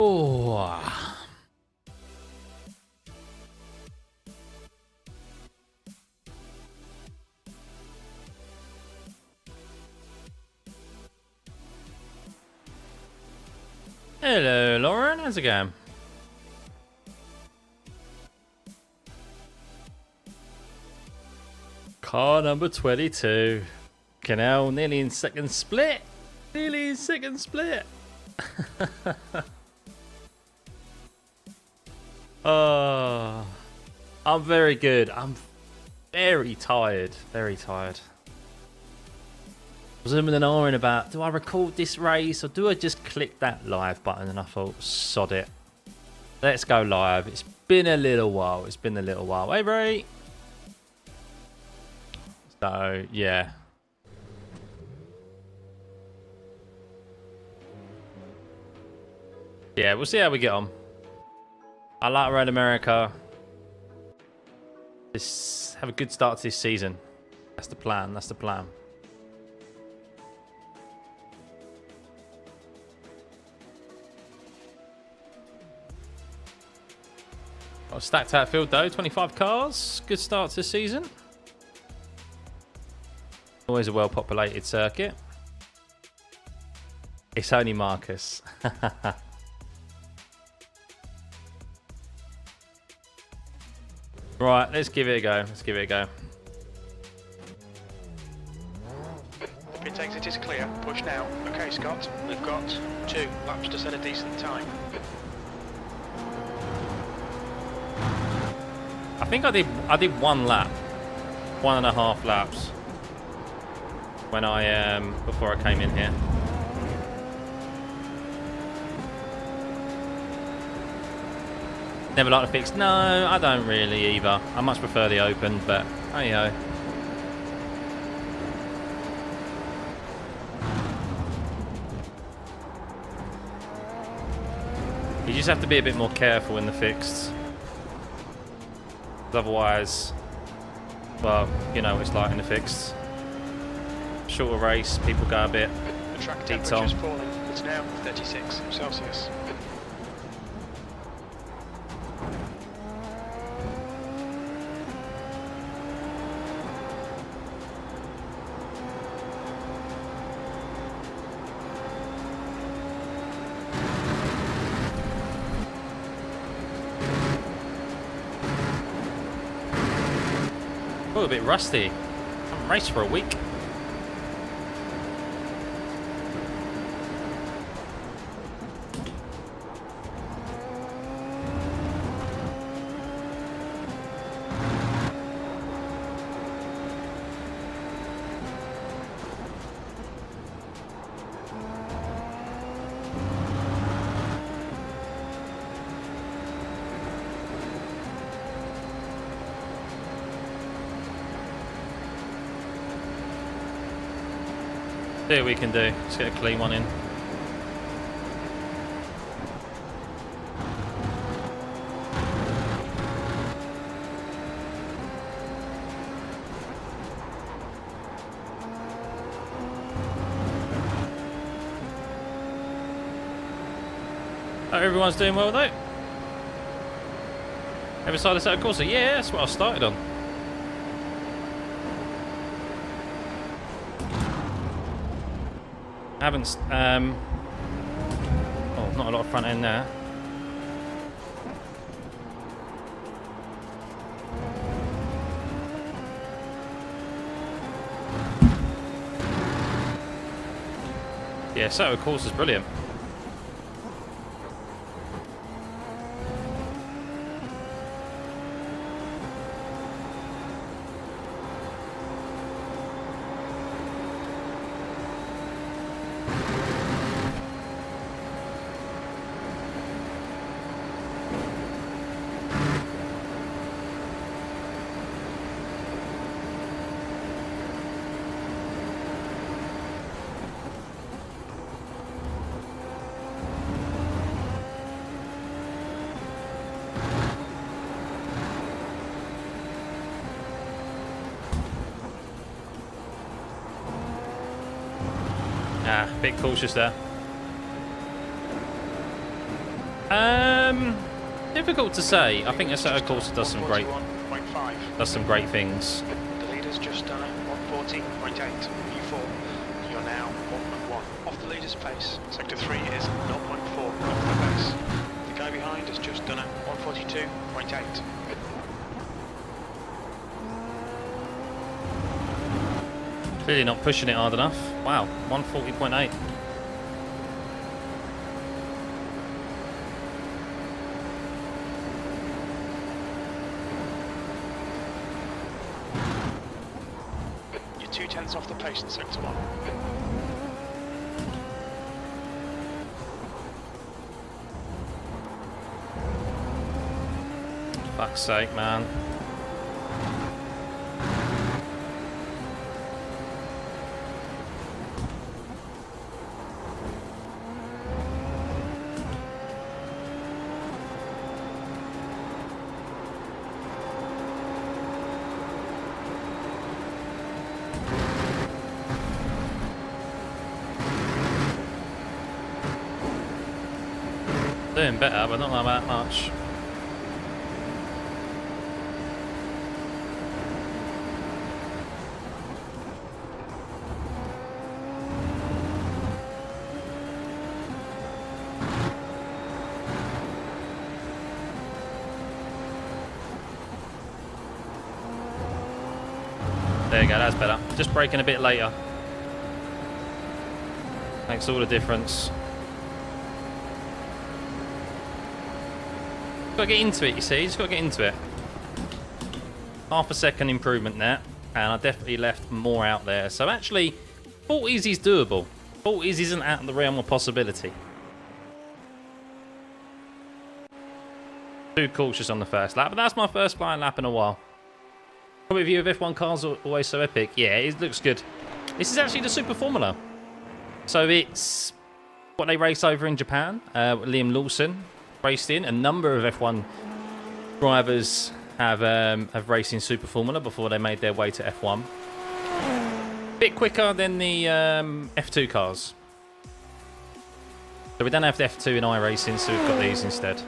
Oh. Hello, Lauren. How's it going? Car number 22. Canal nearly in second split. Nearly in second split. Oh, I'm very good. I'm very tired. Very tired. I was in an hour in about, do I record this race or do I just click that live button? And I thought, sod it. Let's go live. It's been a little while. It's been a little while. Hey, Ray. So, yeah. Yeah, we'll see how we get on. I like Road America. Just have a good start to this season. That's the plan. That's the plan. Got a stacked outfield though, 25 cars. Good start to the season. Always a well-populated circuit. It's only Marcus. Right, let's give it a go. Let's give it a go. Pit exit is clear. Push now. Okay, Scott. We've got 2 laps to set a decent time. I think I did 1 lap, 1.5 laps when I before I came in here. Never like the fix. No, I don't really either. I much prefer the open, but hey ho. You just have to be a bit more careful in the fixed. Otherwise, well, you know what it's like in the fixed. Shorter race, people go a bit. The track temperature is falling. It's now 36 Celsius. Oh, a bit rusty. I haven't raced for a week. See what we can do. Let's get a clean one in. Hope everyone's doing well though. Ever started a set of course? Yeah, that's what I started on. I haven't, oh, not a lot of front end there. Yeah, so of course is brilliant. Ah, bit cautious there. Difficult to say. I think Assetto Corsa does some great things. The leader's just done a 140.8. U4. You're now 1.1 off the leader's pace. Sector 3 is 0.4 off the pace. The guy behind has just done a 142.8. Clearly not pushing it hard enough. Wow, 140.8. You're 2/10 off the pace in sector 1. Fuck's sake, man. Doing better, but not that much. There you go, that's better. Just braking a bit later. Makes all the difference. Got to get into it, you see. Just got to get into it. Half a second improvement there, and I definitely left more out there. So actually, 40s is doable. 40s isn't out of the realm of possibility. Too cautious on the first lap, but that's my first flying lap in a while. Comment view of F1 cars are always so epic. Yeah, it looks good. This is actually the Super Formula. So it's what they race over in Japan. Liam Lawson raced in. A number of F1 drivers have raced in Super Formula before they made their way to F1. Bit quicker than the F2 cars. So we don't have the F2 in iRacing, so we've got these instead.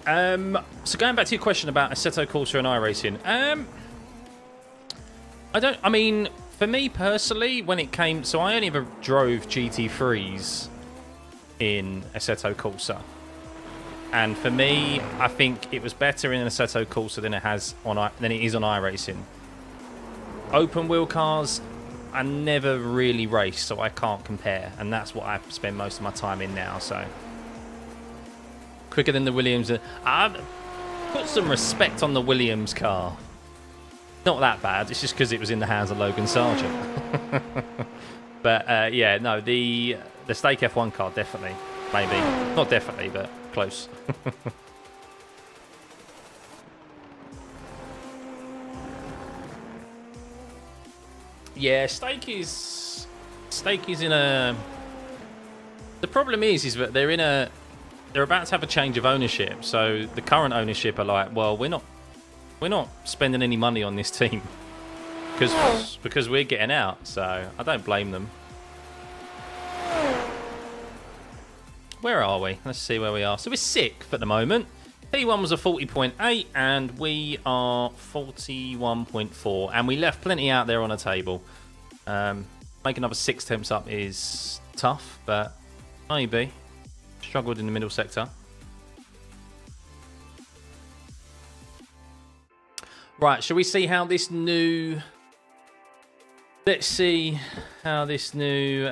So going back to your question about Assetto Corsa and iRacing, I mean, for me personally, when it came, so I only ever drove GT3s in Assetto Corsa, and for me, I think it was better in Assetto Corsa than it is on iRacing. Open wheel cars, I never really raced, so I can't compare, and that's what I spend most of my time in now. So quicker than the Williams. I'd put some respect on the Williams car. Not that bad. It's just because it was in the hands of Logan Sargent. But yeah, no, the Stake F1 car definitely, maybe not definitely, but close. Yeah, Stake is in a. The problem is that they're about to have a change of ownership. So the current ownership are like, well, we're not spending any money on this team because we're getting out. So I don't blame them. Where are we? Let's see where we are. So we're 6th at the moment. P1 was a 40.8 and we are 41.4. And we left plenty out there on the table. Make another 6 attempts up is tough, but maybe. Struggled in the middle sector. Right, shall we see how this new... Let's see how this new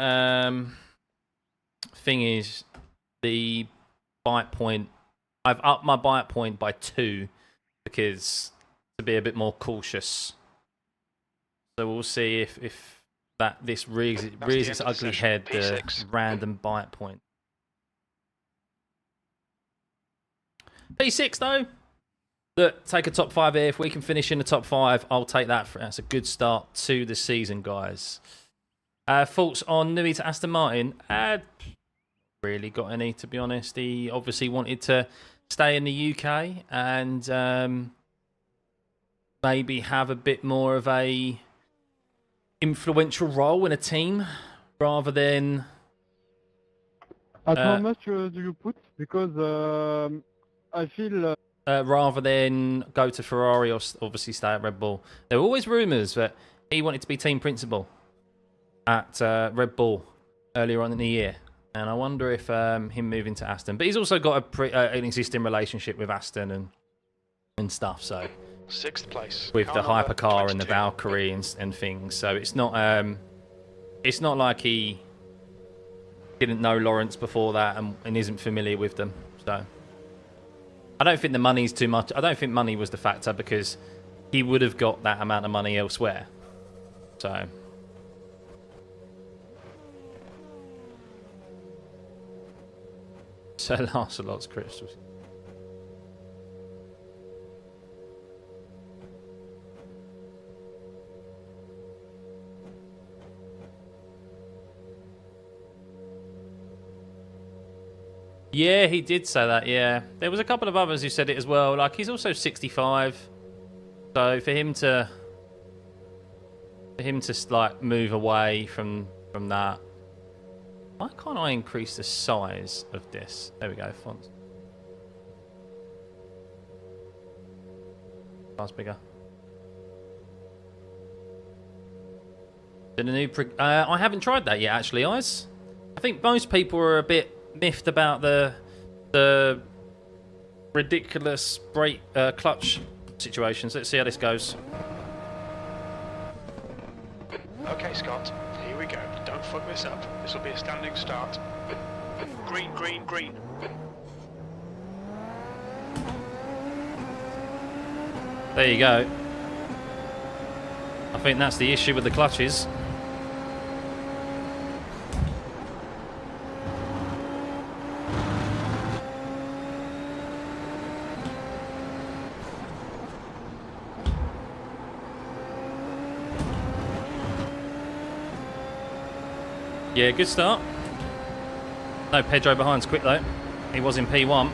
thing is. The bite point. I've upped my bite point by 2 because to be a bit more cautious. So we'll see if this rears its ugly head, the random bite point. P6 though. Look, take a top 5 here. If we can finish in the top 5, I'll take that. That's a good start to the season, guys. Thoughts on Nui to Aston Martin? Really got any, to be honest. He obviously wanted to stay in the UK and maybe have a bit more of a influential role in a team rather than At how much do you put? Because I feel... rather than go to Ferrari or obviously stay at Red Bull. There were always rumours that he wanted to be team principal at Red Bull earlier on in the year. And I wonder if him moving to Aston... But he's also got an existing relationship with Aston and stuff, so... 6th place. With the Car number hypercar and the 22. Valkyrie and things. So it's not like he didn't know Lawrence before that and isn't familiar with them. So I don't think the money's too much. I don't think money was the factor because he would have got that amount of money elsewhere. So Lancelot's crystals. Yeah, he did say that, yeah. There was a couple of others who said it as well. Like, he's also 65. So for him to like move away from that. Why can't I increase the size of this? There we go, fonts. That's bigger. The new I haven't tried that yet, actually, Eyes. I think most people are a bit miffed about the ridiculous brake clutch situations. Let's see how this goes. Okay, Scott, here we go. Don't fuck this up. This will be a standing start. Green, green, green. There you go. I think that's the issue with the clutches. Yeah, good start. No, Pedro behind's quick though. He was in P1.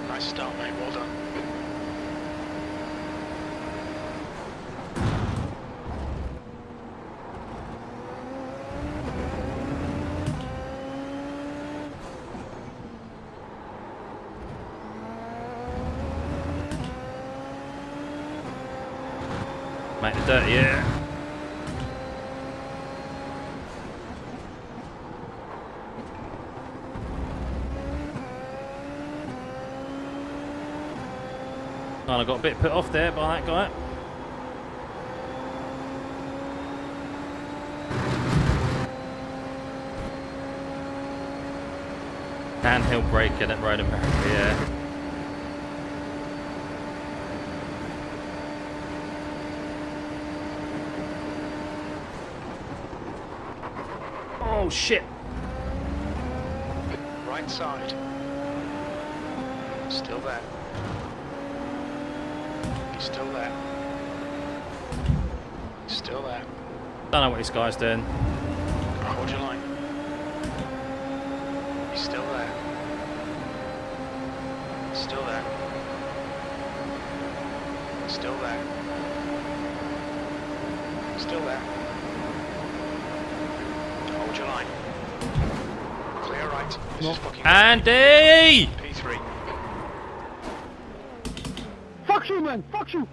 Nice start, mate. Well done. Make the dirt, yeah. Kind of got a bit put off there by that guy. Handheld braking at Road America, yeah. Oh shit! Right side. Still there. He's still there. Still there. Don't know what this guy's doing. Hold your line. He's still there. Still there. Still there. Still there. Hold your line. Clear right. This is fucking Andy! P3. Fuck you, man! Fuck you!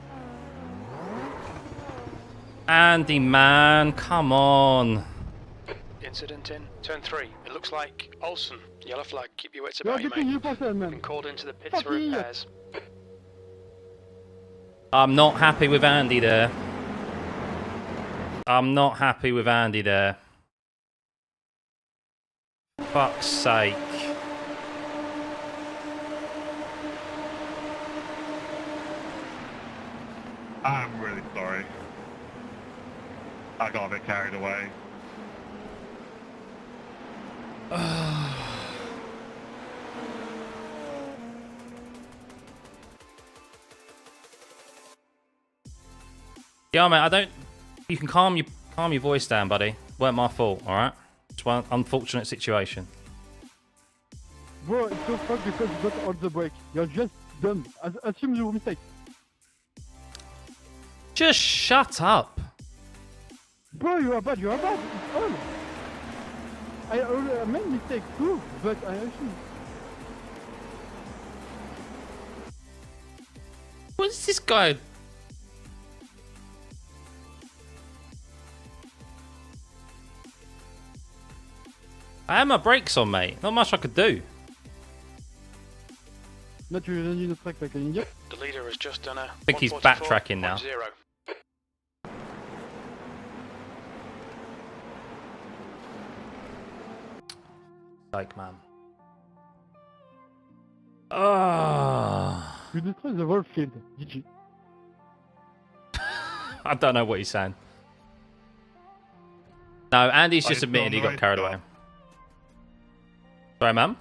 Andy, man, come on. Incident in turn 3. It looks like Olsen. Yellow flag. Keep your wits You're about you, getting mate. you person, Been man. called into the pits Fuck for you. repairs. I'm not happy with Andy there. I'm not happy with Andy there. Fuck's sake. I'm really sorry. I got a bit carried away. Yeah, mate, I don't... You can calm your voice down, buddy. Weren't my fault, alright? It's one unfortunate situation. Bro, it's so fucked because you got all the brake. You're just dumb. Assume your mistake. Just shut up. Bro, you are bad. It's all. I made mistake too, but I actually... What is this guy? I had my brakes on, mate. Not much I could do. Là, tu lui as dit de track like an idiot. The leader has just done a I think he's backtracking now. 144.0. Like, man. Oh. You destroy the whole field. GG. I don't know what he's saying. No, Andy's just I admitted he don't got know carried either. away. Sorry, ma'am.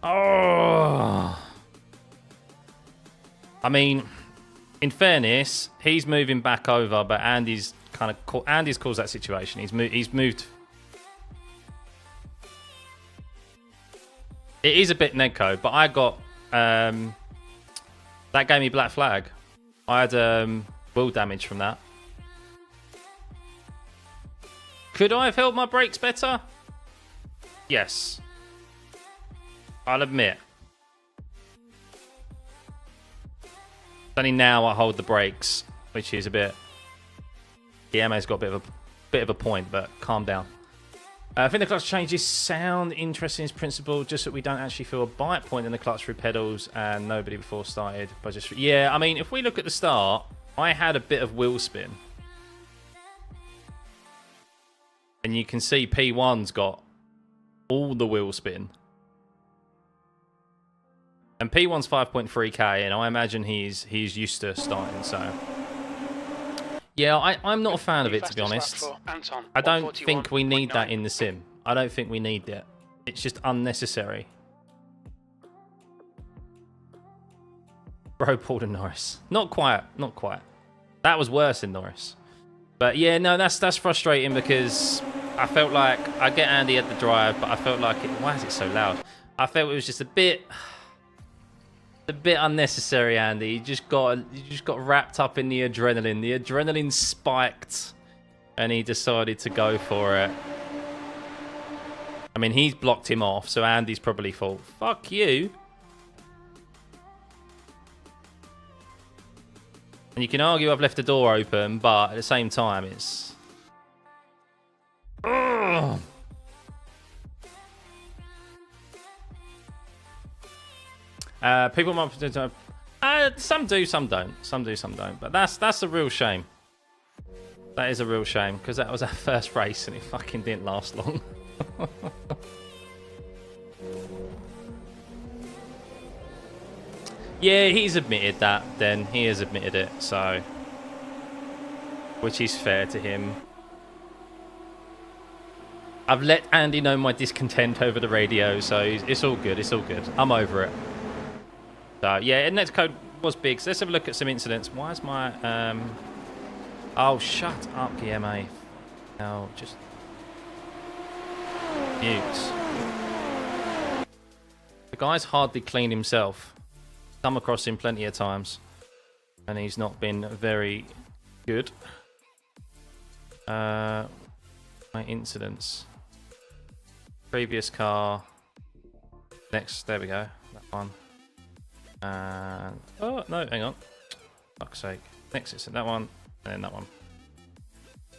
Oh. I mean, in fairness, he's moving back over, but Andy's kind of Andy's caused that situation. He's moved. It is a bit Nedco, but I got that gave me black flag. I had wheel damage from that. Could I have held my brakes better? Yes. I'll admit. Only now I hold the brakes, which is a bit. The MA's got a bit of a point, but calm down. I think the clutch changes sound interesting as principle, just that we don't actually feel a bite point in the clutch through pedals, and nobody before started. But just yeah, I mean, if we look at the start, I had a bit of wheel spin, and you can see P1's got all the wheel spin, and P1's 5.3k, and I imagine he's used to starting. So yeah, I'm not a fan of it, to be honest. I don't think we need that in the sim. I don't think we need that. It's just unnecessary. Bro, Paul and Norris. Not quite. Not quite. That was worse than Norris. But yeah, no, that's frustrating because I felt like I get Andy at the drive, but I felt like it. Why is it so loud? I felt it was just a bit unnecessary, Andy. You just got wrapped up in the adrenaline. The adrenaline spiked, and he decided to go for it. I mean, he's blocked him off, so Andy's probably thought, "Fuck you." And you can argue I've left the door open, but at the same time, it's. Ugh. People might some do, some don't. Some do, some don't. But that's a real shame. That is a real shame because that was our first race and it fucking didn't last long. Yeah, he's admitted that. Then he has admitted it, so which is fair to him. I've let Andy know my discontent over the radio, so it's all good. It's all good. I'm over it. So yeah, next code was big. So let's have a look at some incidents. Why is my oh, shut up, GMA. No, just mute. The guy's hardly cleaned himself. Come across him plenty of times, and he's not been very good. My incidents. Previous car. Next, there we go. That one. And oh no, hang on. Fuck's sake. Next incident, that one, and then that one.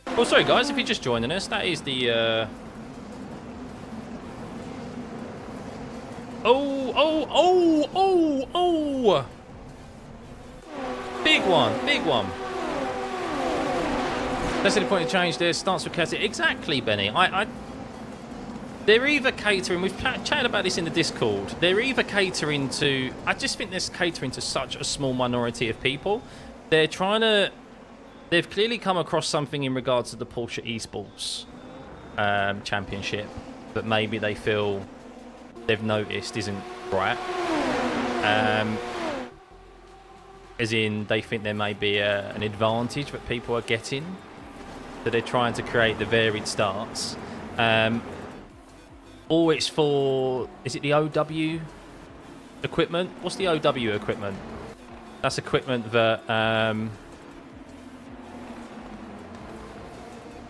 Oh, sorry guys, if you're just joining us, that is the Oh! Big one, big one. That's the point of change there. Stance with Catty. Exactly, Benny. They're either catering. We've chatted about this in the Discord. They're either catering to. I just think they're catering to such a small minority of people. They're trying to. They've clearly come across something in regards to the Porsche Esports Championship that maybe they feel they've noticed isn't right. As in, they think there may be an advantage that people are getting. That they're trying to create the varied starts. Or it's for... Is it the OW equipment? What's the OW equipment? That's equipment that...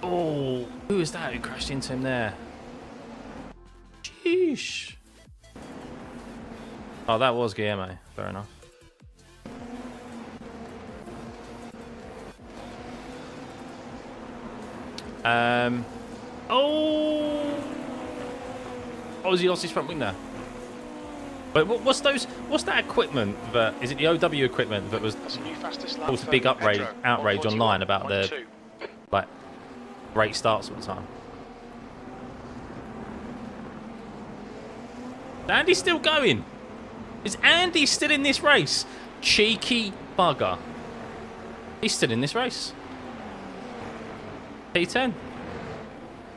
Oh, who was that who crashed into him there? Sheesh. Oh, that was Guillermo. Fair enough. Oh, he lost his front wing there. But what's that equipment that is it the OW equipment that was caused a big outrage online about the like great starts all the time? Andy's still going. Is Andy still in this race? Cheeky bugger. He's still in this race. P10.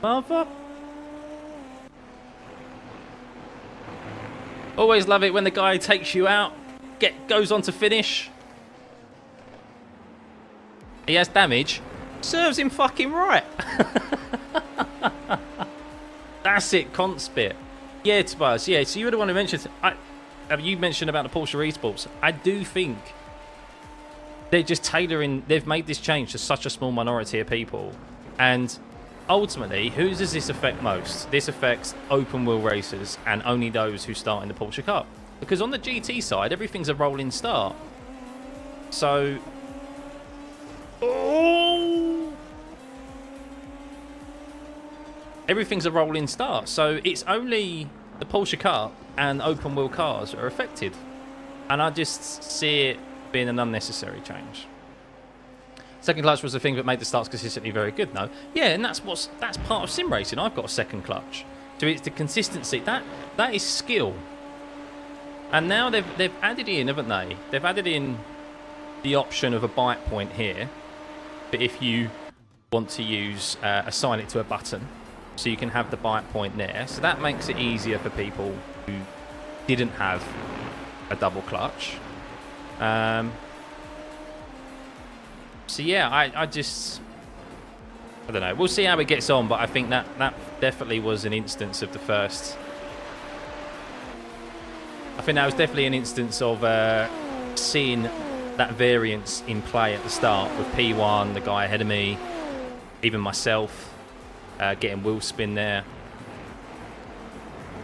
Mother. Always love it when the guy takes you out, goes on to finish. He has damage. Serves him fucking right. That's it, ClubSport. Yeah, Tobias. Yeah, so you were the one who mentioned... you mentioned about the Porsche Esports. I do think they're just tailoring... They've made this change to such a small minority of people. And ultimately, who does this affect most? This affects open wheel racers and only those who start in the Porsche Cup. Because on the GT side, everything's a rolling start. So... Oh! Everything's a rolling start. So it's only the Porsche Cup and open wheel cars are affected. And I just see it being an unnecessary change. Second clutch was the thing that made the starts consistently very good. No, yeah, and that's part of sim racing. I've got a second clutch, so it's the consistency that is skill. And now they've added in, haven't they? They've added in the option of a bite point here, but if you want to use assign it to a button, so you can have the bite point there. So that makes it easier for people who didn't have a double clutch. So yeah, I don't know. We'll see how it gets on, but I think that definitely was an instance of the first. I think that was definitely an instance of seeing that variance in play at the start with P1, the guy ahead of me, even myself, getting wheel spin there.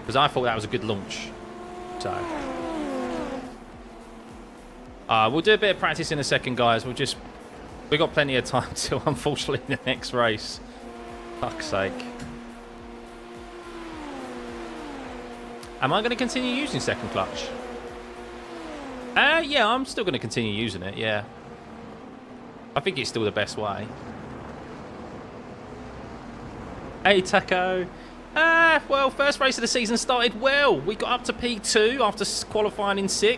Because I thought that was a good launch. So we'll do a bit of practice in a second, guys. We've got plenty of time till, unfortunately, the next race. Fuck's sake. Am I going to continue using second clutch? Yeah, I'm still going to continue using it, yeah. I think it's still the best way. Hey, Taco. Well, first race of the season started well. We got up to P2 after qualifying in 6th.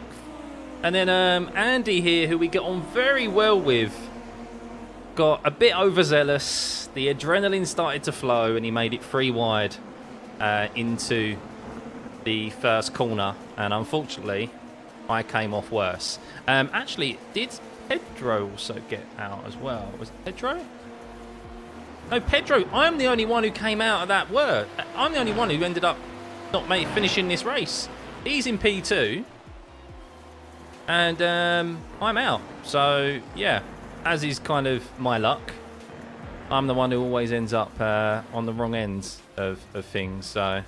And then Andy here, who we get on very well with, got a bit overzealous. The adrenaline started to flow and he made it 3 wide into the first corner, and unfortunately I came off worse. Actually, did Pedro also get out as well? Was it Pedro? No, Pedro. I'm the only one who came out of that word. I'm the only one who ended up not finishing this race. He's in P2 and I'm out. So yeah, as is kind of my luck, I'm the one who always ends up on the wrong end of things. So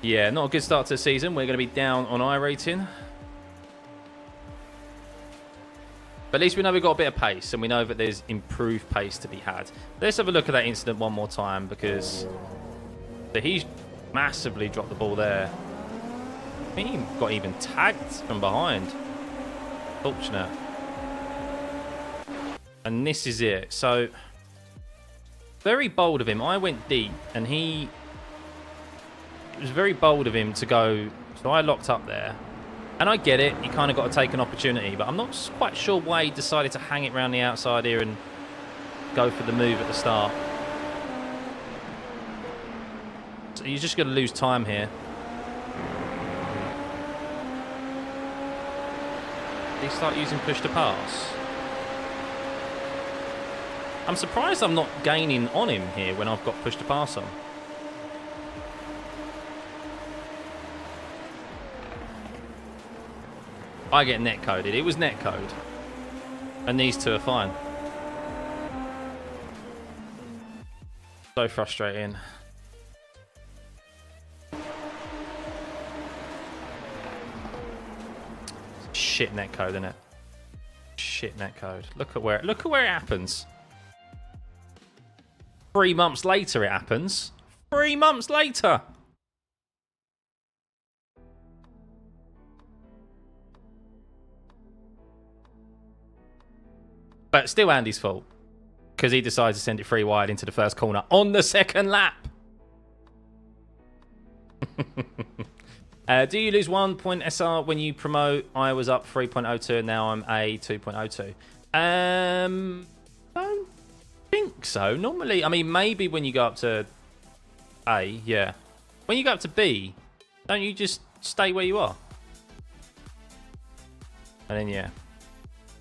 yeah, not a good start to the season. We're going to be down on iRating. But at least we know we've got a bit of pace, and we know that there's improved pace to be had. Let's have a look at that incident one more time, because he's massively dropped the ball there. I think he got even tagged from behind. Fortunate. And this is it. So, very bold of him. I went deep, and it was very bold of him to go. So I locked up there. And I get it. You kind of got to take an opportunity. But I'm not quite sure why he decided to hang it around the outside here and go for the move at the start. So you're just going to lose time here. Did he start using push to pass? I'm surprised I'm not gaining on him here when I've got push to pass on. I get netcoded. It was netcode. And these two are fine. So frustrating. Shit netcode, isn't it? Shit netcode. Look at where it happens. 3 months later it happens. 3 months later. But still Andy's fault. Because he decides to send it free wide into the first corner on the second lap. Do you lose 1 point SR when you promote? I was up 3.02 and now I'm a 2.02. Don't think so. Normally, I mean, maybe when you go up to A, yeah. When you go up to B, don't you just stay where you are? And then, yeah,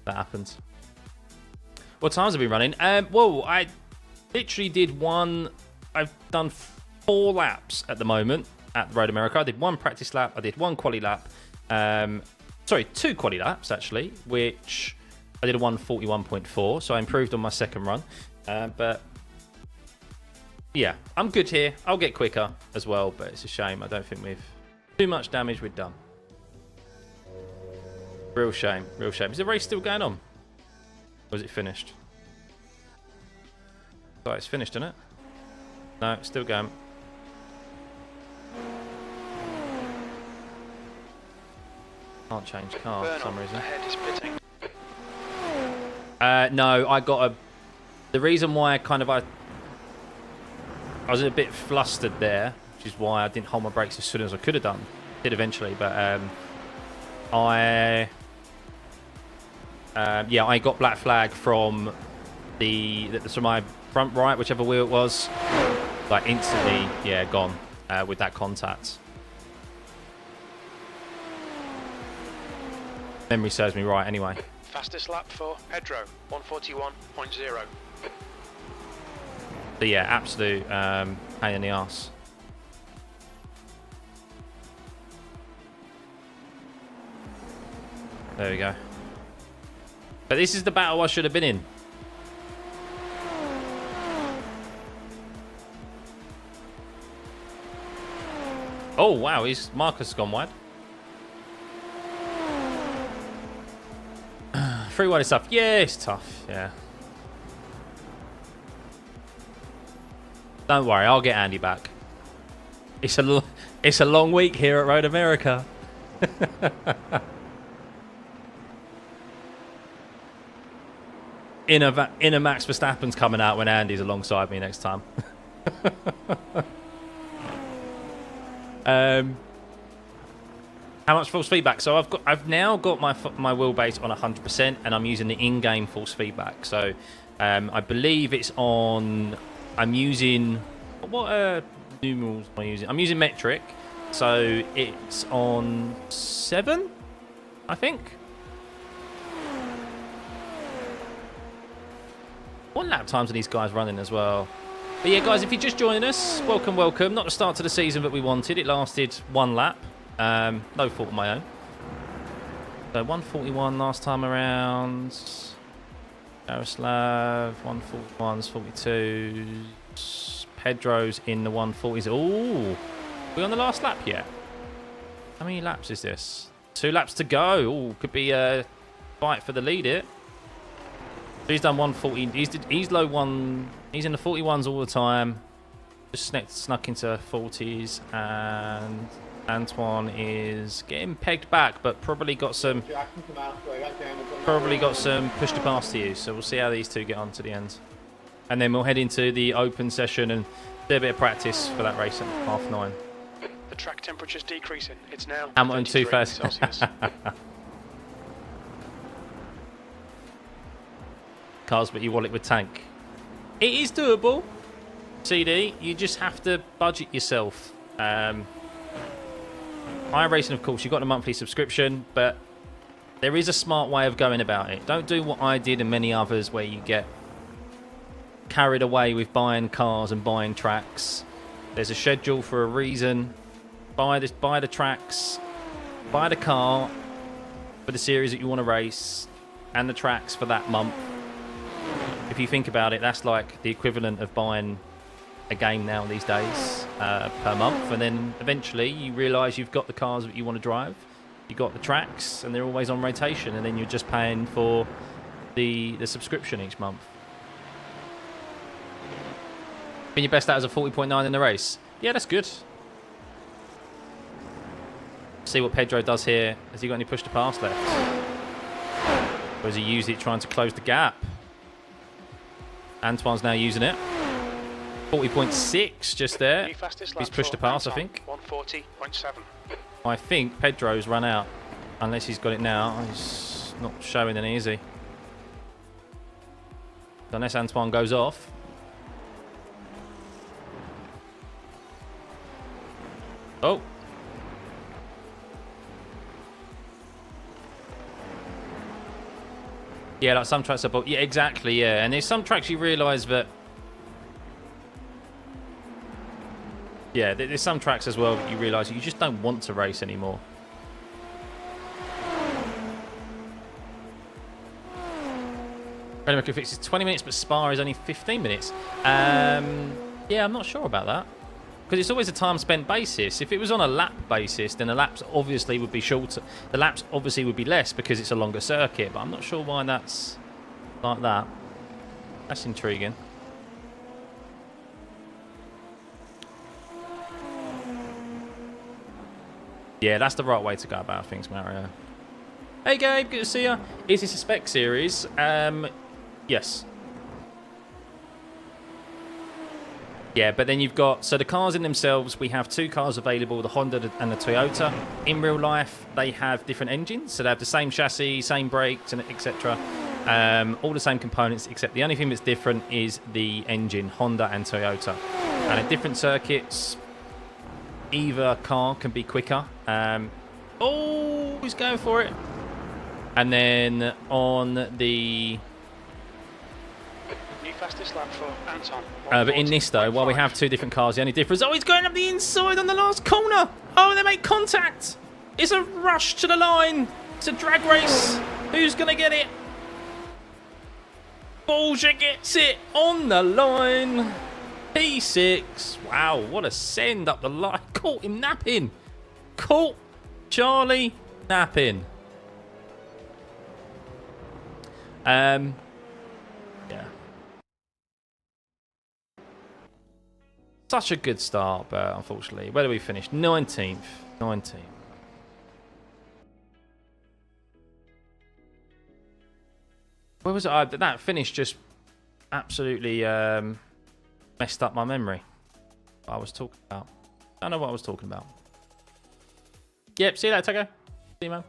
that happens. What times have we been running? Well, I literally did one. I've done 4 laps at the moment at Road America. I did 1 practice lap. I did 1 quali lap. Sorry, 2 quali laps, actually, which I did a 1:41.4. So I improved on my second run. But, yeah, I'm good here. I'll get quicker as well, but it's a shame. I don't think we've... Too much damage we've done. Real shame. Real shame. Is the race still going on? Or is it finished? Oh, it's finished, isn't it? No, it's still going. Can't change car for some reason. No, I got a... The reason why I was a bit flustered there, which is why I didn't hold my brakes as soon as I could have done. Did eventually, but I got black flag from my front right, whichever wheel it was, like instantly, yeah, gone with that contact. Memory serves me right, anyway. Fastest lap for Pedro, 141.0. But yeah, absolute pain in the arse. There we go. But this is the battle I should have been in. Oh, wow, his marker's gone wide. Free wide is tough. Yeah, it's tough, yeah. Don't worry, I'll get Andy back. It's a long week here at Road America. Inner Max Verstappen's coming out when Andy's alongside me next time. How much force feedback? So I've now got my wheelbase on 100%, and I'm using the in-game force feedback. So I believe it's on. I'm using what numerals am I using? I'm using metric, so it's on 7, I think. What lap times are these guys running as well? But yeah, guys, if you're just joining us, welcome, welcome. Not the start to the season that we wanted. It lasted 1 lap. No fault of my own. So 141 last time around. Jaroslav, 141s, 42s. Pedro's in the 140s. Ooh, we on the last lap yet? How many laps is this? 2 laps to go. Ooh, could be a fight for the lead here. He's done 140. He's low one. He's in the 41s all the time. Just snuck into 40s, and Antoine is getting pegged back, but probably got some push to pass to you. So we'll see how these two get on to the end, and then we'll head into the open session and do a bit of practice for that race at 9:30. The track temperature's decreasing. It's now Hamilton 2 first. Celsius. Cars, but you want it with tank. It is doable, CD. You just have to budget yourself. iRating, of course, you've got a monthly subscription, but there is a smart way of going about it. Don't do what I did and many others where you get carried away with buying cars and buying tracks. There's a schedule for a reason. Buy the tracks, buy the car, for the series that you want to race and the tracks for that month. If you think about it, that's like the equivalent of buying a game now these days per month, and then eventually you realise you've got the cars that you want to drive, you've got the tracks, and they're always on rotation, and then you're just paying for the subscription each month. Been your best out as a 40.9 in the race. Yeah, that's good. See what Pedro does here. Has he got any push to pass left? Or has he used it trying to close the gap? Antoine's now using it. 40.6 just there. He's pushed to pass, I think. 140.7. I think Pedro's run out. Unless he's got it now. He's not showing any, is he? Unless Antoine goes off. Oh. Yeah, like some tracks are... Yeah, exactly, yeah. And there's some tracks you realise that... Yeah, there's some tracks as well that you realise you just don't want to race anymore. Fanatec fixes 20 minutes, but Spa is only 15 minutes. Yeah, I'm not sure about that. Because it's always a time spent basis. If it was on a lap basis, then the laps obviously would be shorter. The laps obviously would be less because it's a longer circuit. But I'm not sure why that's like that. That's intriguing. Yeah, that's the right way to go about things, Mario. Hey, Gabe, good to see you. Is this a spec series? Yes. Yeah, but then you've got... So the cars in themselves, we have two cars available, the Honda and the Toyota. In real life, they have different engines. So they have the same chassis, same brakes, and etc. All the same components, except the only thing that's different is the engine, Honda and Toyota. And at different circuits, either car can be quicker. Oh, he's going for it. And then on the... Fastest lap for Anton. But in this, though, while we have two different cars, the only difference... Oh, he's going up the inside on the last corner. Oh, they make contact. It's a rush to the line. It's a drag race. Who's going to get it? Bullshit gets it on the line. P6. Wow, what a send up the line. Caught him napping. Caught Charlie napping. Yeah. Such a good start, but unfortunately, where do we finish? 19th. 19th. Where was it? That finish just absolutely messed up my memory. What I was talking about. I don't know what I was talking about. Yep, see you later, Taco. See you, man.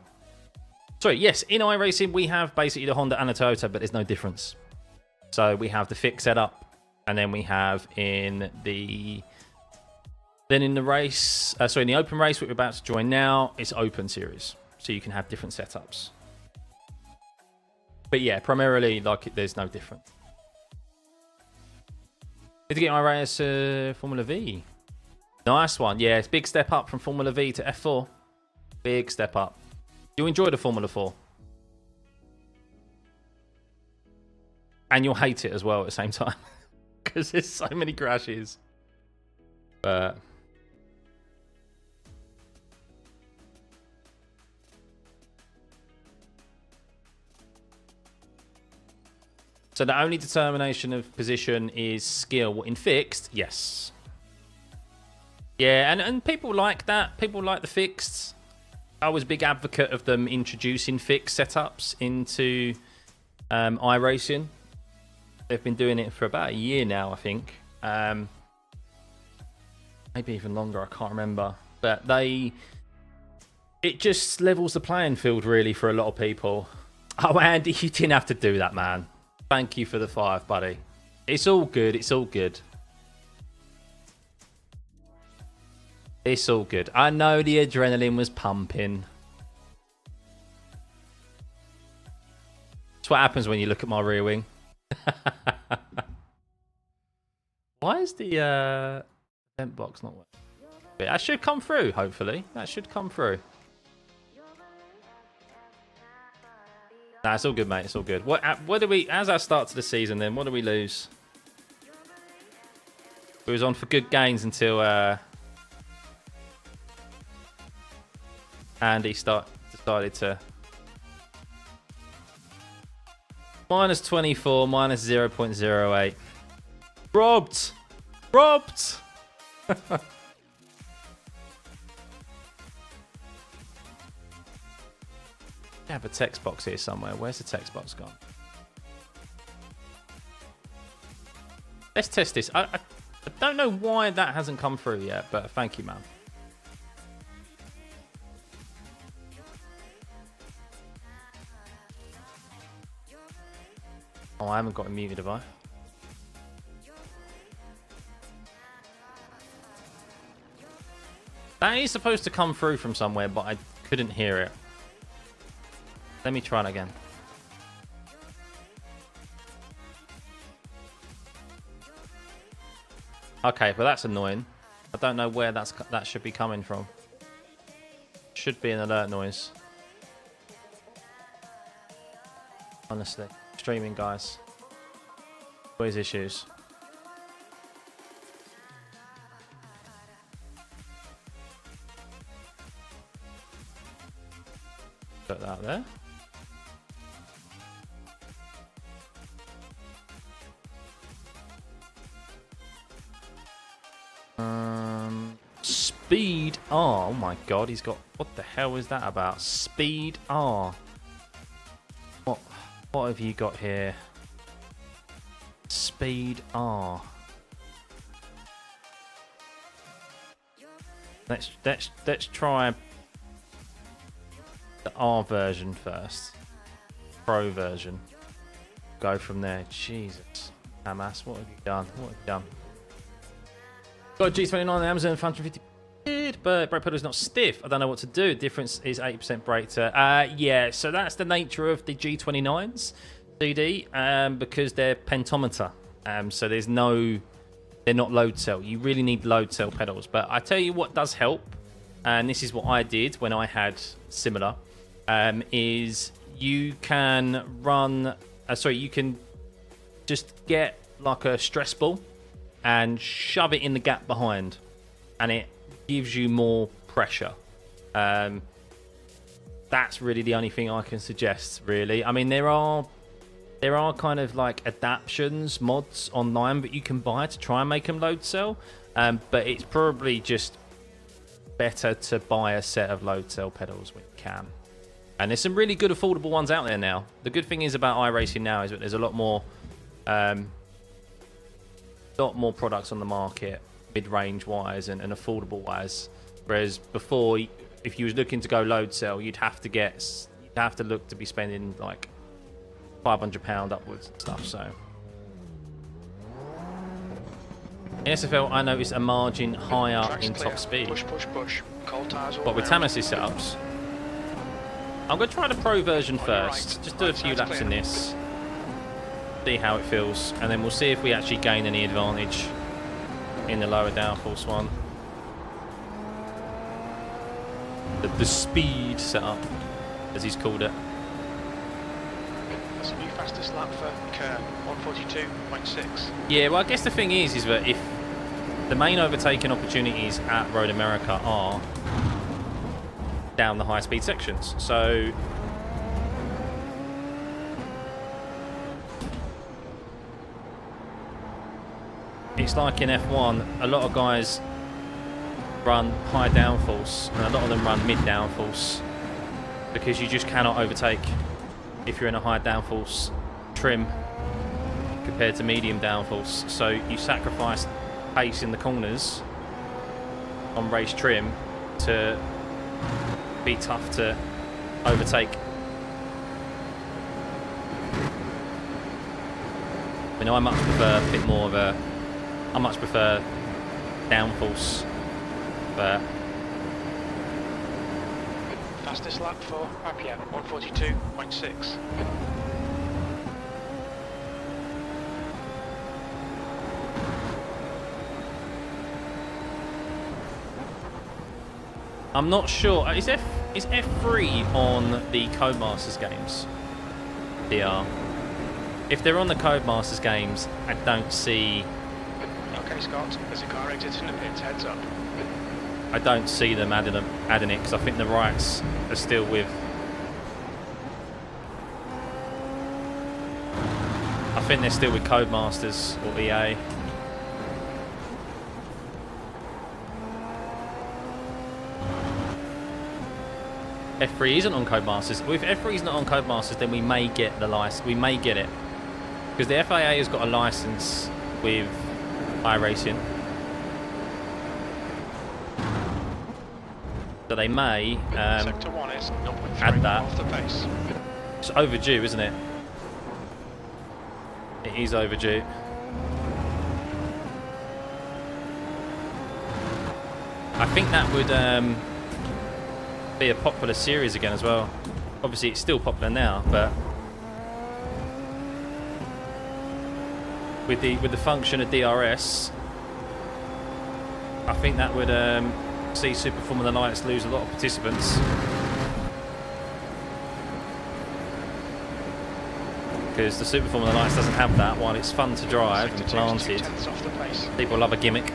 Sorry, yes, in iRacing, we have basically the Honda and the Toyota, but there's no difference. So we have the fixed setup. And then we have in the... Then in the race... sorry, in the open race, which we're about to join now, it's open series. So you can have different setups. But yeah, primarily, like, there's no difference. Need to get my race Formula V. Nice one. Yeah, it's a big step up from Formula V to F4. Big step up. You enjoy the Formula 4. And you'll hate it as well at the same time. Because there's so many crashes. But... So the only determination of position is skill. In fixed, yes. Yeah, and people like that. People like the fixed. I was a big advocate of them introducing fixed setups into iRacing. They've been doing it for about a year now, I think. Maybe even longer, I can't remember. But it just levels the playing field, really, for a lot of people. Oh, Andy, you didn't have to do that, man. Thank you for the 5, buddy. It's all good. It's all good. It's all good. I know the adrenaline was pumping. That's what happens when you look at my rear wing. Why is the vent box not working? That should come through, hopefully. That should come through. Nah, it's all good, mate. It's all good. What do we? As our start to the season, then what do we lose? We was on for good gains until Andy decided to minus 24, minus 0.08. Robbed. I have a text box here somewhere. Where's the text box gone? Let's test this. I don't know why that hasn't come through yet, but thank you, man. Oh, I haven't got it muted, have I? That is supposed to come through from somewhere, but I couldn't hear it. Let me try it again. Okay, well that's annoying. I don't know where that should be coming from. Should be an alert noise. Honestly, streaming guys. Always issues. Put that there. Speed R. Oh my god, he's got. What the hell is that about? Speed R. What have you got here? Speed R. Let's try the R version first. Pro version. Go from there. Jesus. Hamas, what have you done? What have you done? Got a G29 on Amazon, 150 quid, but brake pedal is not stiff. I don't know what to do. Difference is 80% brake to... yeah, so that's the nature of the G29s, CD, because they're pentometer. So there's no... They're not load cell. You really need load cell pedals. But I tell you what does help, and this is what I did when I had similar, is you can run... you can just get like a stress ball and shove it in the gap behind, and it gives you more pressure. That's really the only thing I can suggest, really. I mean, there are kind of like adaptions, mods online that you can buy to try and make them load cell, but it's probably just better to buy a set of load cell pedals when you can. And there's some really good affordable ones out there now. The good thing is about iRacing now is that there's a lot more products on the market, mid-range wise and affordable wise. Whereas before, if you was looking to go load cell, you'd have to look to be spending like £500 upwards and stuff. So in SFL, I noticed a margin higher Track's in clear. top speed. Push. Cold tires all But with round. Tamas's setups, I'm going to try the pro version On your first. right. Just do a Right few side's laps clear. in this. See how it feels, and then we'll see if we actually gain any advantage in the lower downforce one. The speed setup, as he's called it. That's a new fastest lap for Kerr, 142.6. Yeah, well, I guess the thing is that if the main overtaking opportunities at Road America are down the high speed sections, so it's like in F1, a lot of guys run high downforce and a lot of them run mid downforce because you just cannot overtake if you're in a high downforce trim compared to medium downforce. So you sacrifice pace in the corners on race trim to be tough to overtake. I mean, I much prefer a bit more of a... I much prefer downforce, but... Fastest lap for Appian, 142.6. I'm not sure. Is F3 on the Codemasters games? DR. If they're on the Codemasters games, I don't see... Okay, Scott, there's a car exiting the pits, heads up. I don't see them adding it because I think the rights are still with... I think they're still with Codemasters or EA. F3 isn't on Codemasters. Well, if F3 is not on Codemasters, then we may get the license. We may get it because the FIA has got a license with iRating, so they may Sector 1 is 0.3 add that. off the pace. It's overdue, isn't it? It is overdue. I think that would be a popular series again as well. Obviously, it's still popular now, but with the function of DRS, I think that would see Super Formula Lights lose a lot of participants. Because the Super Formula Lights doesn't have that. While it's fun to drive and planted, off the pace. people love a gimmick.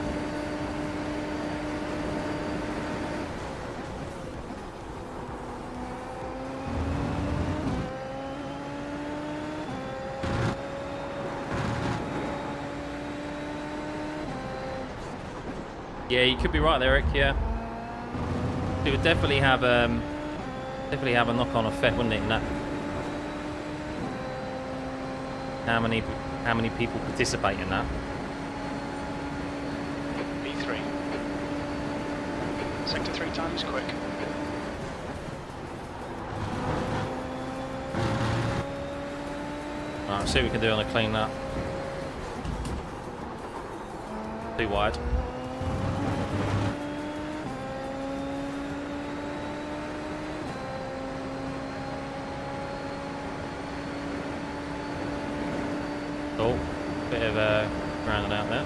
Yeah, you could be right there, Eric. Yeah, it would definitely have a knock-on effect, wouldn't it? In that, how many people participate in that? B3. Sector 3 time is quick. Alright, see what we can do on a clean lap. Too wide. Oh, bit of rounding out there.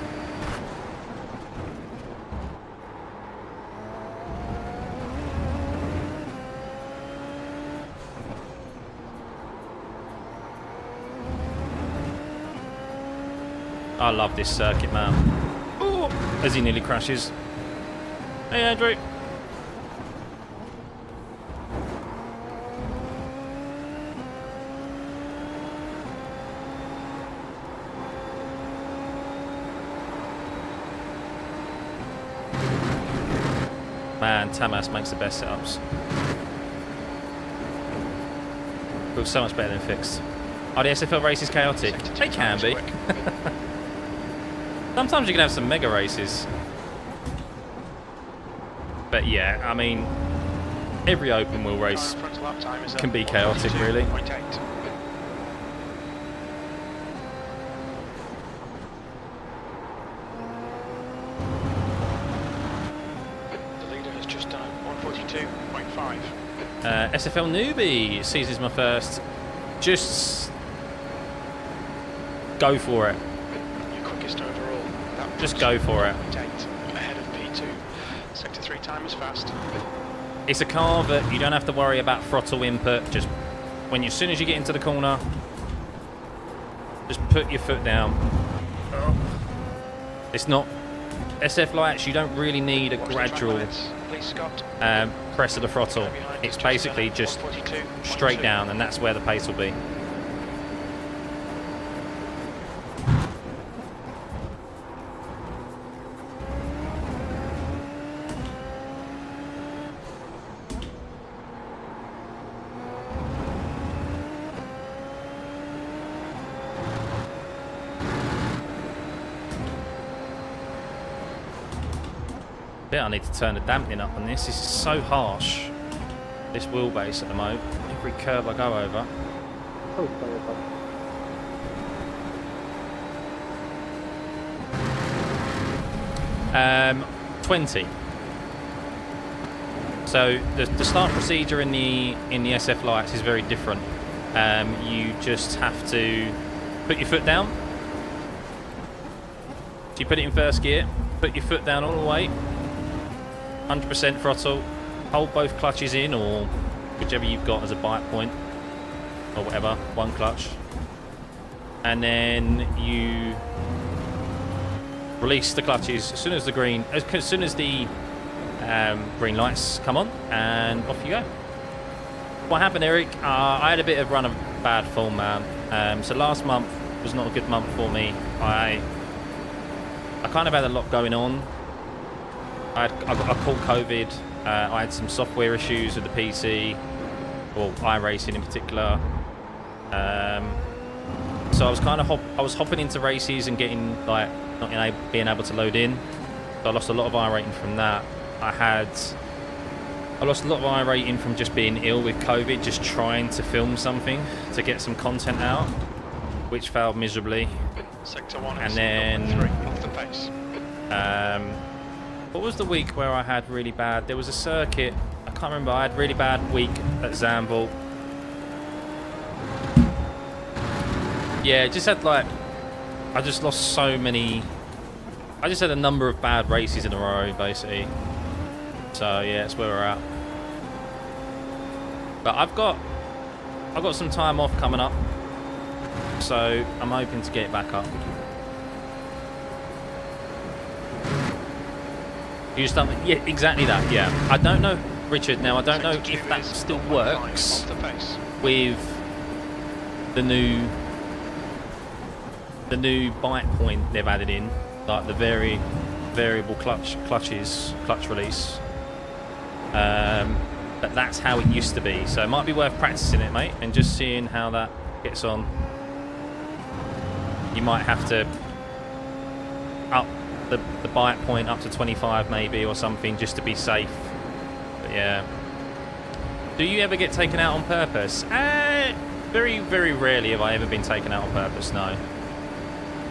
I love this circuit, man. Oh, as he nearly crashes. Hey, Andrew. Man, Tamas makes the best setups. Looks so much better than fixed. Oh, the SFL race is chaotic. They can be. Sometimes you can have some mega races. But yeah, I mean, every open wheel race can be chaotic, really. SFL newbie sees my first. Just go for it. Your quickest overall. Just go for it. Ahead of P2. Sector 3 time is fast. It's a car that you don't have to worry about throttle input. Just as soon as you get into the corner, just put your foot down. It's not SF lights. You don't really need a gradual press of the throttle. It's basically just straight down, and that's where the pace will be. I need to turn the dampening up on this. This is so harsh, this wheelbase at the moment. Every curve I go over. Oh, sorry. 20. So the start procedure in the SF lights is very different. You just have to put your foot down. So you put it in first gear, put your foot down all the way. 100% throttle, hold both clutches in, or whichever you've got as a bite point. or whatever, one clutch, and then you release the clutches as soon as the green lights come on, and off you go. What happened, Eric? I had a bit of run of bad form, man. So last month was not a good month for me. I kind of had a lot going on. I caught COVID. I had some software issues with the PC, or iRating in particular. So I was hopping into races and getting like being able to load in. So I lost a lot of iRating from that. I lost a lot of iRating from just being ill with COVID, just trying to film something to get some content out, which failed miserably. Sector 1 and then 3 off the pace. What was the week where I had really bad? There was a circuit. I can't remember. I had really bad week at Zandvoort. Yeah, just had like, I just lost so many. I just had a number of bad races in a row, basically. So yeah, that's where we're at. But I've got some time off coming up, so I'm hoping to get it back up. You just don't, yeah, exactly that. Yeah, I don't know, Richard. Now I don't know if that still works with the new bite point they've added in, like the variable clutch release. But that's how it used to be. So it might be worth practicing it, mate, and just seeing how that gets on. You might have to up the bite point up to 25 maybe or something, just to be safe. But yeah. Do you ever get taken out on purpose? Very, very rarely have I ever been taken out on purpose, no.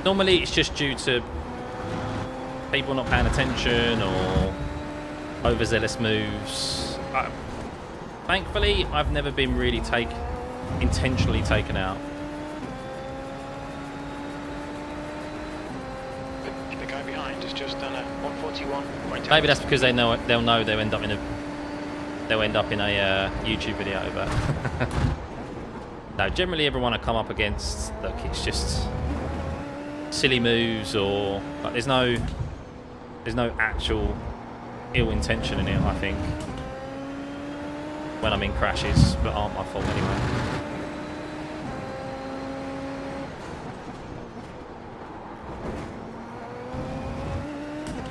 Normally it's just due to people not paying attention or overzealous moves. Thankfully, I've never been really intentionally taken out. The guy behind has just done a 141.8. Maybe that's because they'll know they'll end up in a YouTube video, but no, generally everyone I come up against, look, it's just silly moves, or like there's no actual ill intention in it, I think, when I'm in crashes, but aren't my fault anyway.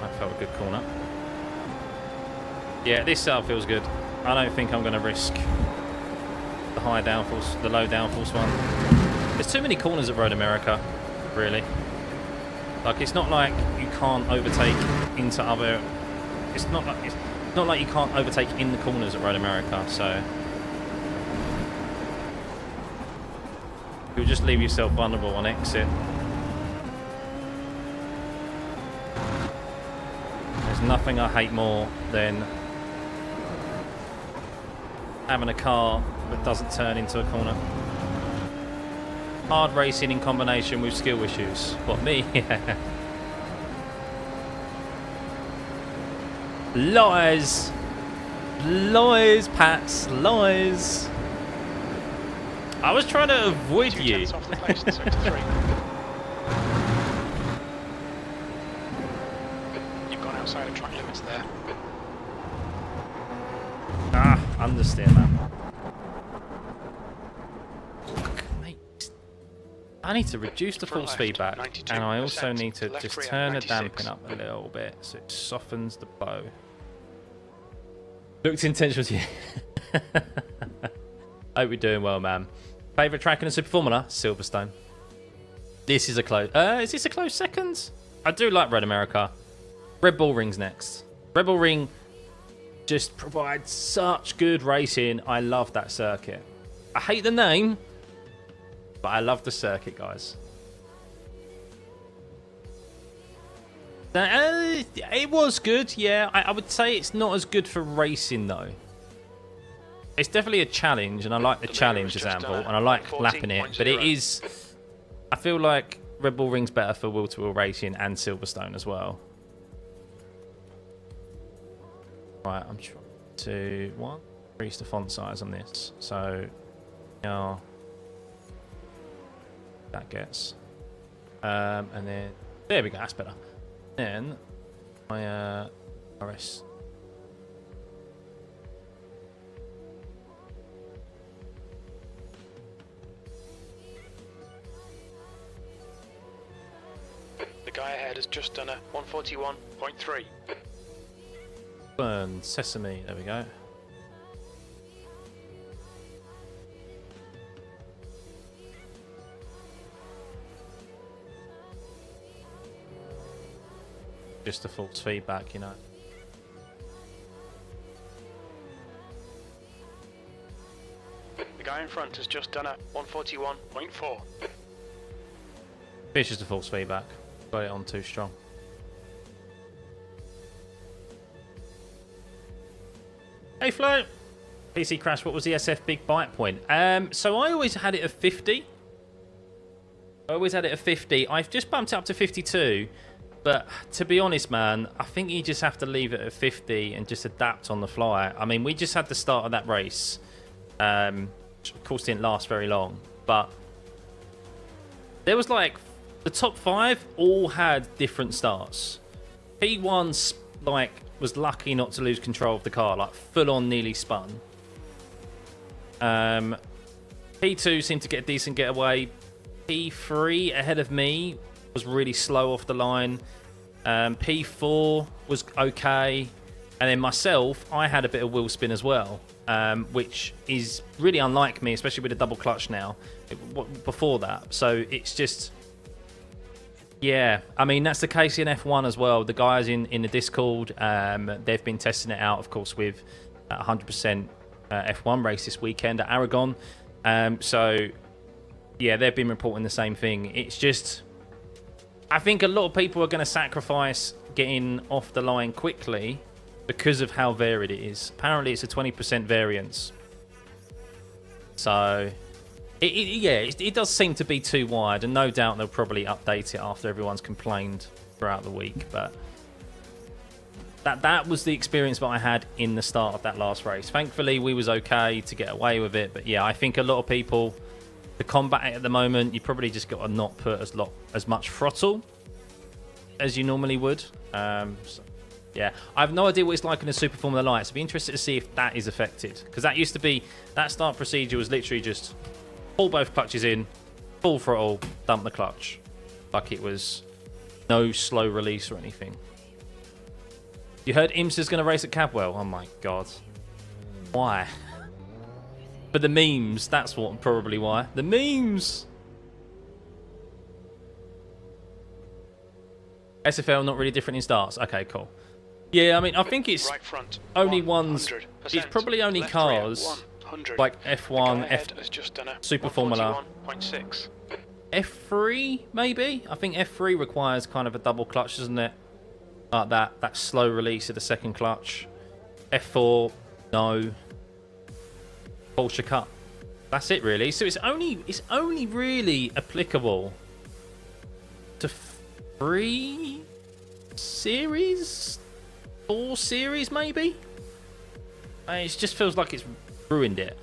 That felt a good corner. Yeah, this setup feels good. I don't think I'm going to risk the high downforce, the low downforce one. There's too many corners at Road America, really. Like, it's not like you can't overtake into other. It's not like you can't overtake in the corners at Road America. So you'll just leave yourself vulnerable on exit. There's nothing I hate more than having a car that doesn't turn into a corner. Hard racing in combination with skill issues. What, me? Yeah. Lies. Lies, Pats. Lies. I was trying to avoid you. Off the pace in sector 3. You've gone outside of track limits there. Understand that. Mate, I need to reduce the force feedback, and I also need to just turn the damping up a little bit so it softens the bow. Looked intentional to you. Hope you're doing well, man. Favourite track in the Super Formula? Silverstone. This is a close. Is this a close second? I do like Road America. Red Bull Ring's next. Red Bull Ring just provides such good racing. I love that circuit. I hate the name, but I love the circuit, guys. It was good, yeah. I would say it's not as good for racing, though. It's definitely a challenge, and I like the challenge, Zandvoort, and I like lapping it. But it is... I feel like Red Bull Ring's better for wheel-to-wheel racing and Silverstone as well. Right, I'm trying to increase the font size on this. So, yeah, that gets. And then there we go. That's better. Then my VRS. The guy ahead has just done a 141.3. Burn sesame. There we go. Just the false feedback, you know. The guy in front has just done a 141.4. It's just a false feedback. Got it on too strong. Hey Flo! PC crash, what was the SF big bite point? So I always had it at 50. I've just bumped it up to 52. But to be honest, man, I think you just have to leave it at 50 and just adapt on the fly. I mean, we just had the start of that race. Which of course didn't last very long. But there was like, the top 5 all had different starts. P1 like was lucky not to lose control of the car, like full on nearly spun. P2 seemed to get a decent getaway. P3 ahead of me was really slow off the line. P4 was okay. And then myself, I had a bit of wheel spin as well, which is really unlike me, especially with a double clutch now, before that. So it's just, yeah, I mean, that's the case in F1 as well. The guys in the Discord, they've been testing it out, of course, with 100% F1 race this weekend at Aragon. So, yeah, they've been reporting the same thing. It's just, I think a lot of people are going to sacrifice getting off the line quickly because of how varied it is. Apparently, it's a 20% variance. So, it does seem to be too wide, and no doubt they'll probably update it after everyone's complained throughout the week. But that was the experience that I had in the start of that last race. Thankfully, we was okay to get away with it. But yeah, I think a lot of people, to combat it at the moment, you probably just got to not put as much throttle as you normally would. So, yeah, I have no idea what it's like in a Super Formula Light. So I'd be interested to see if that is affected, because that used to be, that start procedure was literally just pull both clutches in, full throttle, dump the clutch, like it was no slow release or anything. You heard IMSA's going to race at Cadwell? Oh my god, why? For the memes, that's what, probably why. The memes. SFL not really different in starts. Okay, cool. Yeah, I mean, I think it's right front, only ones. It's probably only left cars rear, like F1, has just done a Super Formula. 141.6. F3 maybe. I think F3 requires kind of a double clutch, doesn't it? Like that slow release of the second clutch. F4, no. Porsche Cup. That's it really. So it's only really applicable to 3 series, 4 series maybe. It just feels like it's ruined it.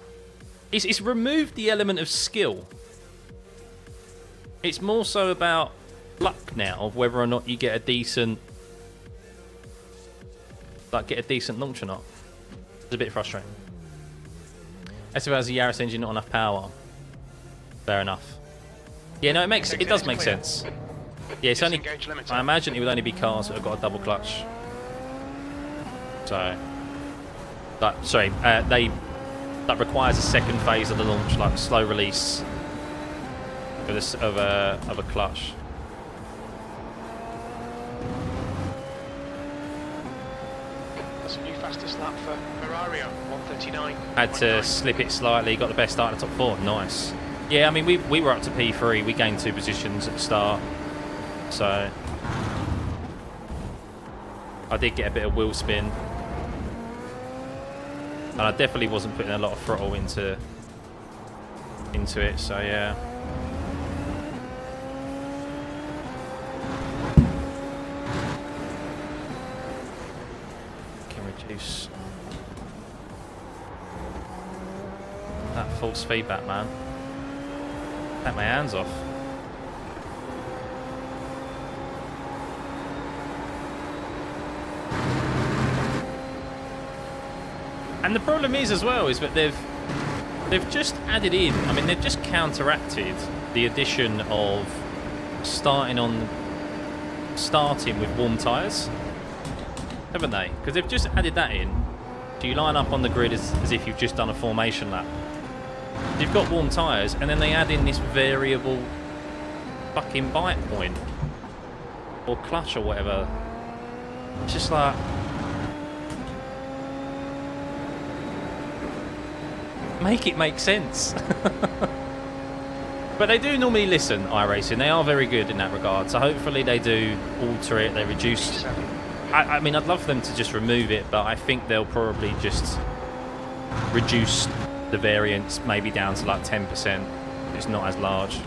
It's removed the element of skill. It's more so about luck now, of whether or not you get a decent launch or not. It's a bit frustrating. SFL has a Yaris engine, not enough power. Fair enough. Yeah, no, it does make sense. Yeah, it's only, I imagine it would only be cars that have got a double clutch. So, that requires a second phase of the launch, like slow release of a clutch. That's a new fastest lap for Ferrari, 139. Had to slip it slightly, got the best start in the top 4. Nice. Yeah, I mean, we were up to P3. We gained 2 positions at the start. So I did get a bit of wheel spin. And I definitely wasn't putting a lot of throttle into it, so yeah. Can reduce that false feedback, man. Take my hands off. And the problem is as well is that they've just added in. I mean, they've just counteracted the addition of starting with warm tyres, haven't they? Because they've just added that in. So you line up on the grid as if you've just done a formation lap. You've got warm tyres, and then they add in this variable fucking bite point or clutch or whatever. It's just like, make it make sense. But they do normally listen, iRacing. They are very good in that regard. So hopefully they do alter it. They reduce. I mean, I'd love for them to just remove it, but I think they'll probably just reduce the variance maybe down to like 10%. It's not as large.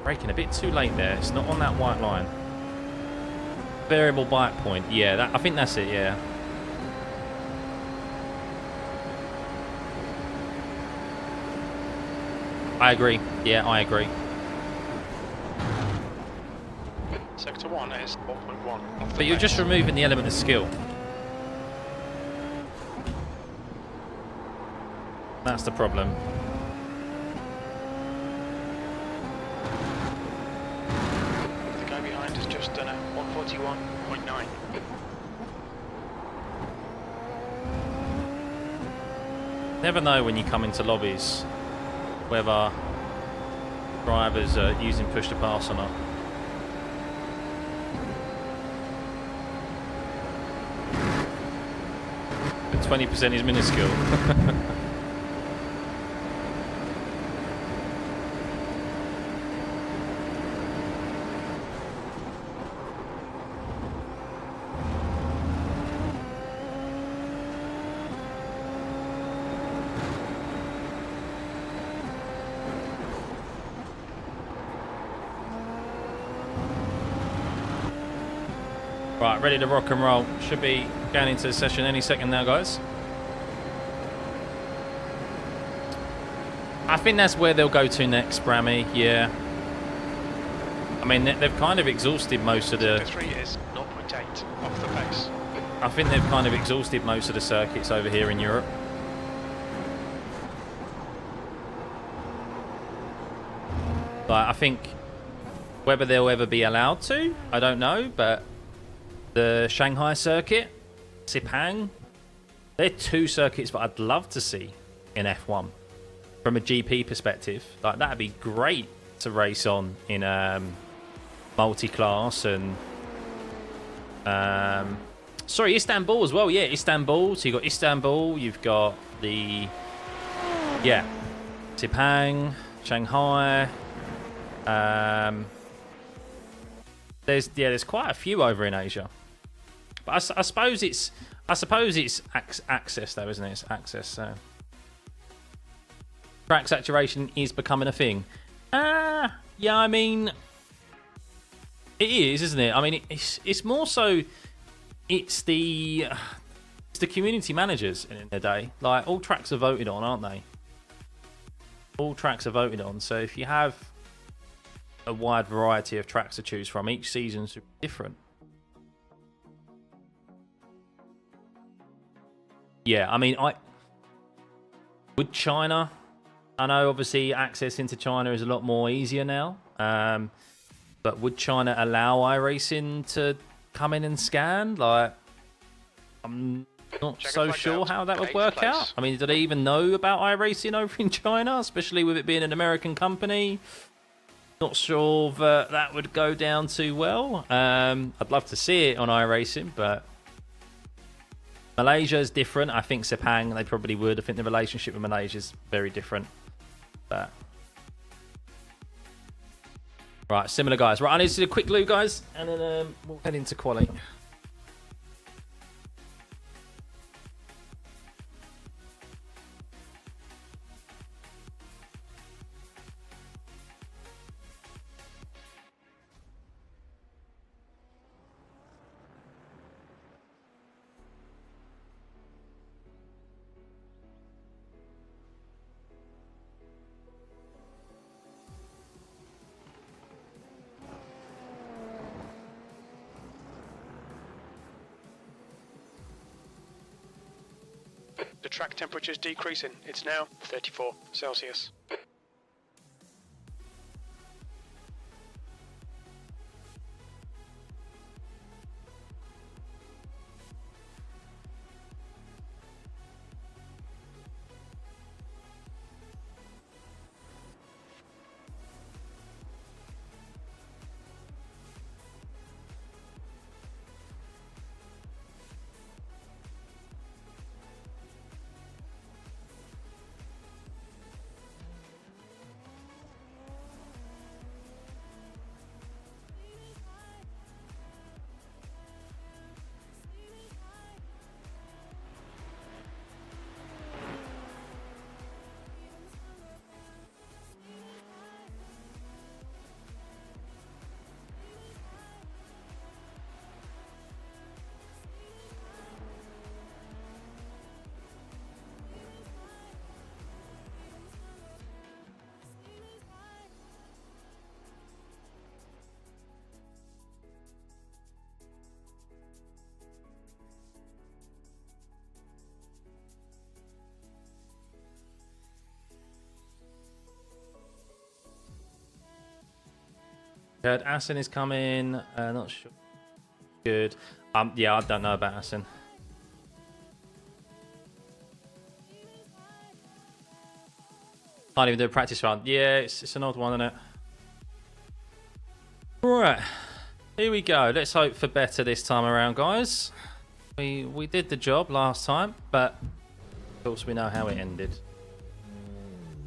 Braking a bit too late there. It's not on that white line. Variable bite point. Yeah, I think that's it, yeah. I agree. Yeah, I agree. Sector 1 is 1.1. But you're just removing the element of skill. That's the problem. The guy behind has just done a 141.9. Never know when you come into lobbies whether drivers are using push to pass or not. But 20% is minuscule. Right, ready to rock and roll. Should be going into the session any second now, guys. I think that's where they'll go to next, Brammy. Yeah. I mean, they've kind of exhausted most of the... Sector 3 is 0.8 off the pace. I think they've kind of exhausted most of the circuits over here in Europe. But I think whether they'll ever be allowed to, I don't know, but the Shanghai circuit, Sepang, they're two circuits that I'd love to see in F1 from a GP perspective. Like, that'd be great to race on in multi-class and sorry, Istanbul as well. Yeah, Istanbul. So you've got Istanbul, you've got the Sepang, Shanghai. There's quite a few over in Asia, but I suppose it's access though, isn't it? It's access. So track saturation is becoming a thing. Yeah, I mean, it is, isn't it? I mean, it's more so. It's the community managers in the day. Like, all tracks are voted on, aren't they? All tracks are voted on. So if you have a wide variety of tracks to choose from, each season's different. Yeah, I mean, would China, I know obviously access into China is a lot more easier now, but would China allow iRacing to come in and scan? Like, I'm not so sure how that would work out. I mean, do they even know about iRacing over in China, especially with it being an American company? Not sure that would go down too well. I'd love to see it on iRacing, but Malaysia is different. I think Sepang, they probably would. I think the relationship with Malaysia is very different. But right, similar guys. Right, I need to do a quick loop, guys, and then we'll head into quali. The track temperature is decreasing. It's now 34 Celsius. Heard Assen is coming. Not sure. Good. Yeah, I don't know about Assen. Can't even do a practice run. Yeah, it's an odd one, isn't it? Right. Here we go. Let's hope for better this time around, guys. We did the job last time, but of course we know how it ended.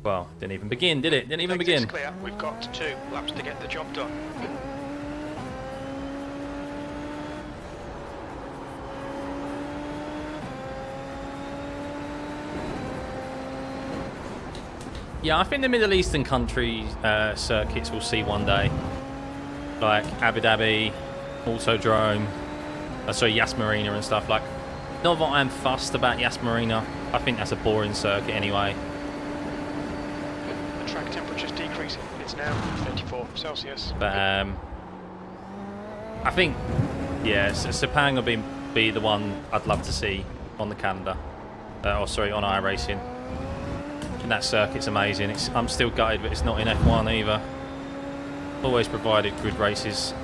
Well, didn't even begin, did it? Didn't even begin. Exit's clear. We've got 2 laps to get the job done. Yeah, I think the Middle Eastern country circuits we'll see one day. Like Abu Dhabi, Autodrome, Yas Marina and stuff. Like, not that I'm fussed about Yas Marina. I think that's a boring circuit anyway. The track temperature's decreasing. It's now 34 Celsius. But I think, yeah, Sepang will be the one I'd love to see on the calendar. On iRating. And that circuit's amazing. I'm still gutted that it's not in F1 either. Always provided good races.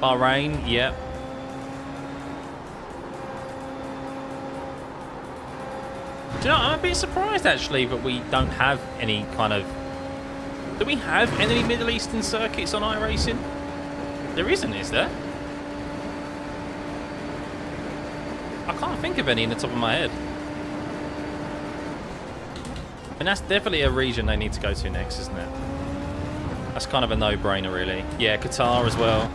Bahrain, yeah. Do you know, I'm a bit surprised actually that we don't have any kind of... Do we have any Middle Eastern circuits on iRacing? There isn't, is there? I can't think of any in the top of my head. And that's definitely a region they need to go to next, isn't it? That's kind of a no-brainer, really. Yeah, Qatar as well.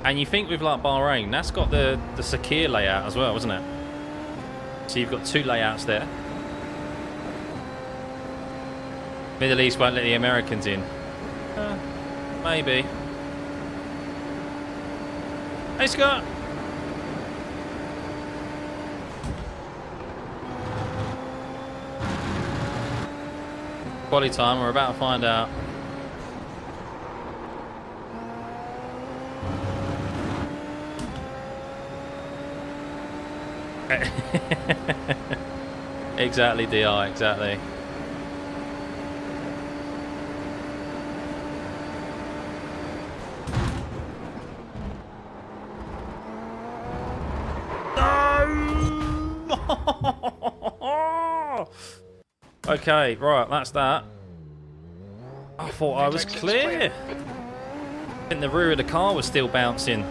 And you think with like Bahrain, that's got the Sakir layout as well, isn't it? So you've got 2 layouts there. Middle East won't let the Americans in. Maybe. Hey, Scott. Quality time, we're about to find out. Exactly, DI, exactly. Okay, right, that's that. I thought I was clear. I think the rear of the car was still bouncing.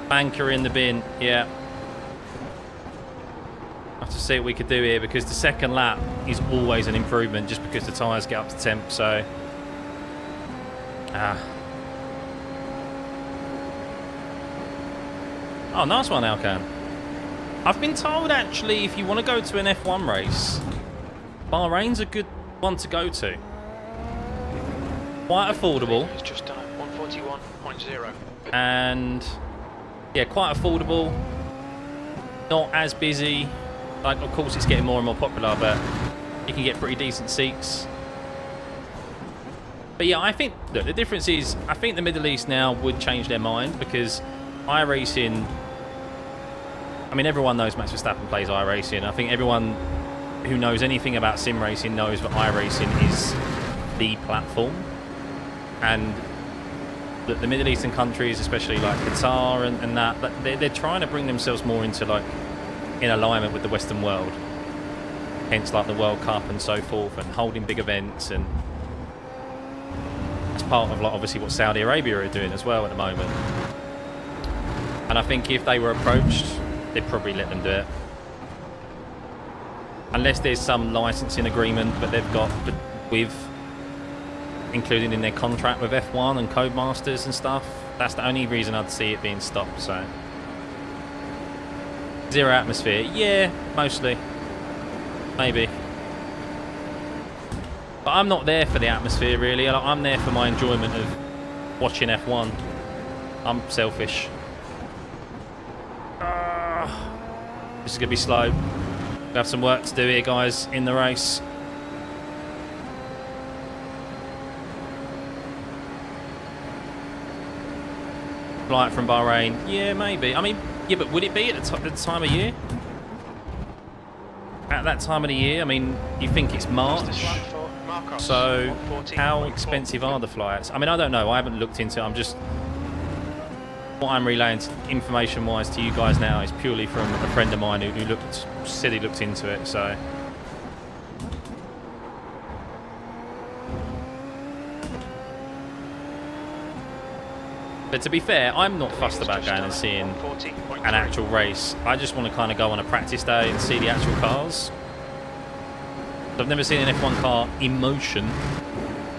Banker in the bin, yeah. Have to see what we could do here because the second lap is always an improvement just because the tyres get up to temp, so... Oh, nice one, Alcan. I've been told, actually, if you want to go to an F1 race, Bahrain's a good one to go to. Quite affordable. It's just done at 141.0. And, yeah, quite affordable. Not as busy. like, of course, it's getting more and more popular, but you can get pretty decent seats. But yeah, I think, look, the difference is, I think the Middle East now would change their mind because iRacing, I mean, everyone knows Max Verstappen plays iRacing. I think everyone who knows anything about sim racing knows that iRacing is the platform. And the Middle Eastern countries, especially like Qatar and that, they're trying to bring themselves more into like in alignment with the Western world. Hence like the World Cup and so forth, and holding big events, and that's part of like obviously what Saudi Arabia are doing as well at the moment. And I think if they were approached, they'd probably let them do it. Unless there's some licensing agreement that they've got with, including in their contract with F1 and Codemasters and stuff. That's the only reason I'd see it being stopped, so. Zero atmosphere, yeah, mostly. Maybe. But I'm not there for the atmosphere, really. I'm there for my enjoyment of watching F1. I'm selfish. This is going to be slow. We have some work to do here, guys, in the race. Flight from Bahrain. Yeah, maybe. I mean, yeah, but would it be at the time of year? At that time of the year? I mean, you think it's March. So, how expensive are the flights? I mean, I don't know. I haven't looked into it. I'm just... What I'm relaying information-wise to you guys now is purely from a friend of mine who said he looked into it, so... But to be fair, I'm not fussed about going and seeing an actual race. I just want to kind of go on a practice day and see the actual cars. I've never seen an F1 car in motion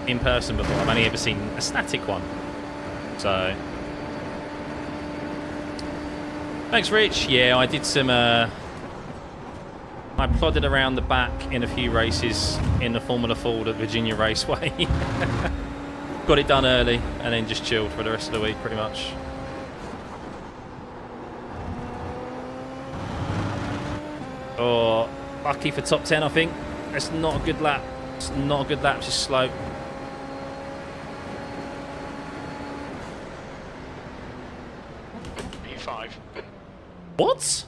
in person before. I've only ever seen a static one. So... Thanks, Rich. Yeah, I did some... I plodded around the back in a few races in the Formula Ford at Virginia Raceway. Got it done early and then just chilled for the rest of the week, pretty much. Oh, lucky for top 10, I think. It's not a good lap. It's not a good lap, just slow. P5. What?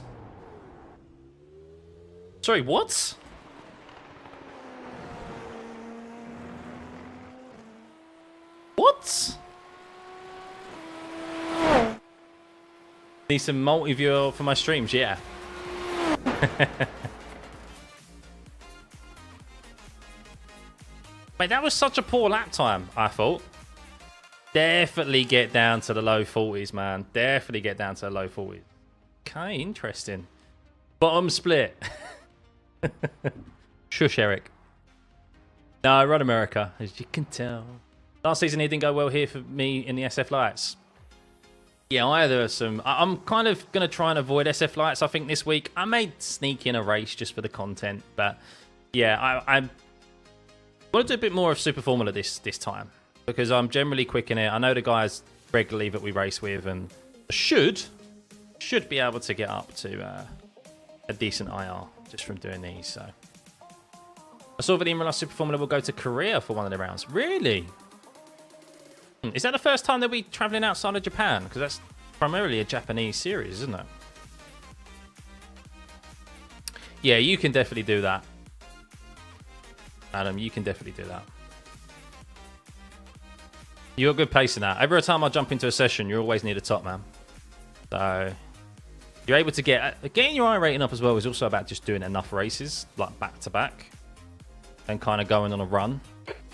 Sorry, what? What? Need some multi-viewer for my streams, yeah. Mate, that was such a poor lap time, I thought. Definitely get down to the low 40s, man. Definitely get down to the low 40s. Okay, interesting. Bottom split. Shush, Eric. No, I run America, as you can tell. Last season, it didn't go well here for me in the SF lights. Yeah, I had some... I'm kind of going to try and avoid SF lights, I think, this week. I may sneak in a race just for the content, but yeah, I want to do a bit more of Super Formula this time because I'm generally quick in it. I know the guys regularly that we race with and should be able to get up to a decent IR just from doing these. So I saw that in real life Super Formula will go to Korea for one of the rounds. Really? Is that the first time they'll be traveling outside of Japan? Because that's primarily a Japanese series, isn't it? Yeah, you can definitely do that. Adam, you can definitely do that. You're a good pace in that. Every time I jump into a session, you're always near the top, man. So you're able to getting your iRating up as well is also about just doing enough races, like back to back, and kind of going on a run.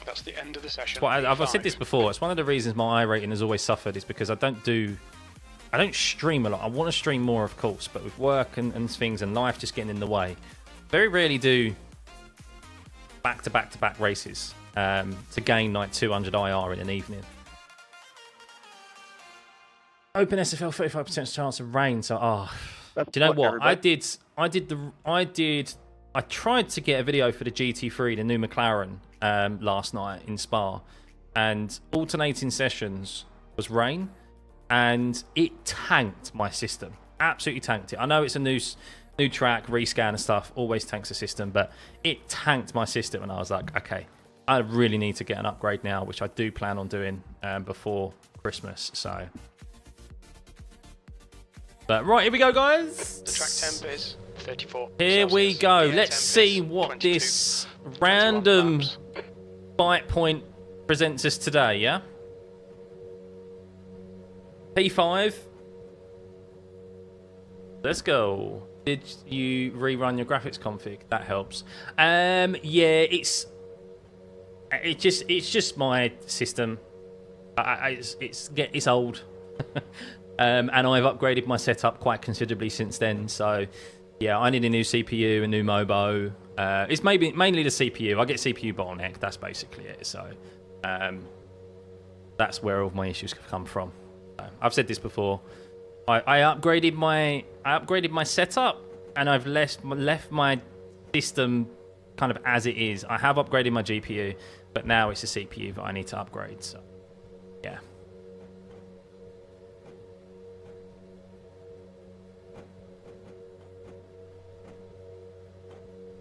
That's the end of the session. I've said this before. It's one of the reasons my iRating has always suffered is because I don't stream a lot. I want to stream more, of course, but with work and things and life just getting in the way, very rarely do back to back races to gain like 200 IR in an evening. Open SFL 35% chance of rain. So, do you know what? Everybody. I tried to get a video for the GT3, the new McLaren, last night in Spa, and alternating sessions was rain, and it tanked my system. Absolutely tanked it. I know it's a new new track, rescan and stuff, always tanks the system, but it tanked my system, and I was like, okay, I really need to get an upgrade now, which I do plan on doing before Christmas. So, but right, here we go, guys. The track temp is 34. Here we Celsius. go. The air Let's temp see is what 22, this 21 random laps. bite point presents us today. Yeah. P5. Let's go. Did you rerun your graphics config? That helps. Yeah, it's just my system. It's old, and I've upgraded my setup quite considerably since then. So yeah, I need a new CPU, a new Mobo. It's mainly the CPU. I get CPU bottleneck. That's basically it. So that's where all my issues have come from. I've said this before. I upgraded my setup, and I've left my system kind of as it is. I have upgraded my GPU, but now it's the CPU that I need to upgrade. So yeah.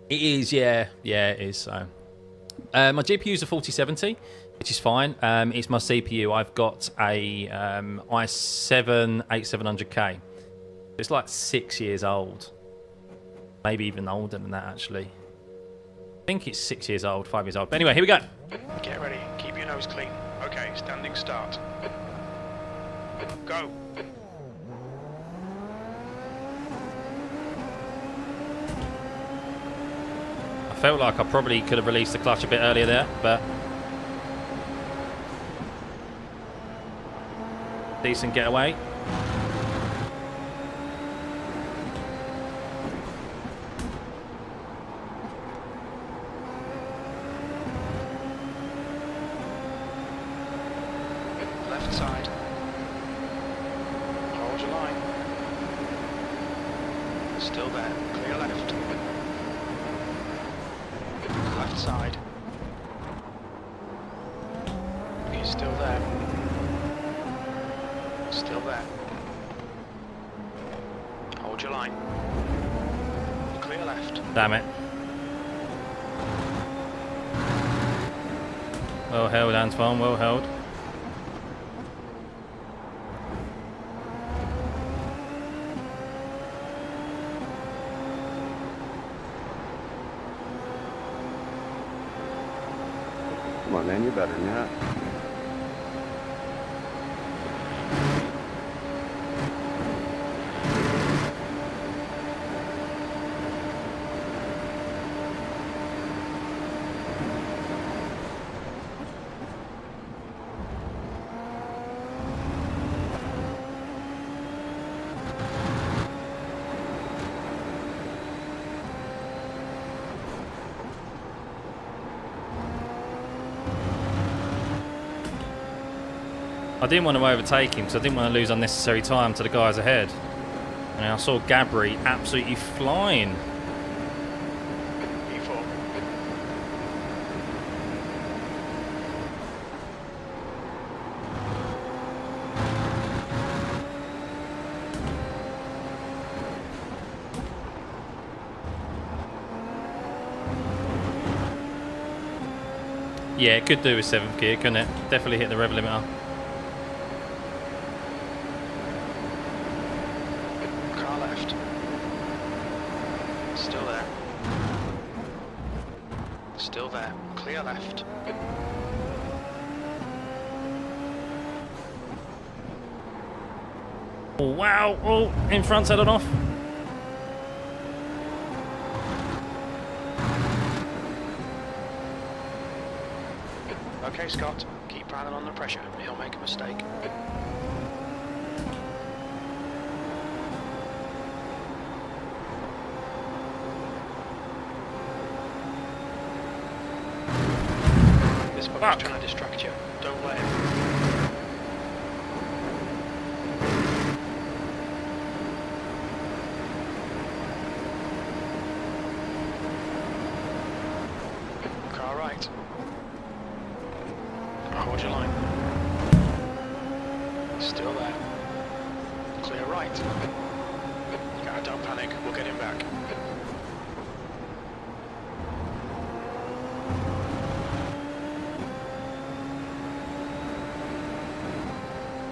It is, yeah, it is. So my GPU is a 4070, which is fine. It's my CPU. I've got a i7 8700K. It's like 6 years old, maybe even older than that actually. I think it's 6 years old, 5 years old. But anyway, here we go. Get ready. Keep your nose clean. Okay, standing start. Go. I felt like I probably could have released the clutch a bit earlier there, but decent getaway. Left side. Hold your line. Still there. Clear left. Left side. He's still there. Still there. Hold your line. Clear left. Damn it. Well held, Antoine, well held. Come on, man, you're better than that. I didn't want to overtake him because I didn't want to lose unnecessary time to the guys ahead. And I saw Gabri absolutely flying. E4. Yeah, it could do with 7th gear, couldn't it? Definitely hit the rev limiter. Car left. Still there. Still there. Clear left. Oh, wow. Oh, in front's headed off. Okay, Scott. Keep running on the pressure. He'll make a mistake. This bugger's trying to distract you. Don't let him. Car right. Hold your line. Still there. Clear right. Don't panic. We'll get him back.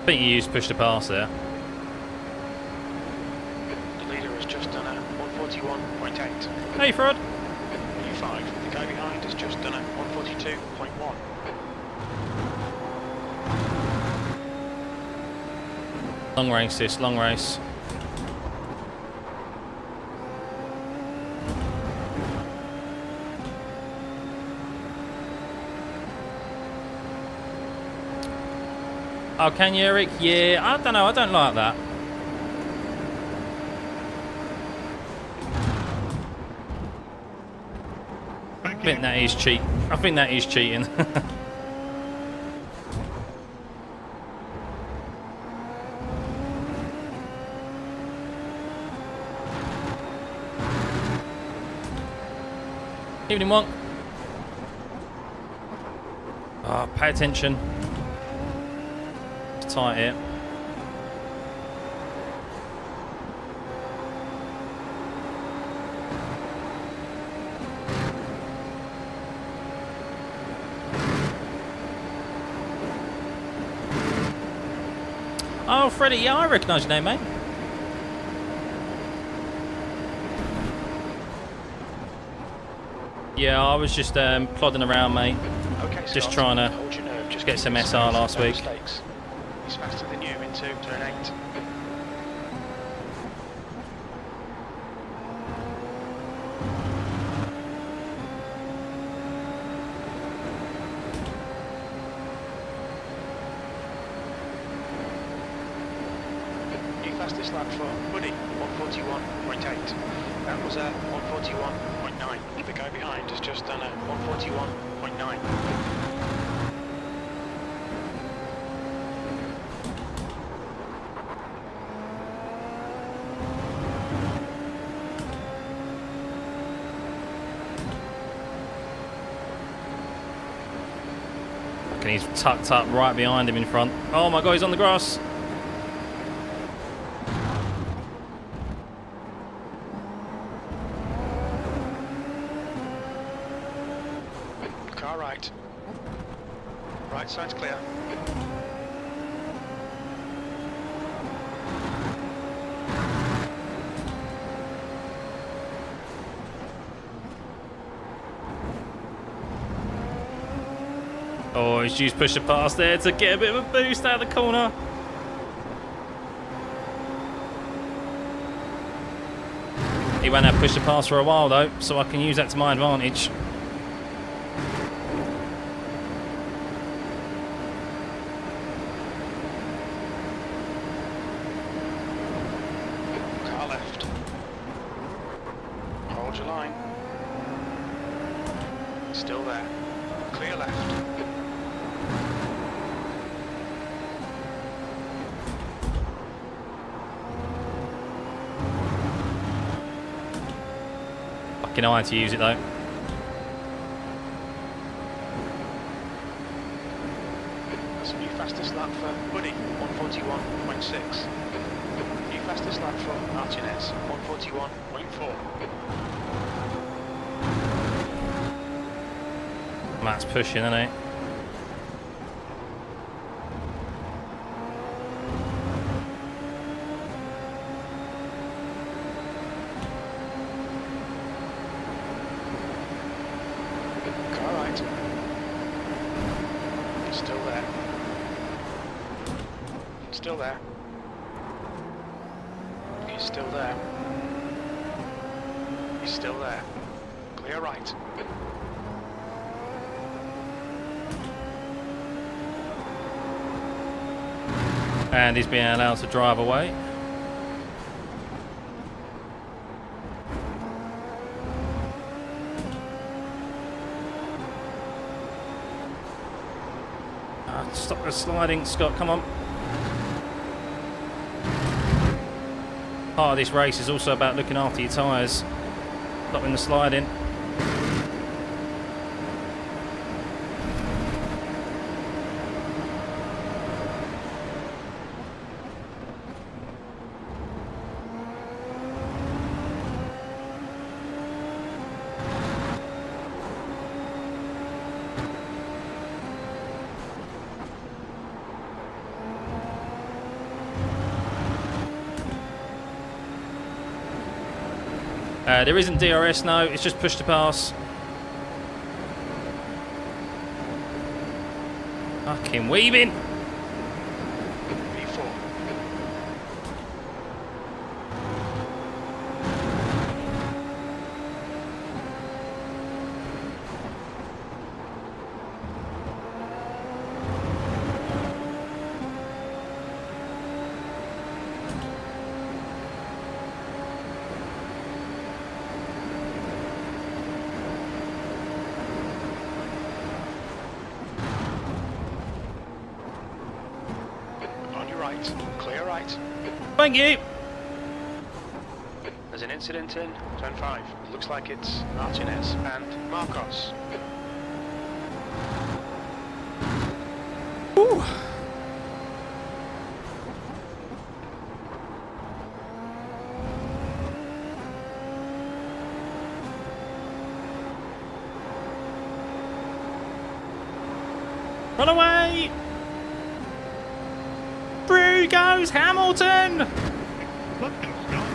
I think you used push to pass there. The leader has just done a 141.8. Hey, Fred. U5, the guy behind has just done a 142.1. Long race this, long race. Oh, can you, Eric? Yeah, I don't know. I don't like that. I think that is cheat. I think that is cheating. Evening, Wonk. Oh, pay attention. It's tight here. Oh, Freddie, yeah, I recognise your name, mate. Yeah, I was just plodding around, mate. Okay, Just Scott, trying to hold your nerve, just get keep some it SR safe, last no week. mistakes. He's faster than you into turn 8. New fastest lap for Buddy, 141.8. That was a 141.9. The guy behind has just done a 141.9. And he's tucked up right behind him in front. Oh my god, he's on the grass. Car right. Right side's clear. Oh, he's used push to pass there to get a bit of a boost out of the corner. He won't have push to pass for a while though, so I can use that to my advantage. Car left. Hold your line. Still there. Clear left. Fucking iron to use it though. That's a new fastest lap for Buddy, 141.6. New fastest lap for Martinez, 141.4. Matt's pushing, isn't he? Car right. Still there. Still there. He's still there. He's still there. Clear right. And he's being allowed to drive away. Stop the sliding, Scott, come on. Part of this race is also about looking after your tyres, stopping the sliding. There isn't DRS, no. It's just push to pass. Fucking weaving. V4. Clear right. Thank you. There's an incident in turn 5. Looks like it's Martinez and Marcos. Ooh. Run away! Through goes Hamilton! Look, Scott.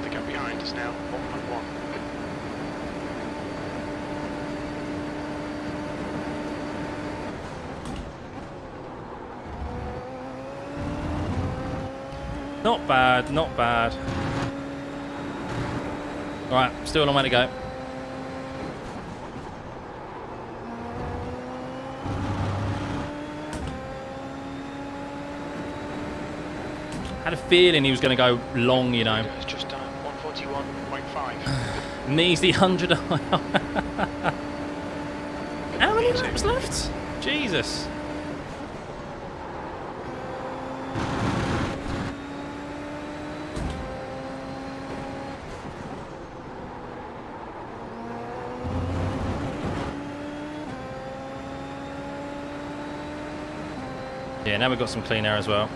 The gap behind is now 1.1. Not bad, not bad. Alright, still a long way to go. Had a feeling he was going to go long, you know. It's just 141.5. Measly 100. How many laps left? Jesus. Yeah, now we've got some clean air as well.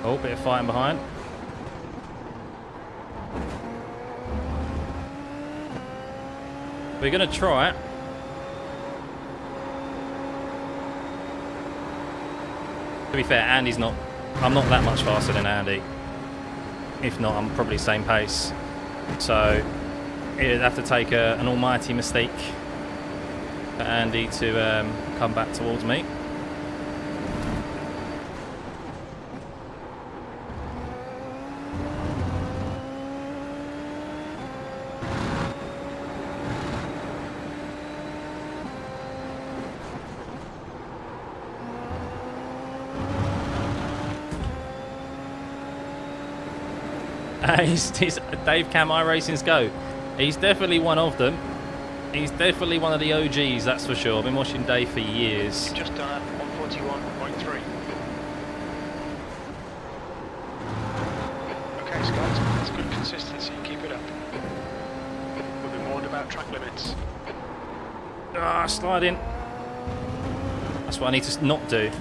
Oh, bit of fighting behind. We're going to try it. To be fair, Andy's not... I'm not that much faster than Andy. If not, I'm probably same pace. So, it'd have to take an almighty mistake for Andy to come back towards me. He's Dave Cam iRacing's go. He's definitely one of them. He's definitely one of the OGs, that's for sure. I've been watching Dave for years. Just done 141.3. Okay, Scott, that's good consistency. Keep it up. We'll be warned about track limits. Ah, sliding. That's what I need to not do.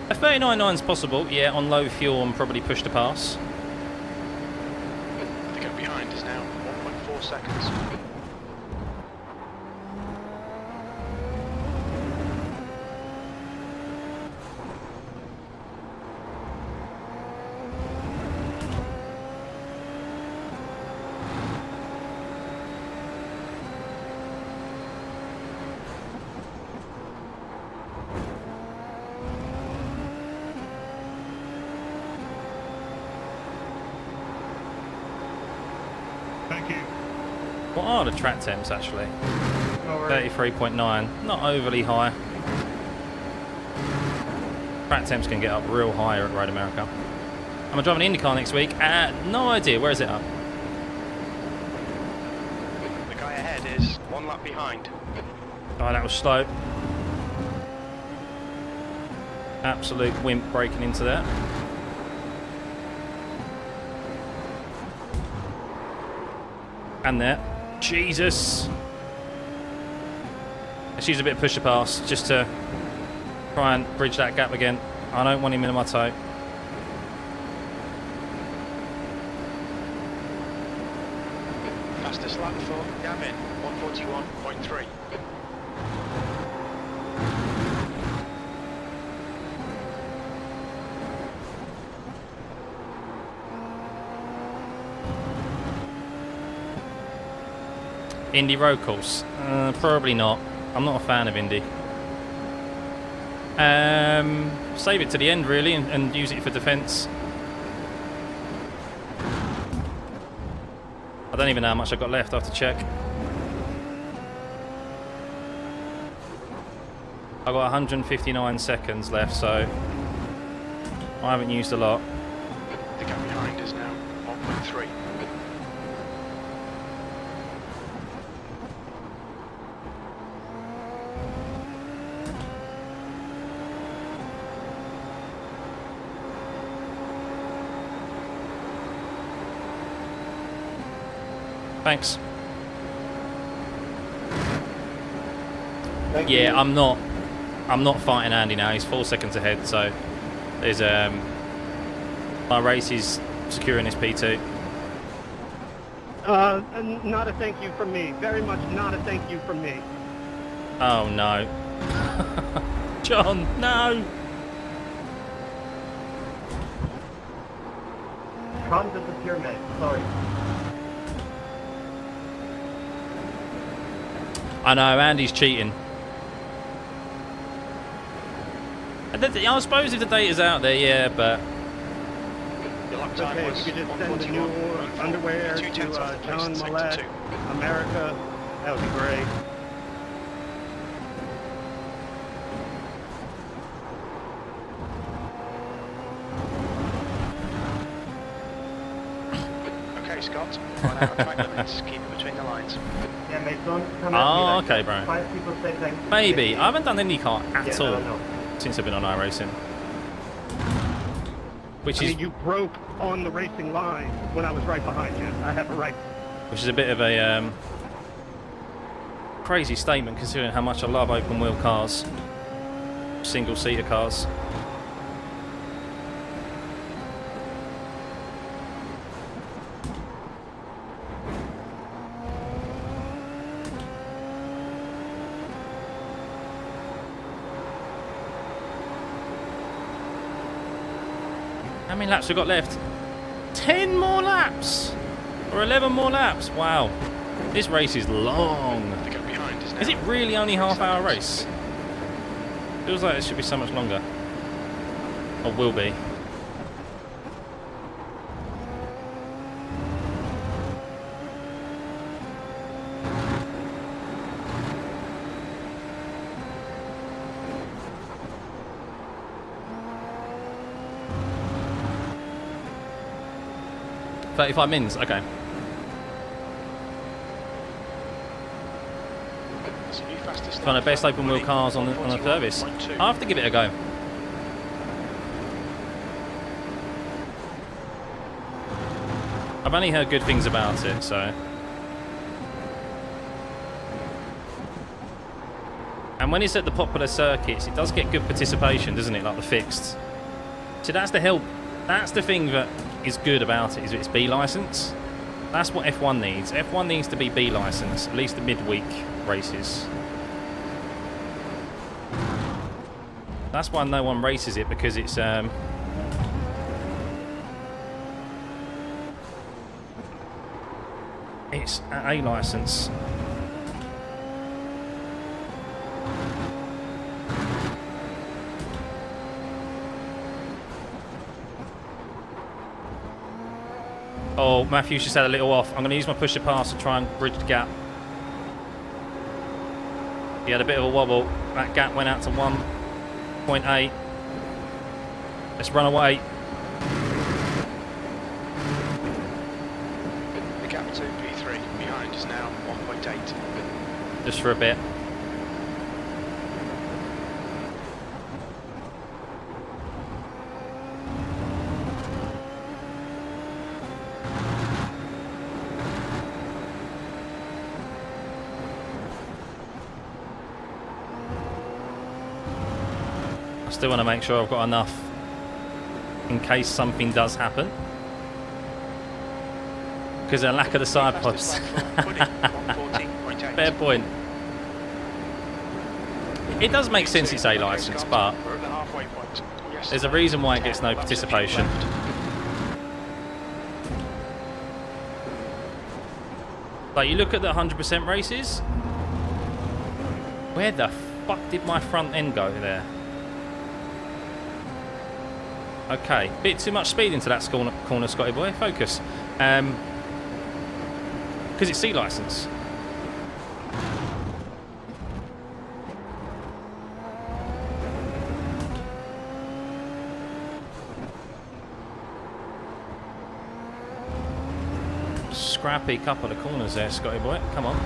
A 39.9 is possible, yeah, on low fuel and probably push to pass. The gap behind is now 1.4 seconds. Thank you. What are the track temps actually? 33.9, not overly high. Track temps can get up real high at Road America. Am I driving an IndyCar next week? No idea. Where is it up? The guy ahead is 1 lap behind. Oh, that was slow. Absolute wimp breaking into that. And there. Jesus. Let's use a bit of push to pass just to try and bridge that gap again. I don't want him in my toe. Fastest lap for Gavin, 141.3. Indy road course? Probably not. I'm not a fan of Indy. Save it to the end really and use it for defence. I don't even know how much I've got left. I have to check. I've got 159 seconds left, so I haven't used a lot. The gap behind is now 1.3. Thanks. Thank Yeah, you. I'm not fighting Andy now. He's 4 seconds ahead, so there's my race is securing his P2. Not a thank you from me. Very much not a thank you from me. Oh no. John, no. Can't disappear, mate. Sorry. I know, Andy's cheating. I suppose if the data's out there, yeah, but Your lap time Okay, was if you could just send the new 141.4. underwear 2 to tenths off the place John in sector Millett, 2. America, that would be great. Okay, Scott, run out of track limits. Keep it between the lines. Yeah, mate, don't come Oh, okay, bro. 5 people say thanks. maybe. I haven't done IndyCar at all No. since I've been on iRacing. Which I is mean, you broke on the racing line when I was right behind you. I have a right. a bit of a crazy statement considering how much I love open wheel cars, single seater cars. How many laps we got left? 10 more laps! Or 11 more laps? Wow. This race is long. The gap behind is now. Is it really only half-hour race? Feels like it should be so much longer. Or will be. $35 mins, okay. It's a new fastest One of the best lap, open wheel cars on the service. 141.2. I'll have to give it a go. I've only heard good things about it, so. And when it's at the popular circuits, it does get good participation, doesn't it? Like the fixed. So that's the help. That's the thing that is good about it, is it's B license. That's what F1 needs. F1 needs to be B license, at least the midweek races. That's why no one races it, because it's an A license. Oh, Matthew's just had a little off. I'm going to use my push to pass to try and bridge the gap. He had a bit of a wobble. That gap went out to 1.8. Let's run away. The gap to P3 behind is now 1.8. Just for a bit. Still want to make sure I've got enough in case something does happen. Because of the lack of the side pods. Fair point. It does make sense it's A licence, but there's a reason why it gets no participation. Like, you look at the 100% races. Where the fuck did my front end go there? Okay, bit too much speed into that corner, Scotty boy. Focus. Because it's C licence. Scrappy couple of corners there, Scotty boy. Come on.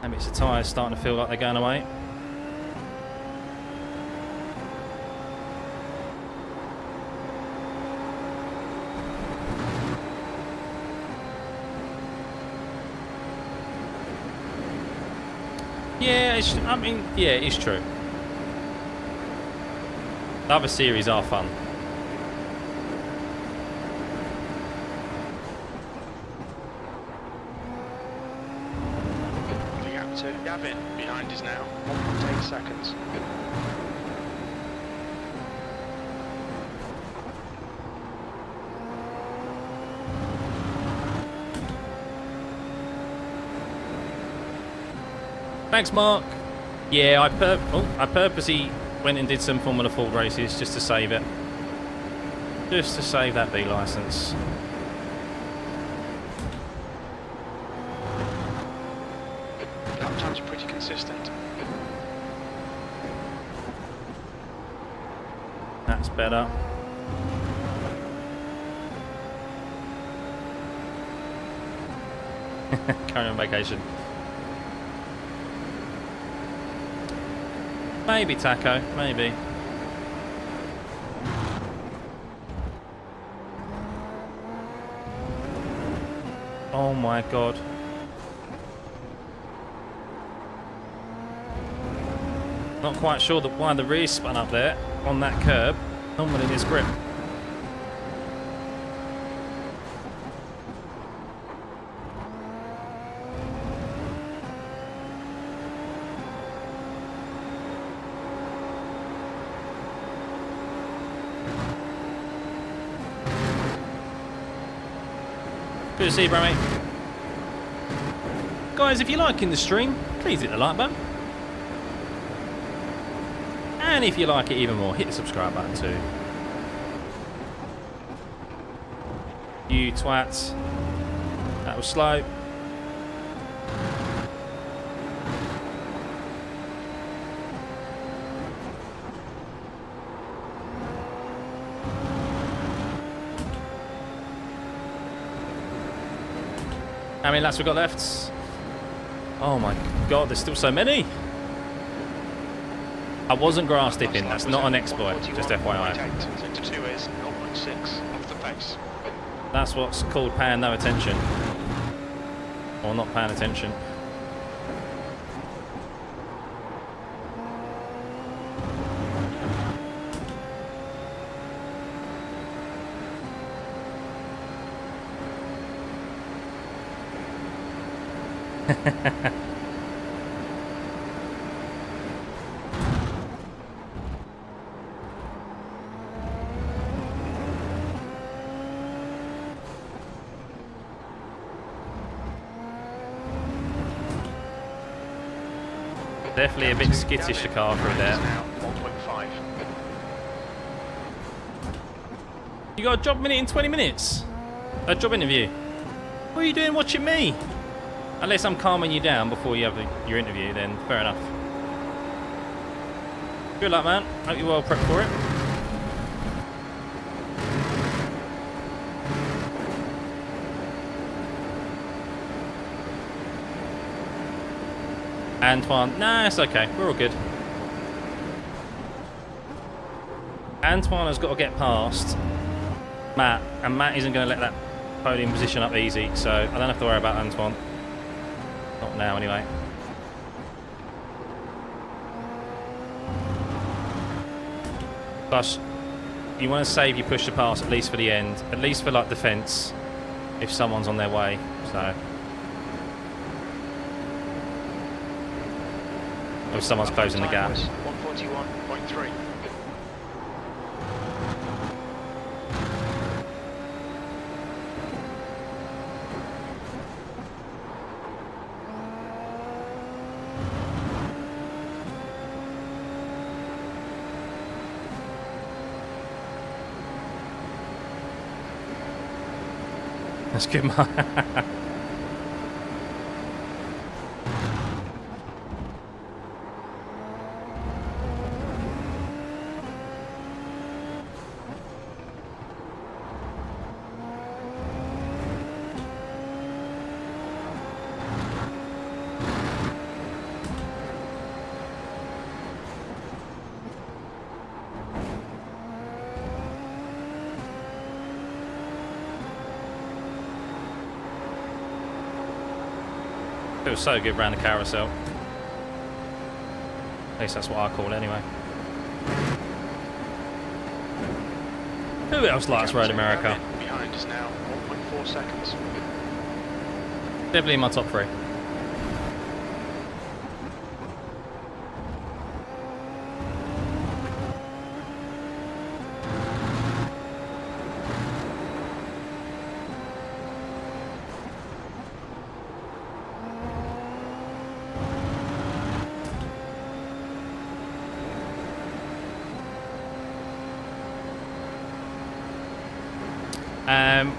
Maybe it's the tyres starting to feel like they're going away. Yeah, I mean, yeah, it's true. The other series are fun. The gap to Gavin behind is now 1.8 seconds. Thanks, Mark. Yeah, I purposely went and did some Formula Ford races just to save it. Just to save that B licence. Lap times are pretty consistent. That's better. Going on vacation. Maybe Taco, maybe. Oh my god. Not quite sure why the rear spun up there on that curb. Normally there's grip. Good to see you, bro, mate. Guys, if you're liking the stream, please hit the like button. And if you like it even more, hit the subscribe button too. You twats. That was slow. How many laps we got left? Oh my god, there's still so many. I wasn't grass dipping, that's not an exploit, just FYI. Sector 2 is 0.6 off the pace. That's what's called paying no attention. Or not paying attention. Definitely a bit skittish, the car through there. You got a job minute in 20 minutes? A job interview? What are you doing watching me? Unless I'm calming you down before you have your interview, then fair enough. Good luck, man. Hope you're well prepped for it. Antoine, nah, it's okay. We're all good. Antoine has got to get past Matt, and Matt isn't going to let that podium position up easy, so I don't have to worry about Antoine. Not now, anyway. Plus, you want to save your push to pass at least for the end, at least for like defence, if someone's on their way. So, or if someone's closing the gap. 141.3. That's good, Mark. Feels so good around the carousel. At least that's what I call it anyway. Who else likes Road America? Behind us now, 1.4 seconds. Definitely in my top 3.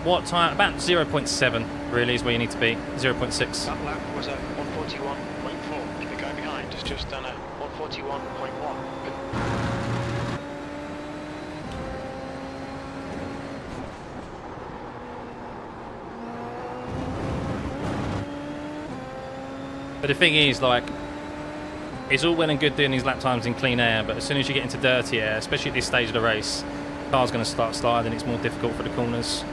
What time? About 0.7 really is where you need to be. 0.6. That lap was at 141.4. The guy behind has just done a 141.1. But the thing is, like, it's all well and good doing these lap times in clean air, but as soon as you get into dirty air, especially at this stage of the race, the car's going to start sliding. It's more difficult for the corners.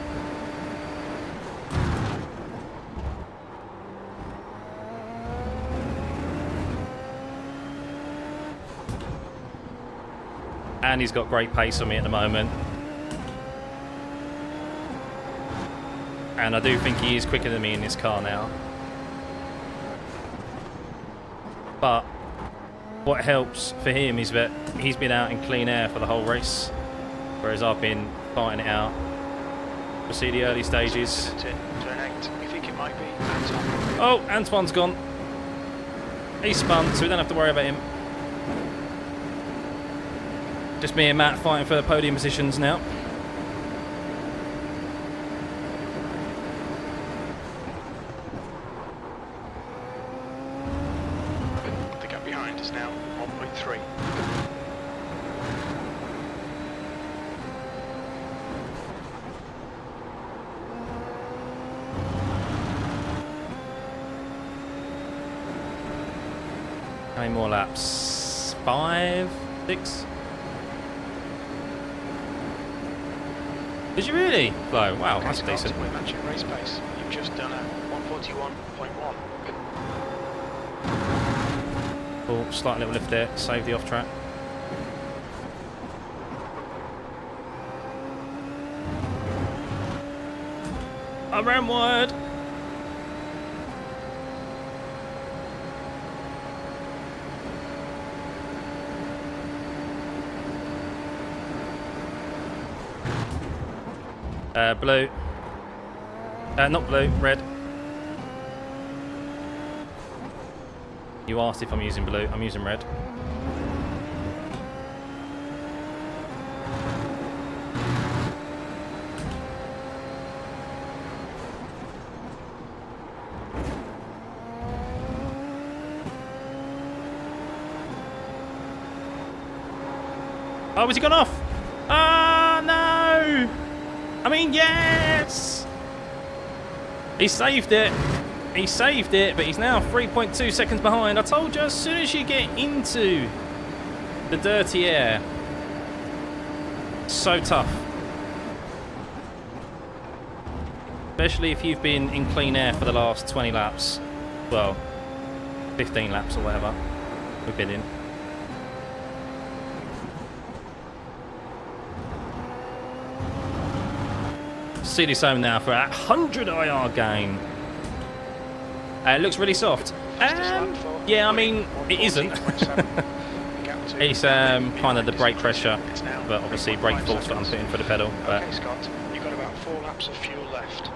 And he's got great pace on me at the moment. And I do think he is quicker than me in this car now. But what helps for him is that he's been out in clean air for the whole race, whereas I've been fighting it out. We'll see the early stages. Turn 8. You think it might be? Oh, Antoine's gone. He's spun, so we don't have to worry about him. Just me and Matt fighting for the podium positions now. The gap behind is now 1.3. How many more laps? 5, 6? Did you really? Flo, wow, that's decent. We're matching race pace. You've just done a 141.1. Oh, slight little lift there, save the off track. I ran wide. Blue. Not blue, red. You asked if I'm using blue. I'm using red. Oh, has he gone off? Ah, no! I mean, yes! He saved it. He saved it, but he's now 3.2 seconds behind. I told you, as soon as you get into the dirty air, so tough. Especially if you've been in clean air for the last 20 laps. Well, 15 laps or whatever we've been in. See this home now for a 100 IR gain. It looks really soft. Yeah, I mean, it isn't. It's kind of the brake pressure, but obviously brake force that I'm putting for the pedal. But Okay, Scott, you've got about 4 laps of fuel left.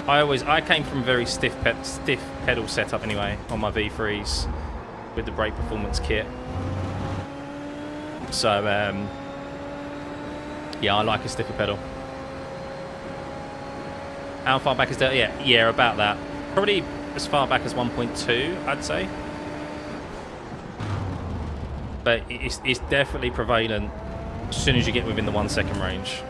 I came from a very stiff pedal setup anyway on my V3s with the brake performance kit. So yeah, I like a stiffer pedal. How far back is that? Yeah, about that. Probably as far back as 1.2, I'd say. But it's definitely prevalent as soon as you get within the 1 second range.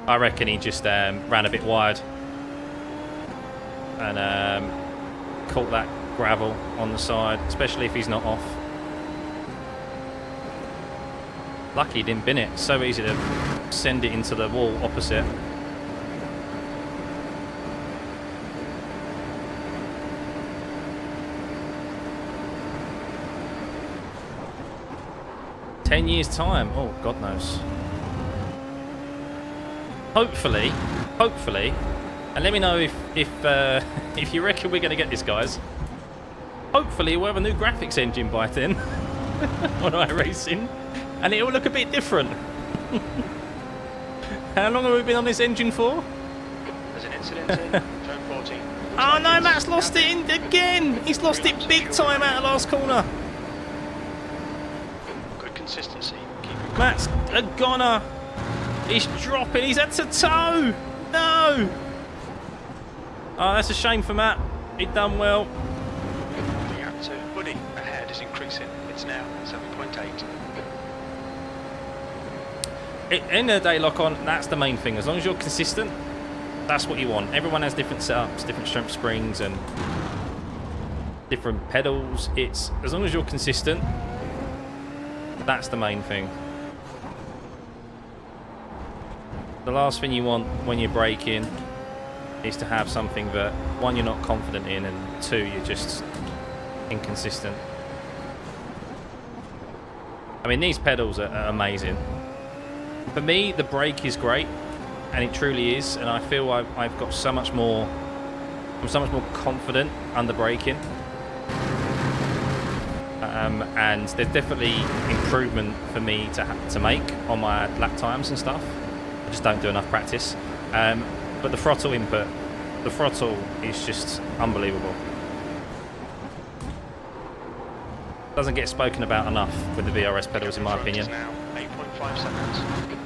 I reckon he just ran a bit wide and caught that gravel on the side, especially if he's not off. Lucky he didn't bin it. So easy to send it into the wall opposite. "10 years time." Oh, God knows. Hopefully, and let me know if you reckon we're going to get this, guys. Hopefully we'll have a new graphics engine by then on iRacing, and it'll look a bit different. How long have we been on this engine for? There's an incident in turn 14. Oh no, Matt's lost it in again. He's lost it big time out of last corner. Good consistency. Keep it Matt's a goner. He's dropping. He's had to tow. No. Oh, that's a shame for Matt. He'd done well. The gap to Buddy ahead is increasing. It's now 7.8. End of the day, lock on. That's the main thing. As long as you're consistent, that's what you want. Everyone has different setups, different strength springs, and different pedals. It's as long as you're consistent. That's the main thing. The last thing you want when you're braking is to have something that, one, you're not confident in, and two, you're just inconsistent. I mean, these pedals are amazing. For me, the brake is great, and it truly is, and I feel I've got so much more, I'm so much more confident under braking. And there's definitely improvement for me to make on my lap times and stuff. I just don't do enough practice. But the throttle input, the throttle is just unbelievable. Doesn't get spoken about enough with the VRS pedals, in my opinion. Now 8.5 seconds.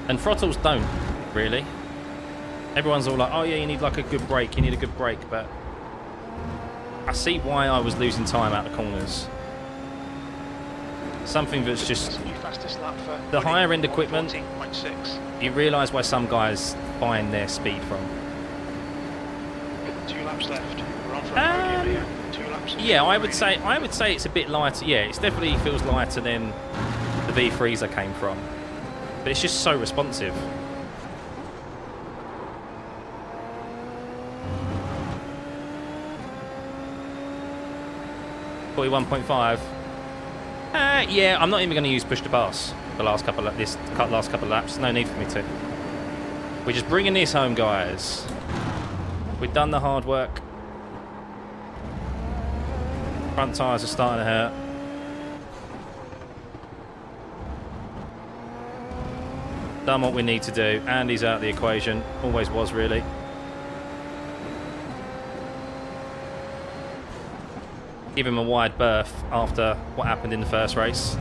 And throttles don't, really. Everyone's all like, oh yeah, you need like a good brake, you need a good brake, but I see why I was losing time out the corners. Something that's just the higher end equipment, 14.6. you realise why some guys find their speed from. 2 laps left. We're on for a podium here. 2 laps. Yeah, I would say it's a bit lighter. Yeah, it definitely feels lighter than the V3s I came from. But it's just so responsive. .5. Yeah, I'm not even going to use push to pass the last couple of laps. No need for me to. We're just bringing this home, guys. We've done the hard work. Front tyres are starting to hurt. Done what we need to do. Andy's out of the equation. Always was, really. Give him a wide berth after what happened in the first race.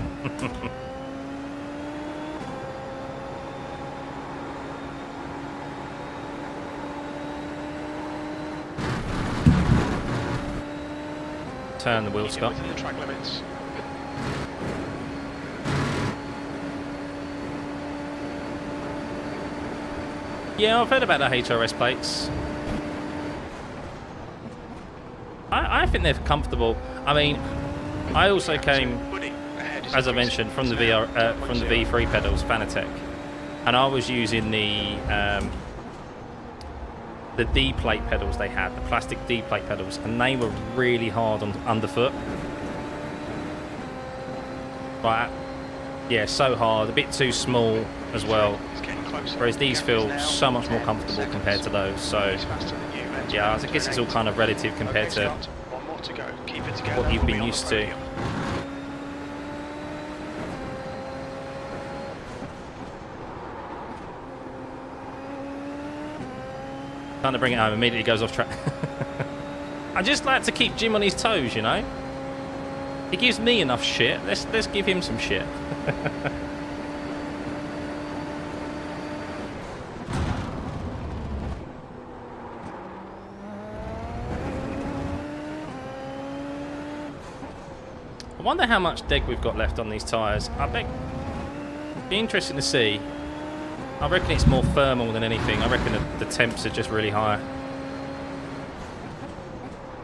Turn the wheel, Scott. Within the track limits. Yeah, I've heard about the HRS plates. I think they're comfortable. I mean, I also came, Buddy, ahead is as I increasing. mentioned, from the V3 pedals, Fanatec, and I was using the D plate pedals they had, the plastic D plate pedals, and they were really hard on underfoot. Right, yeah, so hard, a bit too small as well. It's getting closer. Whereas these Gap is feel now so much more 10 comfortable seconds. compared to those. So It's faster than you. Let's yeah, go I guess it's all 8. kind of relative compared Okay, to Scott, one more to go. Keep it together. what you've We'll been be on used the to. podium. Trying to bring it home, immediately goes off track. I just like to keep Jim on his toes, you know. He gives me enough shit. Let's give him some shit. I wonder how much deg we've got left on these tyres. I bet it'd be interesting to see. I reckon it's more thermal than anything. I reckon the temps are just really high.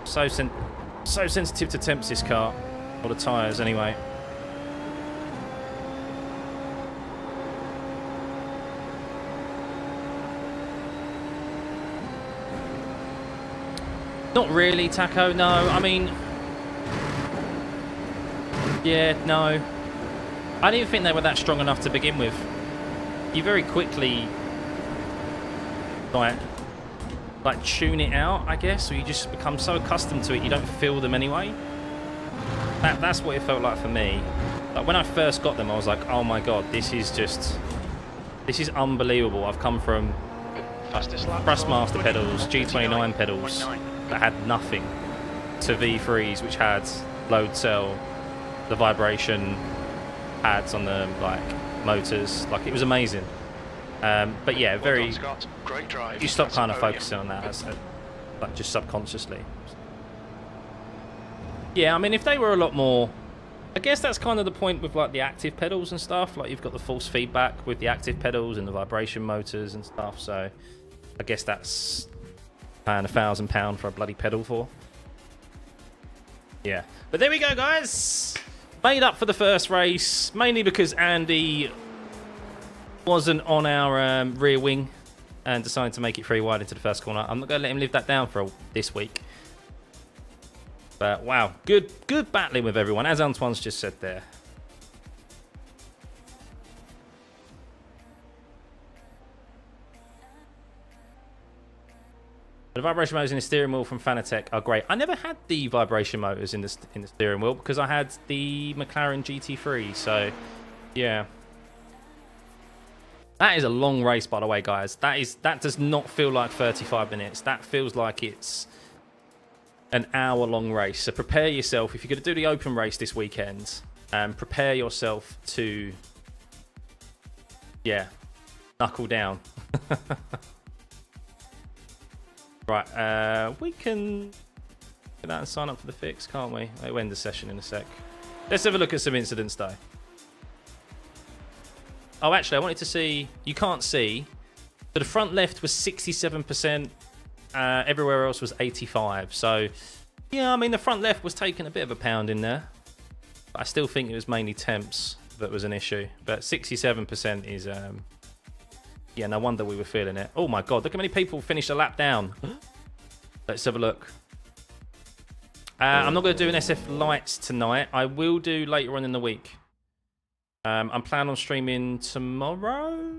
So sensitive to temps, this car. Or the tyres, anyway. Not really, Taco, no. I mean... Yeah, no. I didn't think they were that strong enough to begin with. You very quickly... like tune it out, I guess, or you just become so accustomed to it you don't feel them anyway. That's what it felt like for me. Like when I first got them, I was like, oh my god, this is unbelievable. I've come from Fastest lap. Thrustmaster Buddy, pedals, G29 pedals 1:39. that had nothing, to V3s which had load cell, the vibration pads on the motors. Like, it was amazing. But yeah, Well very. done, Scott. Great drive. You stop That's kind a of podium. focusing on that, like just subconsciously. Yeah, I mean, if they were a lot more, I guess that's kind of the point with like the active pedals and stuff. Like you've got the force feedback with the active pedals and the vibration motors and stuff. So I guess that's paying £1,000 for a bloody pedal for. Yeah, but there we go, guys. Made up for the first race, mainly because Andy wasn't on our rear wing and decided to make it free wide into the first corner. I'm not going to let him live that down for this week. But wow, good battling with everyone, as Antoine's just said there. The vibration motors in the steering wheel from Fanatec are great. I never had the vibration motors in the steering wheel because I had the McLaren GT3. So, yeah. That is a long race, by the way, guys. That does not feel like 35 minutes. That feels like it's an hour-long race. So prepare yourself. If you're going to do the open race this weekend, prepare yourself to, yeah, knuckle down. Right, we can get that and sign up for the fix, can't we? We'll end the session in a sec. Let's have a look at some incidents, though. Oh, actually, I wanted to see... You can't see. So the front left was 67%. Everywhere else was 85%. So, yeah, I mean, the front left was taking a bit of a pound in there. But I still think it was mainly temps that was an issue. But 67% is... yeah, no wonder we were feeling it. Oh, my God. Look how many people finished a lap down. Let's have a look. I'm not going to do an SF Lights tonight. I will do later on in the week. I'm planning on streaming tomorrow.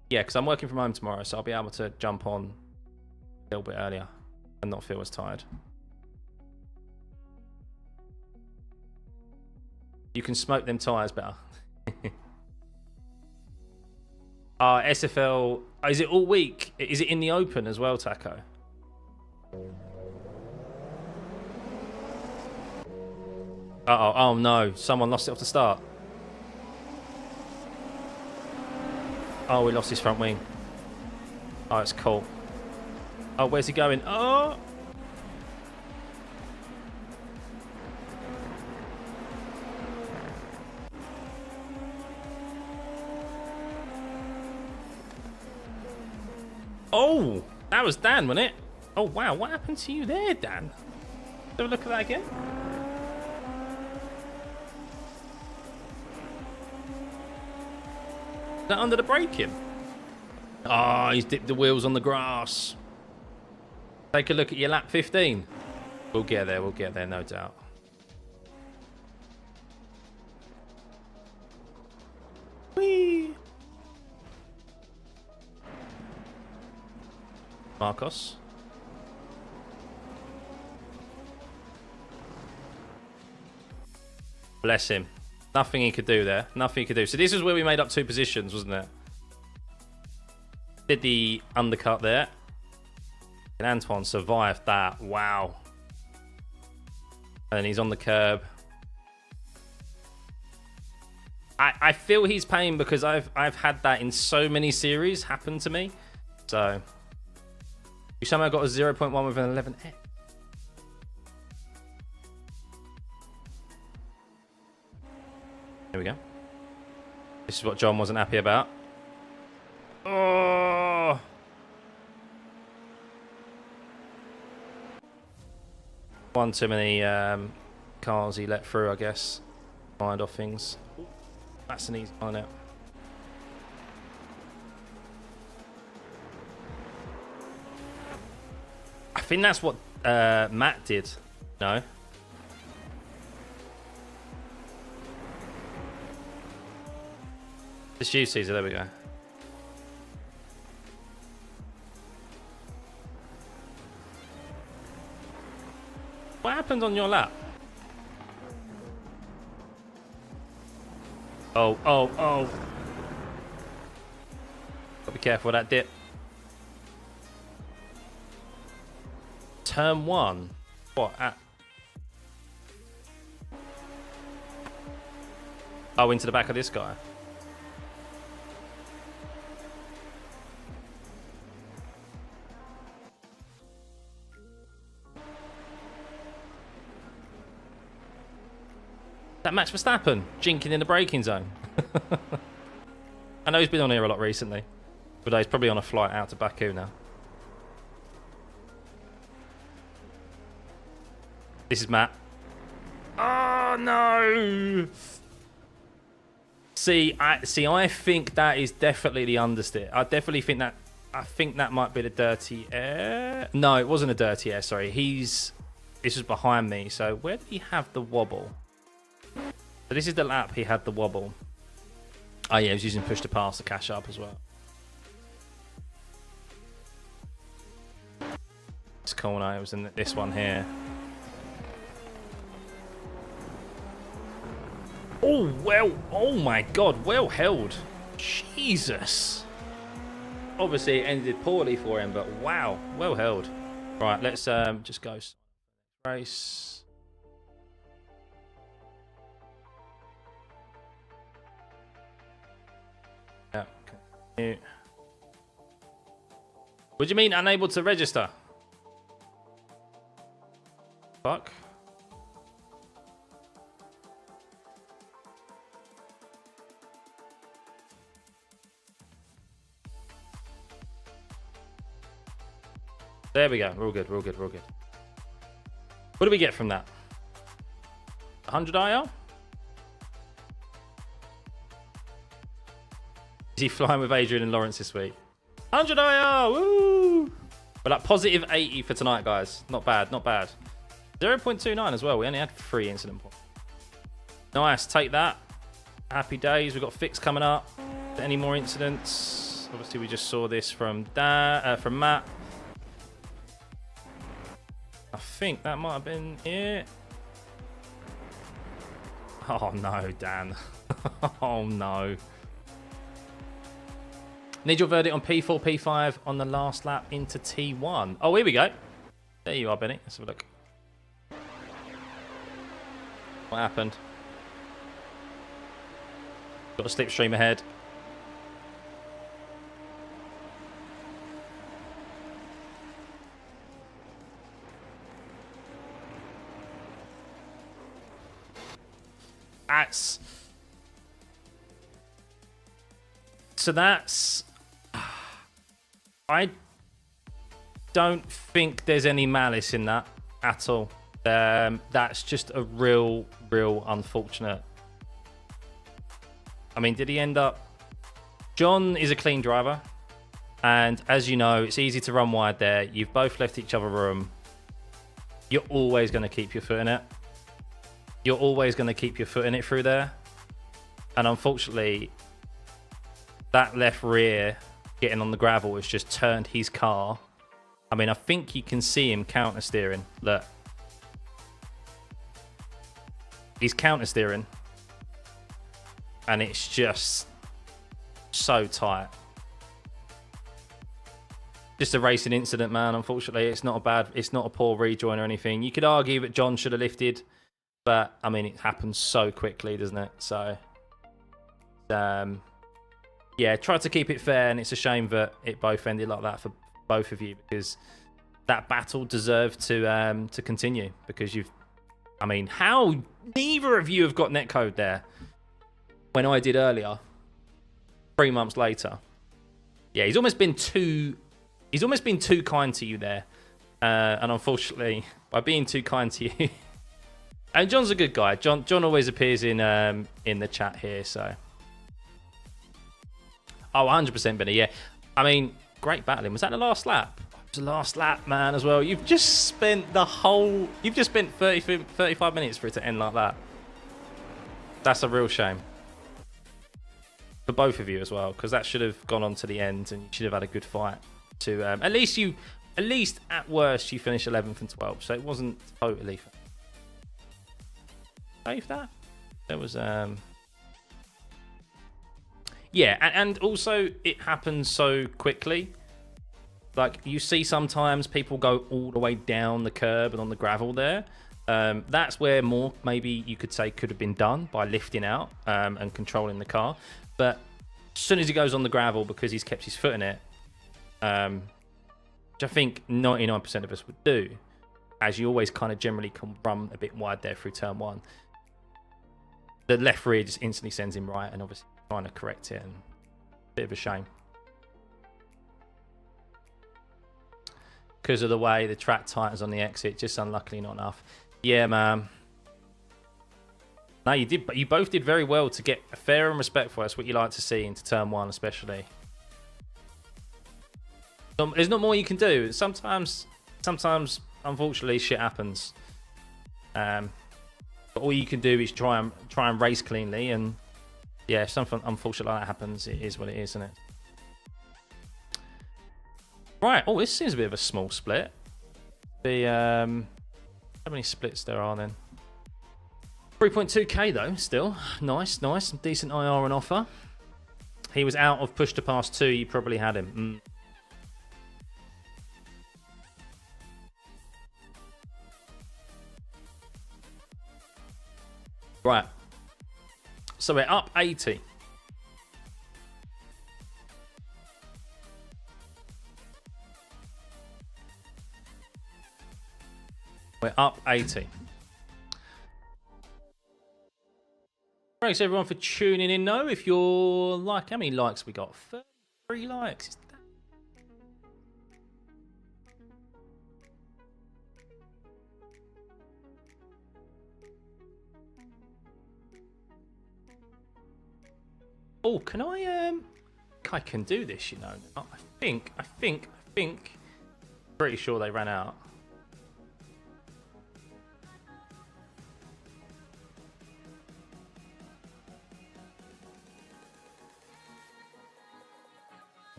Yeah, because I'm working from home tomorrow, so I'll be able to jump on a little bit earlier and not feel as tired. You can smoke them tyres better. SFL, is it all week? Is it in the open as well, Taco? Uh-oh, oh no, someone lost it off the start. Oh, we lost his front wing. Oh, it's cool. Oh, where's he going? Oh! Oh! That was Dan, wasn't it? Oh, wow. What happened to you there, Dan? Have a look at that again. Is that under the braking? Oh, he's dipped the wheels on the grass. Take a look at your lap 15. We'll get there, no doubt. Whee! Marcos. Bless him. Nothing he could do there. Nothing he could do. So this is where we made up 2 positions, wasn't it? Did the undercut there. And Antoine survived that. Wow. And he's on the curb. I feel he's paying because I've had that in so many series happen to me. So you somehow got a 0.1 with an 11X. There we go. This is what John wasn't happy about. Oh! One too many cars he let through, I guess. Mind off things. Ooh, that's an easy one out. I think that's what Matt did. No. Just you, Caesar. There we go. What happened on your lap? Oh. Gotta be careful of that dip. Turn 1. What? Oh, into the back of this guy. That Max Verstappen jinking in the braking zone. I know he's been on here a lot recently, but he's probably on a flight out to Baku now. This is Matt. Oh no! See, I think that is definitely the understeer. I definitely think that. I think that might be the dirty air. No, it wasn't a dirty air. Sorry, this was behind me. So where did he have the wobble? So this is the lap he had the wobble. Oh yeah, he was using push to pass to cash up as well. This corner, it was in this one here. Oh, well, oh my God, well held. Jesus. Obviously it ended poorly for him, but wow, well held. Right, let's just go race. Yeah. Continue. What do you mean unable to register? Fuck. There we go. We're all good. We're all good. We're all good. What do we get from that? 100 IR? Is he flying with Adrian and Lawrence this week? 100 IR! Woo! We're like positive 80 for tonight, guys. Not bad. Not bad. 0.29 as well. We only had 3 incident points. Nice. Take that. Happy days. We've got Fix coming up. Any more incidents? Obviously, we just saw this from Matt. I think that might have been it. Oh no, Dan. Oh no. Need your verdict on P4, P5 on the last lap into T1. Oh, here we go. There you are, Benny. Let's have a look. What happened? Got a slipstream ahead. That's I don't think there's any malice in that at all. That's just a real unfortunate. I mean, did he end up... John is a clean driver. And as you know, it's easy to run wide there. You've both left each other room. You're always going to keep your foot in it. You're always going to keep your foot in it through there. And unfortunately, that left rear getting on the gravel has just turned his car. I mean, I think you can see him counter steering. Look. He's counter steering. And it's just so tight. Just a racing incident, man. Unfortunately, it's not a poor rejoin or anything. You could argue that John should have lifted, but I mean, it happens so quickly, doesn't it? So, yeah, try to keep it fair, and it's a shame that it both ended like that for both of you, because that battle deserved to continue. Because I mean, how neither of you have got netcode there when I did earlier. 3 months later, yeah, he's almost been too kind to you there, and unfortunately, by being too kind to you, and John's a good guy. John always appears in the chat here, so. Oh, 100% Benny, yeah. I mean, great battling. Was that the last lap? It was the last lap, man, as well. You've just spent 35 minutes for it to end like that. That's a real shame. For both of you as well, because that should have gone on to the end, and you should have had a good fight. To at least at worst, you finished 11th and 12th, so it wasn't totally safe. That there was yeah, and also it happens so quickly. Like, you see sometimes people go all the way down the curb and on the gravel there. That's where more, maybe you could say, could have been done by lifting out and controlling the car. But as soon as he goes on the gravel, because he's kept his foot in it, which I think 99% of us would do, as you always kind of generally can run a bit wide there through turn one, the left rear just instantly sends him right, and obviously trying to correct it, and a bit of a shame. Because of the way the track tightens on the exit, just unluckily not enough. Yeah, man. No, you did, but you both did very well to get fair and respectful. That's what you like to see into turn one, especially. There's not more you can do. Sometimes, unfortunately, shit happens. But all you can do is try and race cleanly, and yeah, if something unfortunate like that happens, it is what it is, isn't it? Right. Oh, this seems a bit of a small split. How many splits there are then? 3.2k though, still. Nice. Some decent IR on offer. He was out of push to pass 2. You probably had him. Right. So we're up 80. We're up 80. Thanks everyone for tuning in. Though, if you're like, how many likes we got? 33 likes. Oh, can I can do this, you know. I think pretty sure they ran out.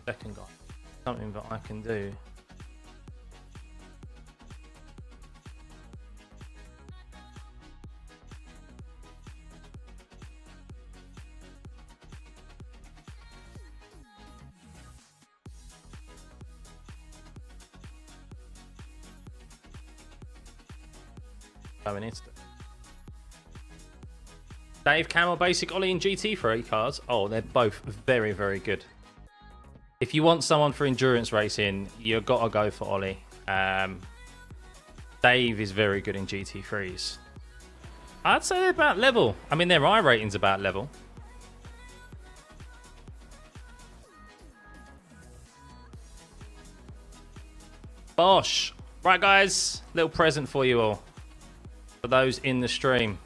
Second guy, something that I can do. Going instant. Dave Camel Basic Ollie and GT3 cars. Oh, they're both very, very good. If you want someone for endurance racing, you've got to go for Ollie. Dave is very good in GT3s. I'd say they're about level. I mean, their iRating's about level. Bosh. Right, guys. Little present for you all. for those in the stream.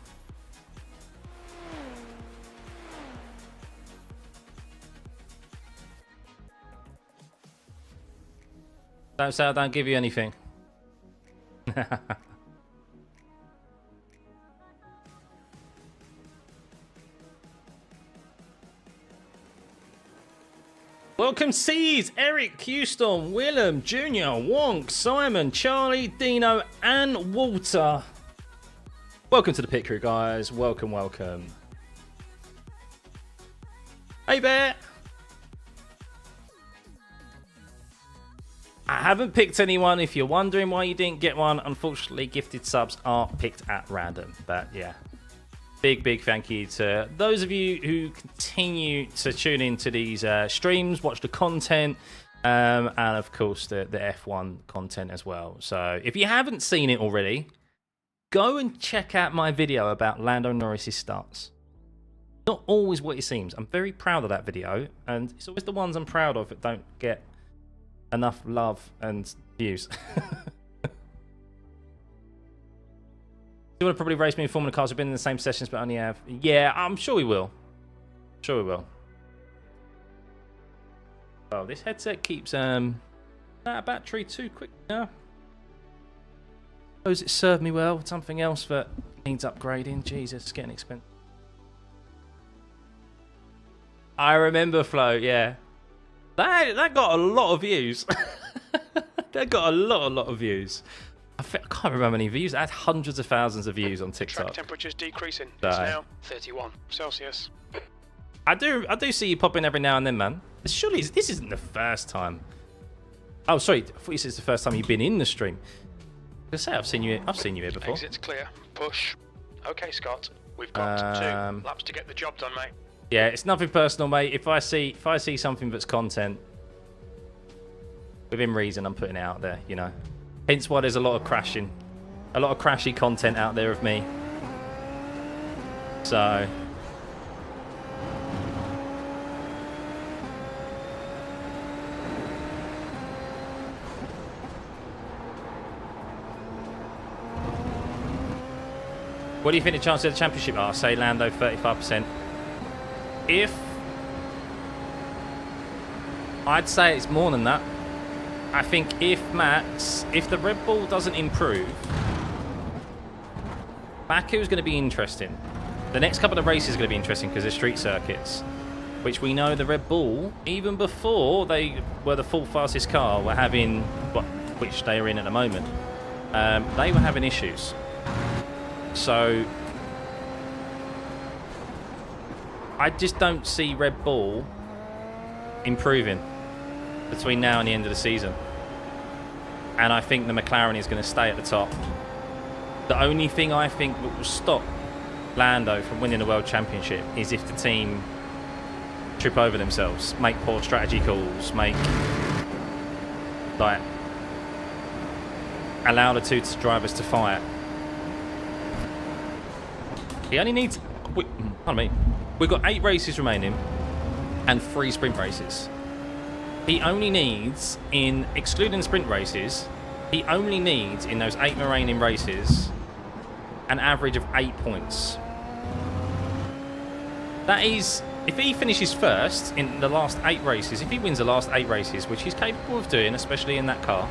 Don't say I don't give you anything. Welcome C's, Eric, Q-Storm, Willem, Junior, Wonk, Simon, Charlie, Dino, and Walter. Welcome to the pit crew, guys. Welcome, welcome. Hey, Bear. I haven't picked anyone. If you're wondering why you didn't get one, unfortunately, gifted subs are picked at random. But yeah, big thank you to those of you who continue to tune into these streams, watch the content, and of course the F1 content as well. So if you haven't seen it already, go and check out my video about Lando Norris's starts. Not always what it seems. I'm very proud of that video, and it's always the ones I'm proud of that don't get enough love and views. You want to probably race me in Formula Cars. We've been in the same sessions, but only have. Yeah, I'm sure we will. Sure we will. Oh, this headset keeps battery too quick now. Suppose it served me well. Something else that needs upgrading. Jesus, it's getting expensive. I remember Flo. Yeah, that got a lot of views. That got a lot of views. I can't remember how many views. I had hundreds of thousands of views on TikTok. Track temperature's decreasing. It's now 31 Celsius. I do see you pop in every now and then, man. Surely this isn't the first time. Oh, sorry. I thought you said it's the first time you've been in the stream. I say I've seen you here before. Exit's clear. Push. Okay, Scott. We've got 2 laps to get the job done, mate. Yeah, it's nothing personal, mate. If I see something that's content, within reason, I'm putting it out there. You know. Hence why there's a lot of crashing. A lot of crashy content out there of me. So. What do you think the chances of the championship are? Say Lando 35%. I'd say it's more than that. I think if the Red Bull doesn't improve, Baku's going to be interesting. The next couple of races are going to be interesting because they're street circuits, which we know the Red Bull, even before they were the full fastest car, were having, which they are in at the moment, they were having issues. So I just don't see Red Bull improving between now and the end of the season. And I think the McLaren is going to stay at the top. The only thing I think that will stop Lando from winning the World Championship is if the team trip over themselves, make poor strategy calls, allow the two drivers to fight. He only needs... Pardon me. We've got 8 races remaining and 3 sprint races. He only needs, excluding sprint races, he only needs, in those 8 remaining races, an average of 8 points. That is, if he finishes first in the last 8 races, if he wins the last 8 races, which he's capable of doing, especially in that car,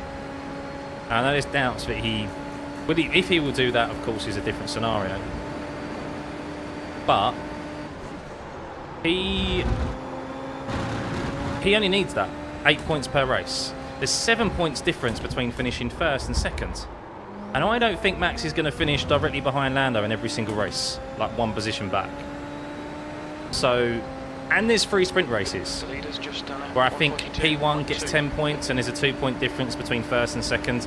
I know there's doubts that if he will do that, of course, is a different scenario. But he only needs that. 8 points per race. There's 7 points difference between finishing first and second. And I don't think Max is going to finish directly behind Lando in every single race, like one position back. So, and there's 3 sprint races, where I think P1 gets 10 points and there's a 2-point difference between first and second.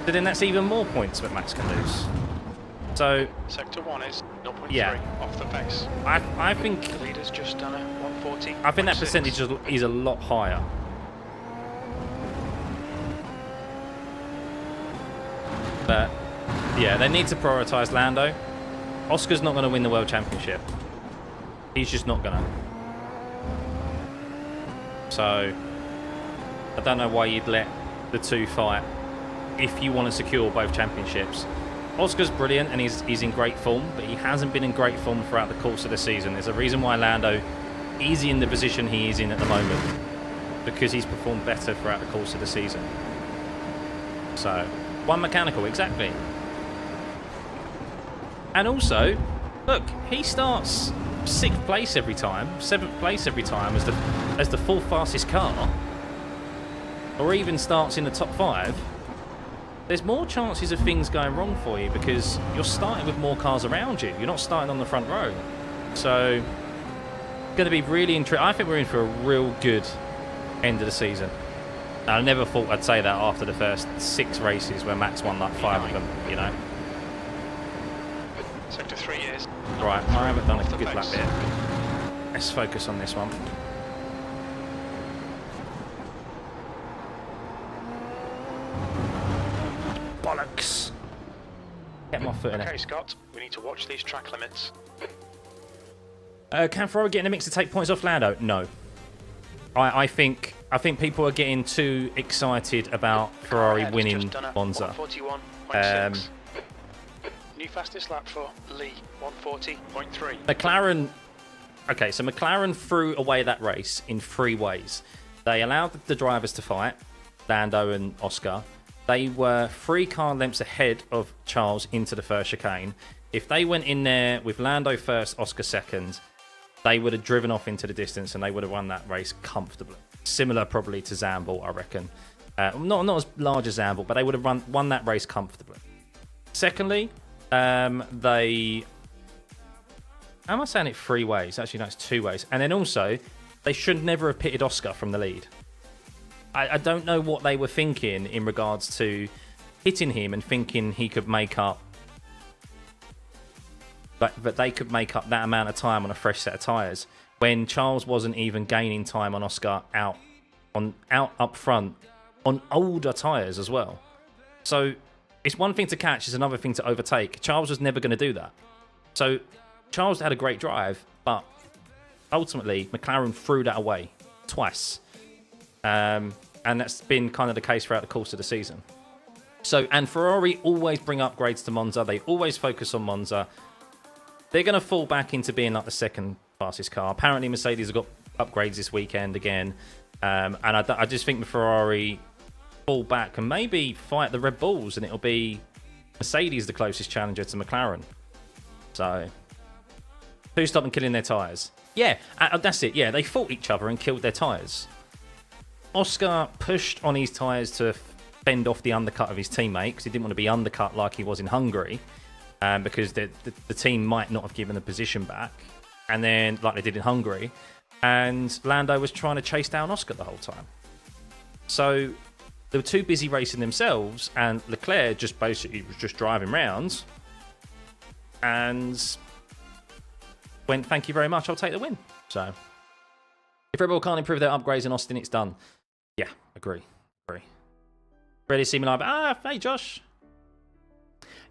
So then that's even more points that Max can lose. So sector 1 is 0.3 off the pace. I think the leader's just done a 140. I think that percentage is a lot higher. But yeah, they need to prioritise Lando. Oscar's not going to win the World Championship. He's just not going to. So I don't know why you'd let the two fight if you want to secure both championships. Oscar's brilliant and he's in great form, but he hasn't been in great form throughout the course of the season. There's a reason why Lando is in the position he is in at the moment, because he's performed better throughout the course of the season. So, one mechanical, exactly. And also, look, he starts 6th place every time, 7th place every time as the 4th fastest car, or even starts in the top 5. There's more chances of things going wrong for you because you're starting with more cars around you. You're not starting on the front row. So, going to be really interesting. I think we're in for a real good end of the season. I never thought I'd say that after the first 6 races where Max won like 5 of them, you know. Sector 3 is. Right, I haven't done a good lap yet. Let's focus on this one. Bollocks! Get my foot in Okay, it. Scott, we need to watch these track limits. Can Ferrari get in the mix to take points off Lando? No. I think people are getting too excited about Ferrari winning Monza. 141.6. New fastest lap for Lee, 140.3. McLaren. Okay, so McLaren threw away that race in 3 ways. They allowed the drivers to fight, Lando and Oscar. They were 3 car lengths ahead of Charles into the first chicane. If they went in there with Lando first, Oscar second, they would have driven off into the distance and they would have won that race comfortably. Similar probably to Zandvoort, I reckon. Not as large as Zandvoort, but they would have won that race comfortably. Secondly, they... Am I saying it 3 ways? Actually, no, it's 2 ways. And then also, they should never have pitted Oscar from the lead. I don't know what they were thinking in regards to hitting him and thinking he could make up... But they could make up that amount of time on a fresh set of tyres when Charles wasn't even gaining time on Oscar out up front on older tyres as well. So it's one thing to catch, it's another thing to overtake. Charles was never going to do that. So Charles had a great drive, but ultimately McLaren threw that away twice. And that's been kind of the case throughout the course of the season. So, and Ferrari always bring upgrades to Monza. They always focus on Monza. They're going to fall back into being like the 2nd fastest car. Apparently, Mercedes have got upgrades this weekend again. And I just think the Ferrari fall back and maybe fight the Red Bulls, and it'll be Mercedes the closest challenger to McLaren. So, who stopped them killing their tyres? Yeah, that's it. Yeah, they fought each other and killed their tyres. Oscar pushed on his tyres to fend off the undercut of his teammate because he didn't want to be undercut like he was in Hungary. Because the team might not have given the position back, and then like they did in Hungary, and Lando was trying to chase down Oscar the whole time. So they were too busy racing themselves, and Leclerc just basically was just driving round and went, "Thank you very much, I'll take the win." So if Red Bull can't improve their upgrades in Austin, it's done. Yeah, agree. Ready to see me live? Hey Josh.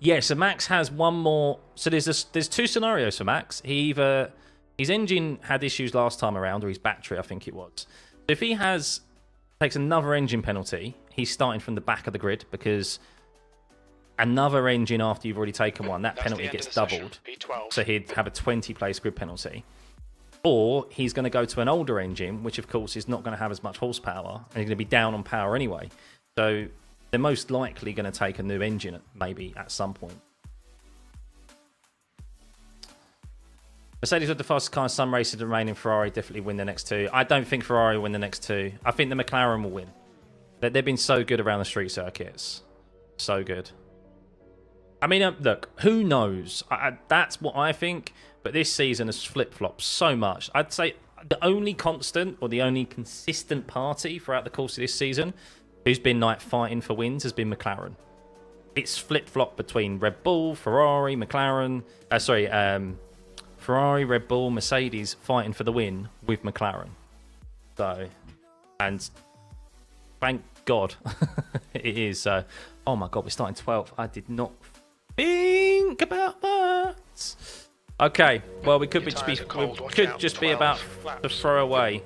Yeah, so Max has one more. So there's 2 scenarios for Max. His engine had issues last time around, or his battery, I think it was. So if he takes another engine penalty, he's starting from the back of the grid because another engine after you've already taken one, that penalty gets doubled. So he'd have a 20-place grid penalty. Or he's going to go to an older engine, which of course is not going to have as much horsepower, and he's going to be down on power anyway. So they're most likely going to take a new engine maybe at some point. Mercedes with the fastest car in some races, remaining Ferrari definitely win the next 2. I don't think Ferrari will win the next 2. I think the McLaren will win. They've been so good around the street circuits. So good. I mean, look, who knows? That's what I think. But this season has flip-flopped so much. I'd say the only constant or the only consistent party throughout the course of this season who's been like fighting for wins has been McLaren. It's flip-flop between Red Bull, Ferrari, McLaren. Ferrari, Red Bull, Mercedes fighting for the win with McLaren. So, and thank God it is. Oh my God, we're starting 12th. I did not think about that. Okay, well we could just be about to throw away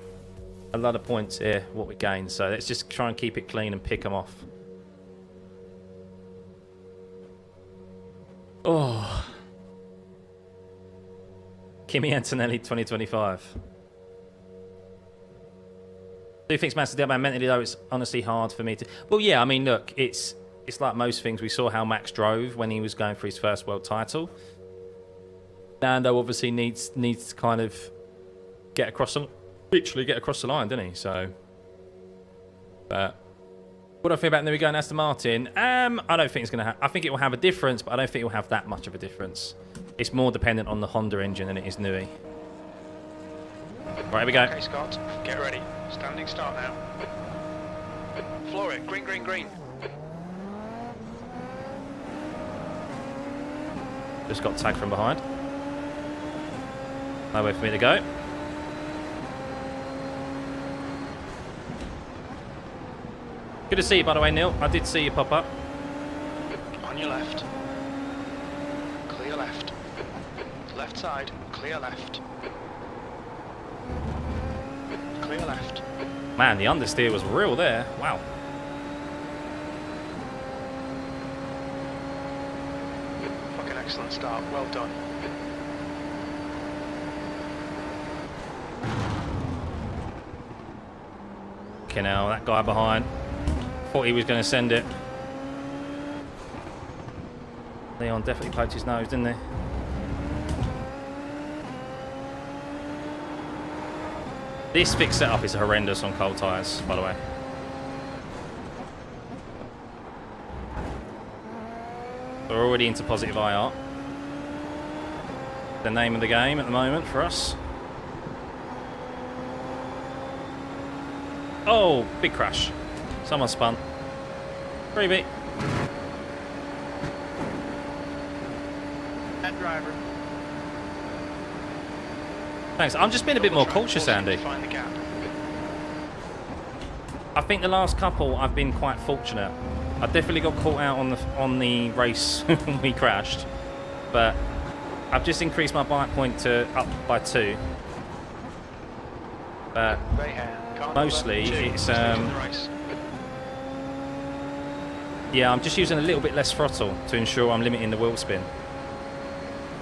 a lot of points here, what we gained. So let's just try and keep it clean and pick them off. Oh. Kimi Antonelli 2025. Do you think it's massive deal, man? Mentally, though, it's honestly hard for me to... Well, yeah, I mean, look, it's like most things. We saw how Max drove when he was going for his first world title. Lando obviously needs to kind of get across the... Literally get across the line, doesn't he? So... But... What do I feel about Nui going Aston Martin? I don't think it's going to have... I think it will have a difference, but I don't think it will have that much of a difference. It's more dependent on the Honda engine than it is Nui. Right, here we go. Okay, Scott, get ready. Standing start now. Floor it. Green, green, green. Just got tagged from behind. Nowhere for me to go. Good to see you, by the way, Neil. I did see you pop up. On your left. Clear left. Left side. Clear left. Clear left. Man, the understeer was real there. Wow. Fucking excellent start. Well done. Okay, now that guy behind. Thought he was going to send it. Leon definitely poked his nose, didn't he? This fixed setup is horrendous on cold tyres, by the way. We're already into positive IR. The name of the game at the moment for us. Oh, big crash. Someone spun. Freebie. That driver. Thanks. I'm just being a bit more cautious, Andy. Find the gap. I think the last couple I've been quite fortunate. I definitely got caught out on the race when we crashed, but I've just increased my bike point to up by 2. But mostly it's yeah, I'm just using a little bit less throttle to ensure I'm limiting the wheel spin.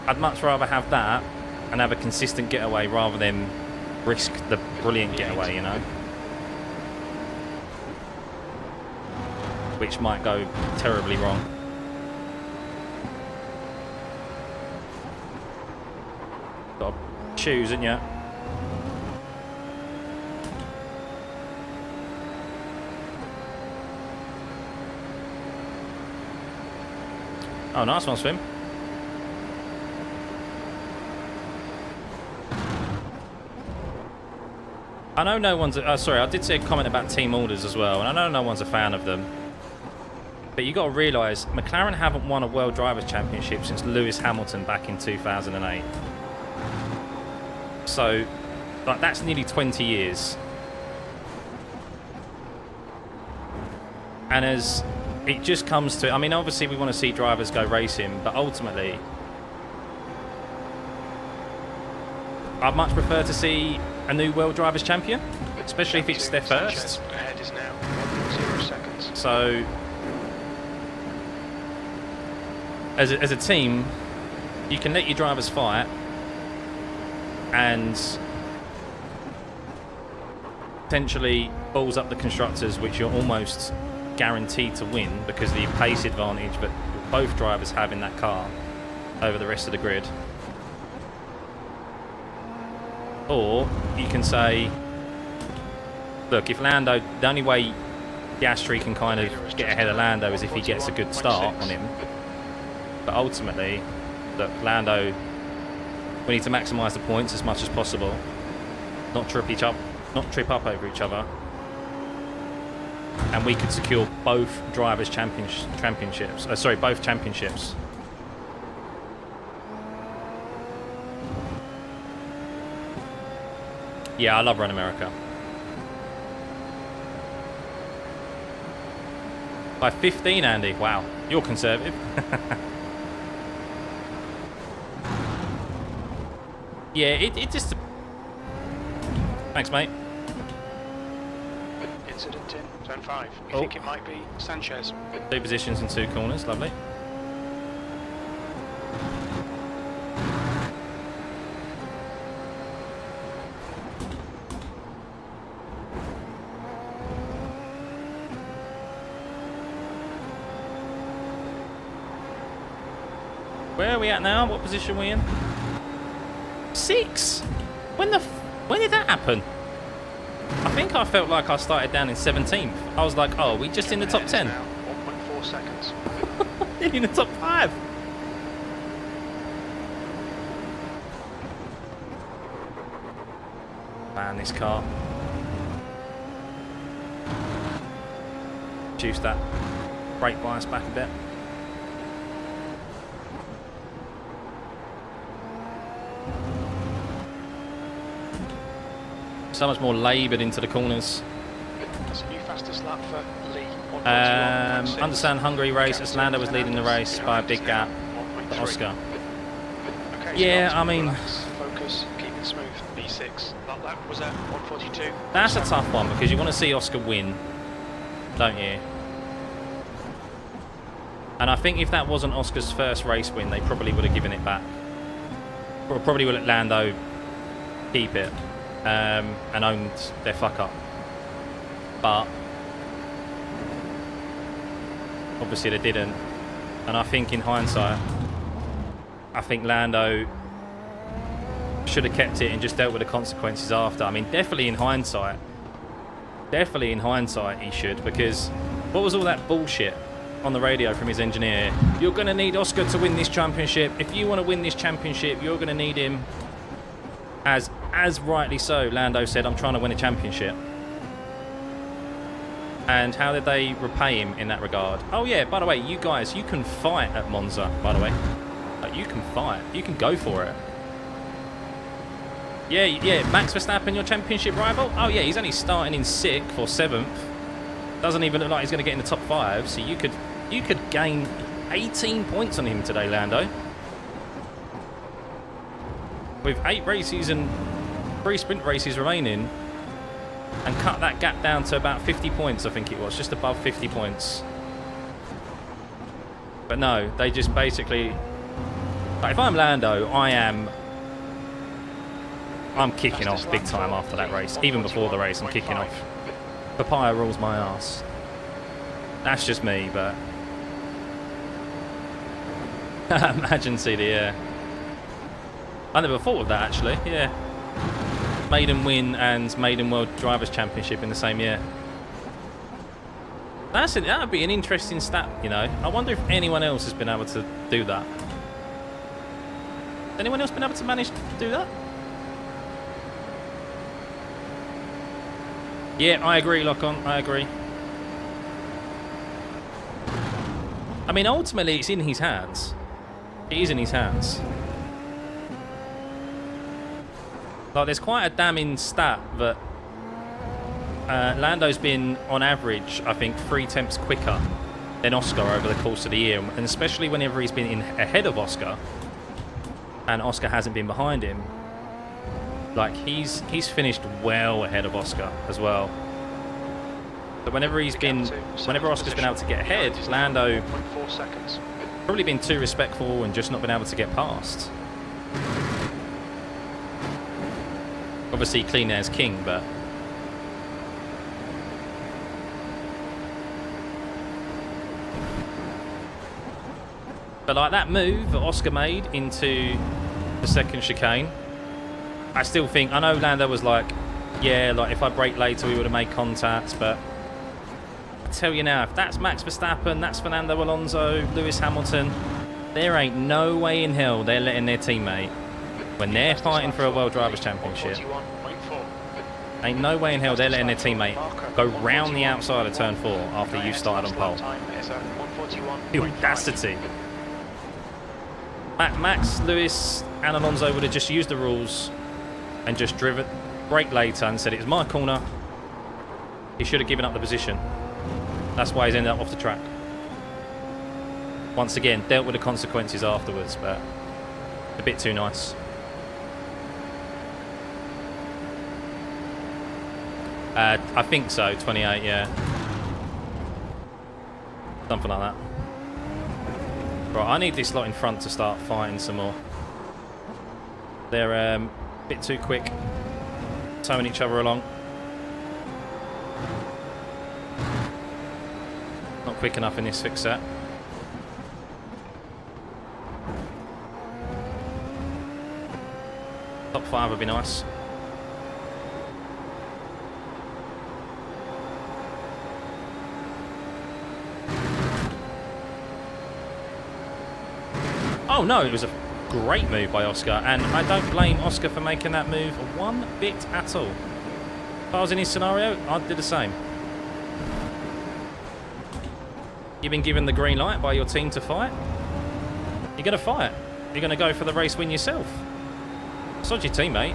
I'd much rather have that and have a consistent getaway rather than risk the brilliant getaway, you know, which might go terribly wrong. Got to choose, haven't you? Oh, nice one, Swim. I know no one's... sorry, I did see a comment about team orders as well, and I know no one's a fan of them. But you got to realise, McLaren haven't won a World Drivers' Championship since Lewis Hamilton back in 2008. So, like, that's nearly 20 years. And as it just comes to... I mean, obviously we want to see drivers go racing, but ultimately... I'd much prefer to see a new World Drivers' Champion, especially if it's their first. Ahead is now 0 seconds. So, as a team, you can let your drivers fight and potentially balls up the constructors, which you're almost guaranteed to win because of the pace advantage that both drivers have in that car over the rest of the grid. Or you can say, look, if Lando, the only way Piastri can kind of get ahead of Lando is if he gets a good start on him. But ultimately, look, Lando, we need to maximise the points as much as possible, not trip up over each other, and we could secure both drivers' championships. Sorry, both championships. Yeah, I love Run America. By 15, Andy. Wow, you're conservative. Yeah, it just... Thanks, mate. Incident in zone 5. You think it might be Sanchez? 2 positions and 2 corners. Lovely. Where are we at now? What position are we in? 6? When did that happen? I think I felt like I started down in 17th. I was like, oh, we just in the top 10. Now 1.4 seconds. In the top 5. Man, this car. Reduce that brake bias back a bit. So much more laboured into the corners. That's a new fastest lap for Lee. 141.6. Understand Hungary race as Lando was leading the race by a big gap to Oscar. Okay, Yeah, so I mean, relax, focus, keep it smooth. B6. That lap was at 142. that's a tough one because you want to see Oscar win, don't you? And I think if that wasn't Oscar's first race win, they probably would have given it back. Or probably would let Lando keep it and owned their fuck up. But obviously they didn't. And I think in hindsight, I think Lando should have kept it and just dealt with the consequences after. I mean, definitely in hindsight, he should, because what was all that bullshit on the radio from his engineer? You're going to need Oscar to win this championship. If you want to win this championship, you're going to need him. As rightly so, Lando said, I'm trying to win a championship. And how did they repay him in that regard? Oh yeah, by the way, you guys, you can fight at Monza, by the way. Like, you can fight. You can go for it. Yeah, Max Verstappen, your championship rival? Oh yeah, he's only starting in 6th or 7th. Doesn't even look like he's going to get in the top 5, so you could gain 18 points on him today, Lando. With 8 races and 3 sprint races remaining, and cut that gap down to about 50 points, I think it was, just above 50 points. But no, they just basically... Like, if I'm Lando, I'm kicking off big time after that race. Even before the race, I'm kicking off. Papaya rules my ass. That's just me, but... Imagine CD, yeah. I never thought of that, actually, yeah. Maiden win and Maiden World Drivers' Championship in the same year. That would be an interesting stat, you know. I wonder if anyone else has been able to do that. Anyone else been able to manage to do that? Yeah, I agree, Lock-On. I agree. I mean, ultimately, it's in his hands. It is in his hands. Like, there's quite a damning stat that Lando's been, on average, I think, 3 tenths quicker than Oscar over the course of the year. And especially whenever he's been ahead of Oscar, and Oscar hasn't been behind him. Like, he's finished well ahead of Oscar as well. But whenever Oscar's been able to get ahead, Lando probably been too respectful and just not been able to get past. Obviously, clean air's king, but like that move that Oscar made into the second chicane, I still think, I know Lando was like, yeah, like if I brake later we would have made contact, but I tell you now, if that's Max Verstappen, that's Fernando Alonso, Lewis Hamilton, there ain't no way in hell they're letting their teammate, when they're fighting for a World Drivers' Championship, ain't no way in hell they're letting their teammate go round the outside of turn 4 after you started on pole. The audacity. Max, Lewis and Alonso would have just used the rules and just driven, brake later and said it was my corner. He should have given up the position. That's why he's ended up off the track. Once again, dealt with the consequences afterwards, but a bit too nice. I think so, 28, yeah. Something like that. Right, I need this lot in front to start fighting some more. They're a bit too quick, towing each other along. Not quick enough in this fix set. Top 5 would be nice. Oh no, it was a great move by Oscar, and I don't blame Oscar for making that move one bit at all. If I was in his scenario, I'd do the same. You've been given the green light by your team to fight. You're going to fight. You're going to go for the race win yourself. Sod your teammate.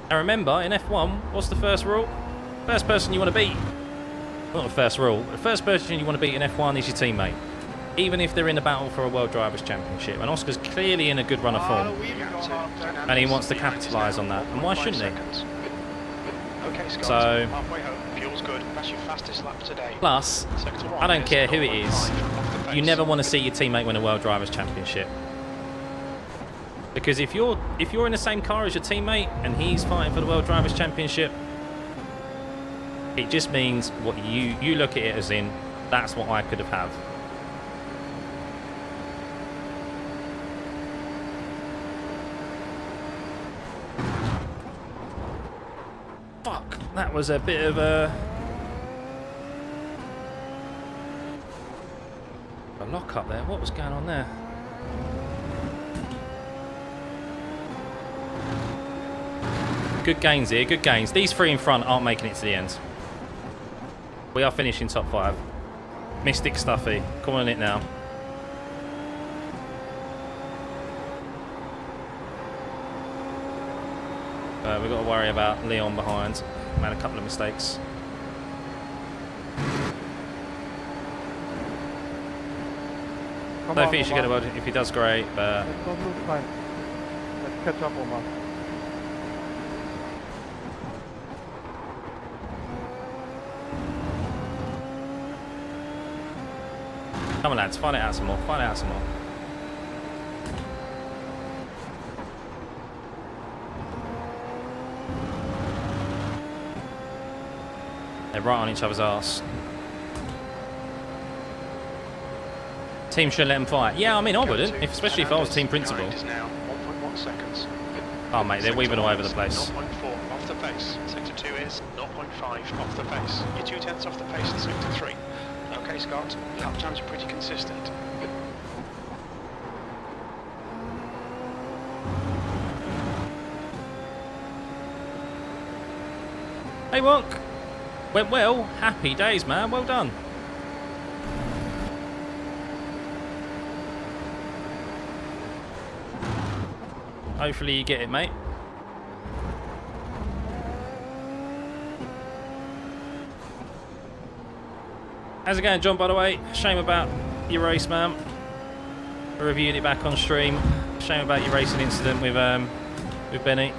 And remember, in F1, what's the first rule? First person you want to beat. Not the first rule. The first person you want to beat in F1 is your teammate. Even if they're in the battle for a World Drivers' Championship. And Oscar's clearly in a good run of form. And he wants to capitalise on that. And why shouldn't he? Okay, Scott, So, halfway home. Fuel's good. That's your fastest lap today. plus, I don't care who it is. You never want to see your teammate win a World Drivers' Championship. Because if you're in the same car as your teammate and he's fighting for the World Drivers' Championship, it just means what you look at it as in, that's what I could have had. Fuck, that was a bit of a lock up there. What was going on there? Good gains here, good gains. These three in front aren't making it to the end. We are finishing top 5. Mystic Stuffey, come on it now. We've got to worry about Leon behind. Made a couple of mistakes. No feature get about it if he does great, but Let's not lose time. Let's catch up, Omar. come on lads, find it out some more, find it out some more. They're right on each other's arse. Team shouldn't let them fight. Yeah, I mean, I wouldn't, especially if I was team principal. Now 1.1 seconds. Oh, mate, they're weaving all over the place. 0.4 off the pace. Sector 2 is 0.5 off the pace. You're 2/10 off the pace in sector 3. Okay, Scott, lap times are pretty consistent. Hey, Wonk. Went well. Happy days, man. Well done. Hopefully you get it, mate. How's it going, John, by the way? Shame about your race, man. I reviewed it back on stream. Shame about your racing incident with Benny.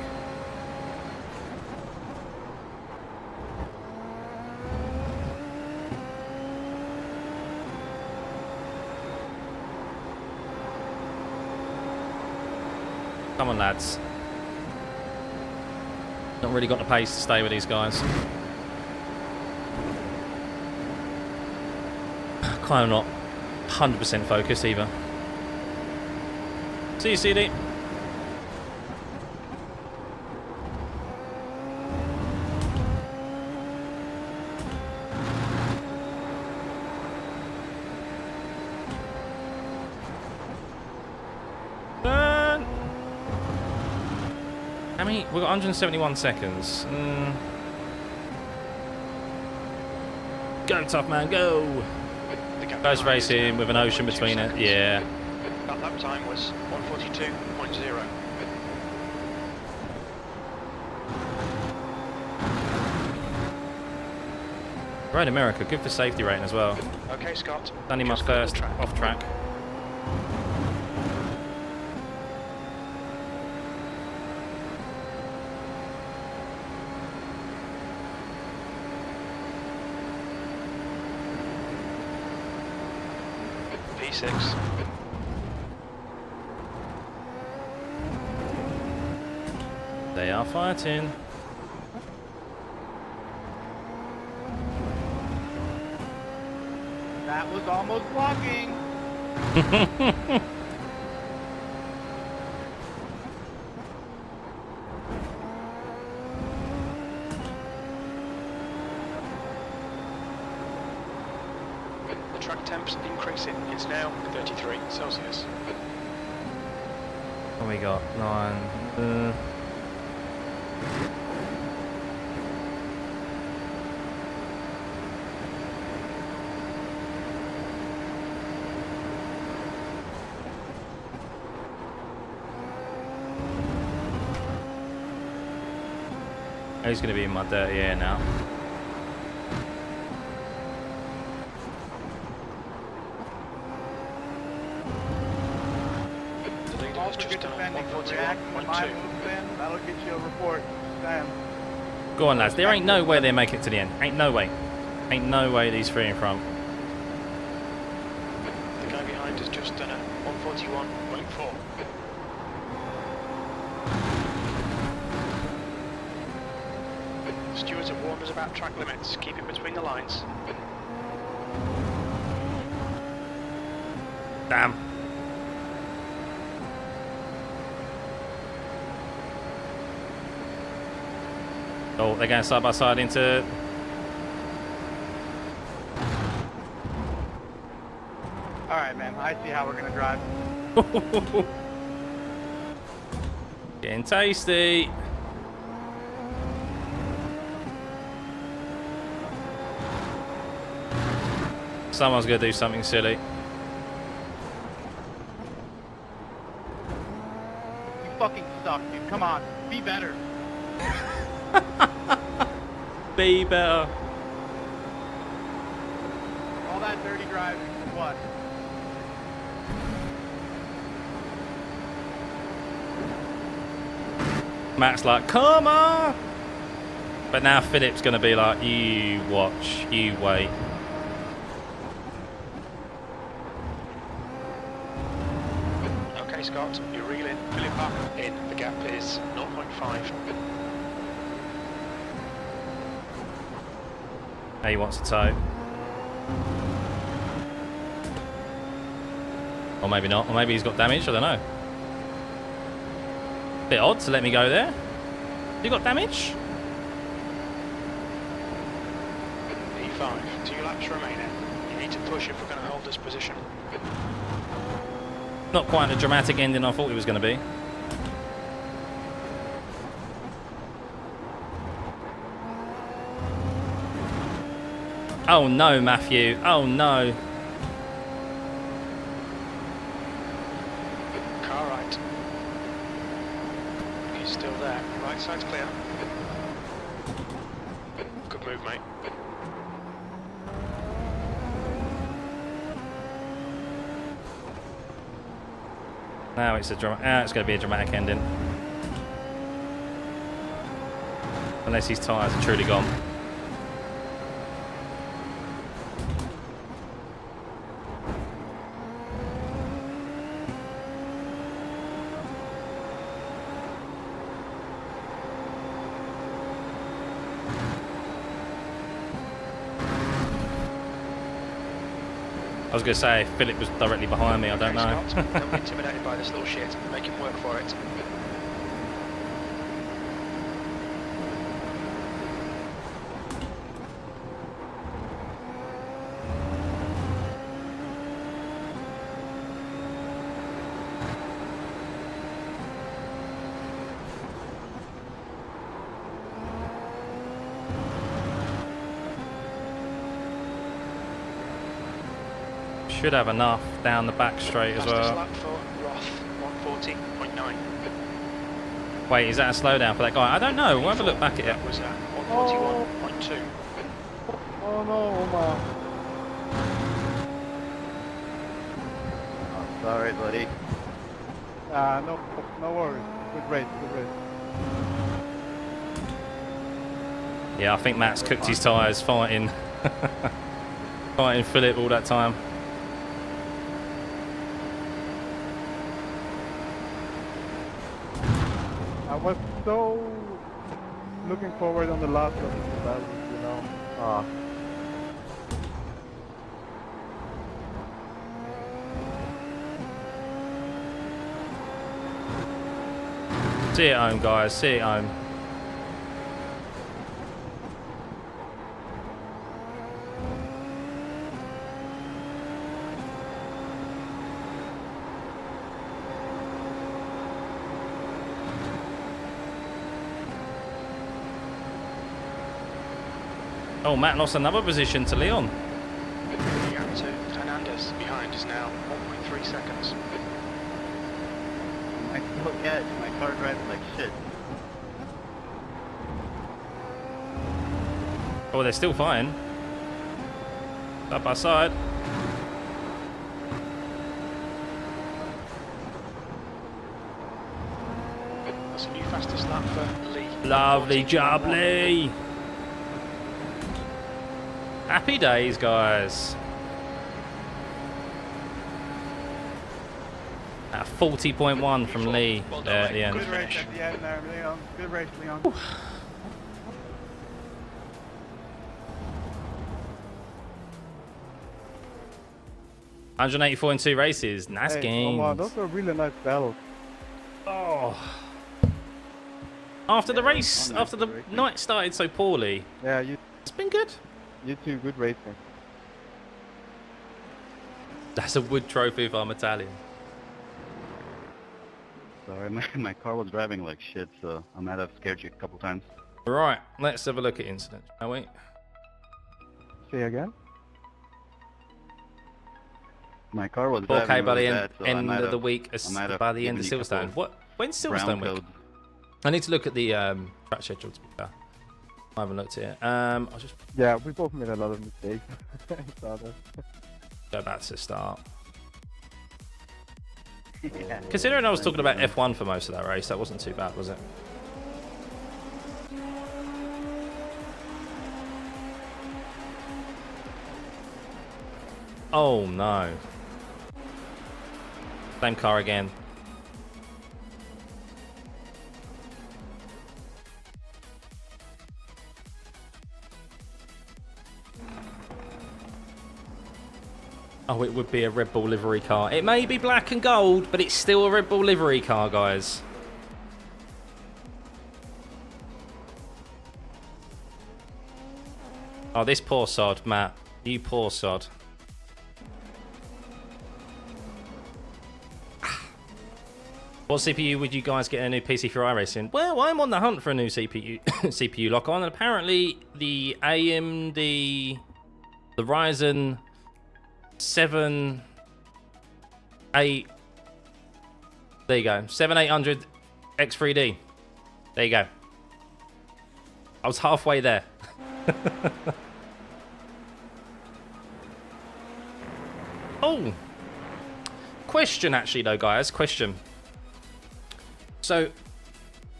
Come on, lads. Not really got the pace to stay with these guys. Kind of not 100% focused either. See you, CD. Burn! How many? We've got 171 seconds. Go, tough man, go! Close racing with an ocean between it, yeah. That lap time was 1:42.0. Right in America, good for safety rating as well. Okay, Scott. Only my just first track. off track. P6. They are fighting. That was almost blocking. The track temp's increasing. It's now 33 Celsius. What we got? 9. He's going to be in my dirty air now. The leader has just done 141.2. That'll get you a report, Sam. Go on, lads. There ain't no way they make it to the end. Ain't no way. Ain't no way these three in front. The guy behind has just done a 141.4. Stewards have warned us about track limits. Keep it between the lines. Damn. Oh, they're going side by side into... Alright, man. I see how we're gonna drive. Getting tasty. Someone's going to do something silly. You fucking suck, dude. Come on. Be better. Be better. All that dirty driving for what? Matt's like, come on! But now Philip's going to be like, you watch, you wait. Okay, Scott, you're reeling. Fill it back in. The gap is 0.5. Now he wants to tow. Or maybe not. Or maybe he's got damage. I don't know. Bit odd to let me go there. You got damage? E5, 2 laps remaining. You need to push if we're going to hold this position. Not quite the dramatic ending I thought it was going to be. Oh no, Matthew. Oh no. Car right. He's still there. Right side's clear. Good move, mate. Now it's a it's going to be a dramatic ending. Unless his tyres are truly gone. I was going to say, if Philip was directly behind me, I don't know. Scott, don't be intimidated by this little shit. Make him work for it. Should have enough down the back straight as Fastest well. lap for Roth, 140.9. Wait, is that a slowdown for that guy? I don't know. We'll have a look back at it. That was at 141.2. Oh no, Omar. I'm sorry, buddy. No worries. Good race, good race. Yeah, I think Matt's cooked his tyres fighting. Fighting Philip all that time. I was so looking forward on the last of the battle, you know. See it home, guys. See it home. Oh, Matt lost another position to Leon. The gap to Fernandez behind is now 1.3 seconds. I still catch. My car drives like shit. Oh, they're still fine. Side by side. That's a new fastest lap for Lee. Lovely job, Lee. Happy days, guys. At 40.1 from Lee there at the end. Good race at the end there, Leon. Good race, Leon. 184 in 2 races. Nice game. Wow, those were really nice battles. Oh. After the race, after the night started so poorly, Yeah, it's been good. you two, good racing. That's a wood trophy if I'm Italian. Sorry, my car was driving like shit, so I might have scared you a couple times. Right, let's have a look at incidents, shall we? Say again? My car was driving Okay, by the really end, bad, so I end might of the have- week, I might have by the end given of you a couple Silverstone. When's brown Silverstone week? codes. I need to look at the track schedule to be fair. I haven't looked at it. I'll just Yeah, we both made a lot of mistakes. I saw that. go back to the start. Yeah. Considering I was talking about F1 for most of that race, that wasn't too bad, was it? Oh no. Same car again. Oh, it would be a Red Bull livery car. It may be black and gold, but it's still a Red Bull livery car, guys. Oh, this poor sod, Matt. You poor sod. What CPU would you guys get a new PC for iRacing? Well, I'm on the hunt for a new CPU CPU lock on, and apparently the AMD, the Ryzen 7 8, there you go, 7800 X3D. There you go. I was halfway there. Oh, question actually though, guys, question. So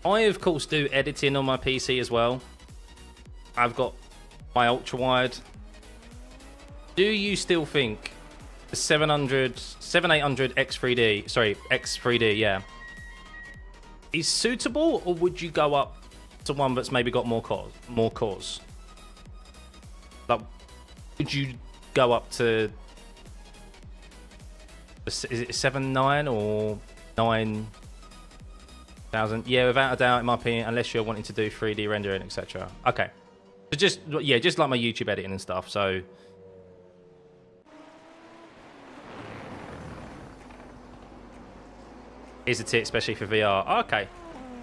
I of course do editing on my PC as well. I've got my Ultrawide. Do you still think the 7800 X3D, sorry, X3D, yeah, is suitable, or would you go up to one that's maybe got more cores? Like, would you go up to, is it 7.9 or 9,000? Yeah, without a doubt, in my opinion, unless you're wanting to do 3D rendering, etc. Okay, so just like my YouTube editing and stuff. So is a tit, especially for VR. Oh, okay,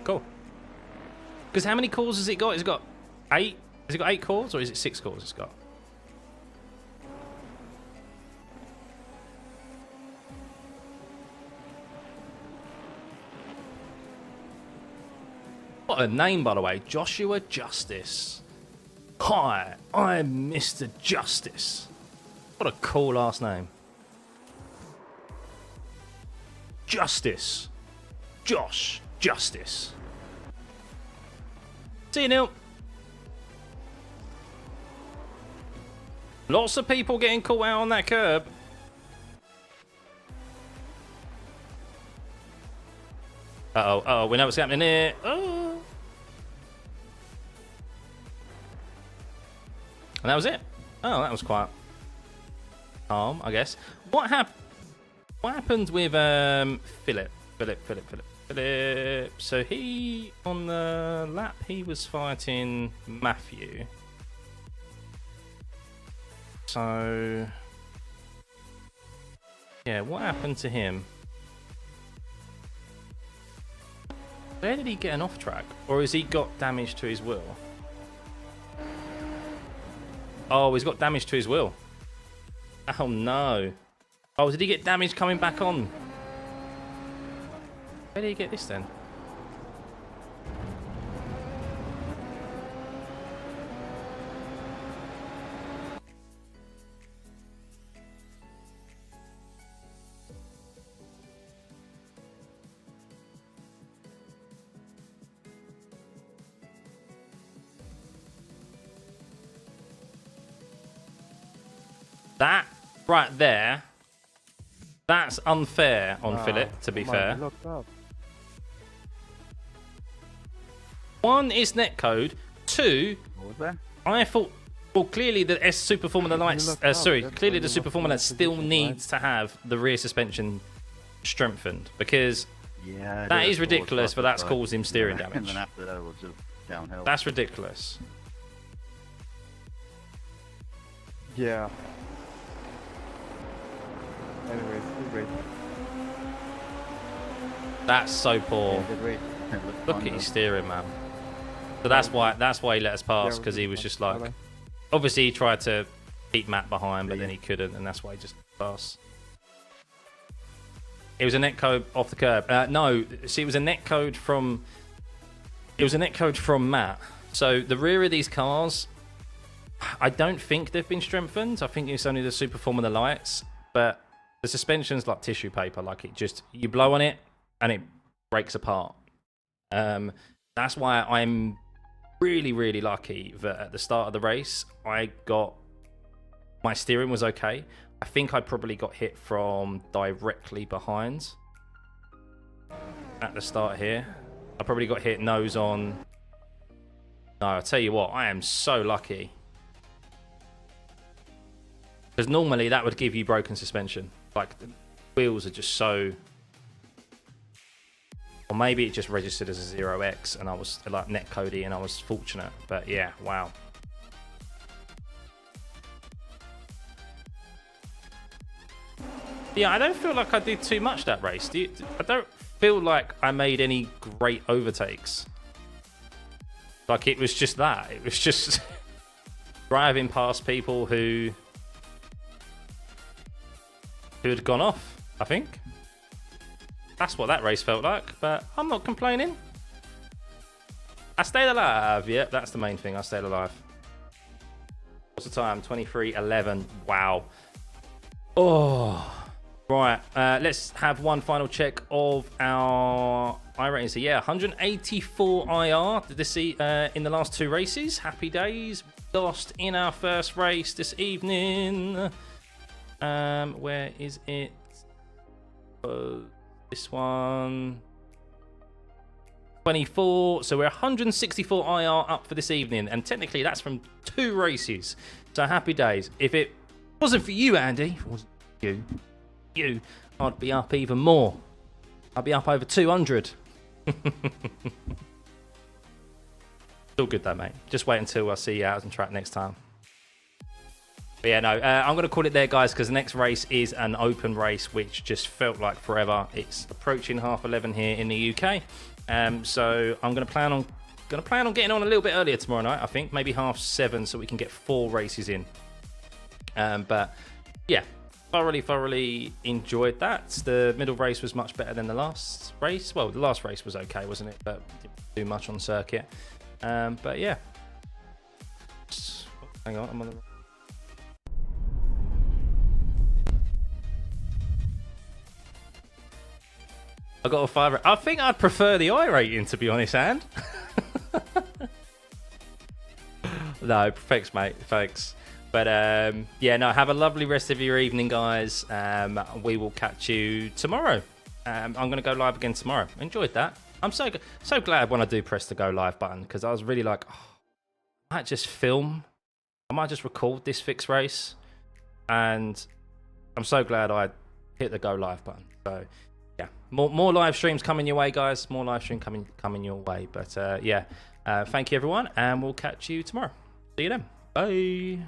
cool. Because how many cores has it got? Has it got 8? Has it got 8 cores, or is it 6 cores it's got? What a name, by the way. Joshua Justice. Hi, I'm Mr. Justice. What a cool last name. Justice. Josh Justice. See you, Neil. Lots of people getting caught out on that curb. Uh-oh, we know what's happening here. Oh. And that was it. Oh, that was quite calm, I guess. What happened with Philip? So he, on the lap, he was fighting Matthew. So yeah, what happened to him? Where did he get an off track? Or has he got damage to his wheel? Oh, he's got damage to his wheel. Oh, no. Oh, did he get damage coming back on? Where did he get this then? That right there, that's unfair on Philip, to be fair. One is netcode. Two, What was that? I thought, well, clearly the S Super Formula Lights, clearly the Super Formula still needs to have the rear suspension strengthened because Yeah. that is forward ridiculous, but that's but- caused him steering And damage. then after that, it was just downhill. That's ridiculous. Yeah. Anyways, good race. That's so poor. Yeah, good race. It looked Look fun, at his though. steering, man. So that's why he let us pass, because he was just like, obviously he tried to keep Matt behind, but then he couldn't, and that's why he just passed. It was a netcode off the curb. No, see, it was a netcode from Matt. So the rear of these cars, I don't think they've been strengthened. I think it's only the Super Formula Lights, but the suspension's like tissue paper. Like it just, you blow on it and it breaks apart. That's why I'm really, really lucky that at the start of the race, my steering was okay. I think I probably got hit from directly behind at the start here. I probably got hit nose on. No, I'll tell you what, I am so lucky. Because normally that would give you broken suspension. Like, the wheels are just so... Or maybe it just registered as a 0x and I was like netcodey and I was fortunate. But yeah, wow. Yeah, I don't feel like I did too much that race. I don't feel like I made any great overtakes. Like, it was just that. It was just driving past people who had gone off, I think. That's what that race felt like, but I'm not complaining. I stayed alive. Yeah, that's the main thing. I stayed alive. What's the time? 23:11. Wow. Oh. Right, let's have one final check of our iRating. So yeah, 184 IR did this see in the last two races. Happy days. Lost in our first race this evening. Where is it? This one. 24. So we're 164 IR up for this evening, and technically that's from two races. So happy days. If it wasn't for you, Andy, if it wasn't you, I'd be up even more. I'd be up over 200. It's all good though, mate. Just wait until I see you out on track next time. But yeah, no, I'm going to call it there, guys, because the next race is an open race, which just felt like forever. It's approaching 11:30 here in the UK. So I'm going to plan on getting on a little bit earlier tomorrow night. I think maybe 7:30, so we can get 4 races in. But yeah. Thoroughly enjoyed that. The middle race was much better than the last race. Well, the last race was okay, wasn't it? But didn't do much on circuit. But yeah. Hang on, I'm on the... I got a 5. I think I'd prefer the iRating, to be honest, and. No, thanks, mate. Thanks. But yeah, no, have a lovely rest of your evening, guys. We will catch you tomorrow. I'm going to go live again tomorrow. Enjoyed that. I'm so glad when I do press the go live button, because I was really like, oh, I might just film. I might just record this fixed race. And I'm so glad I hit the go live button. So yeah, more live streams coming your way, guys. More live stream coming your way. But yeah, thank you, everyone. And we'll catch you tomorrow. See you then. Bye.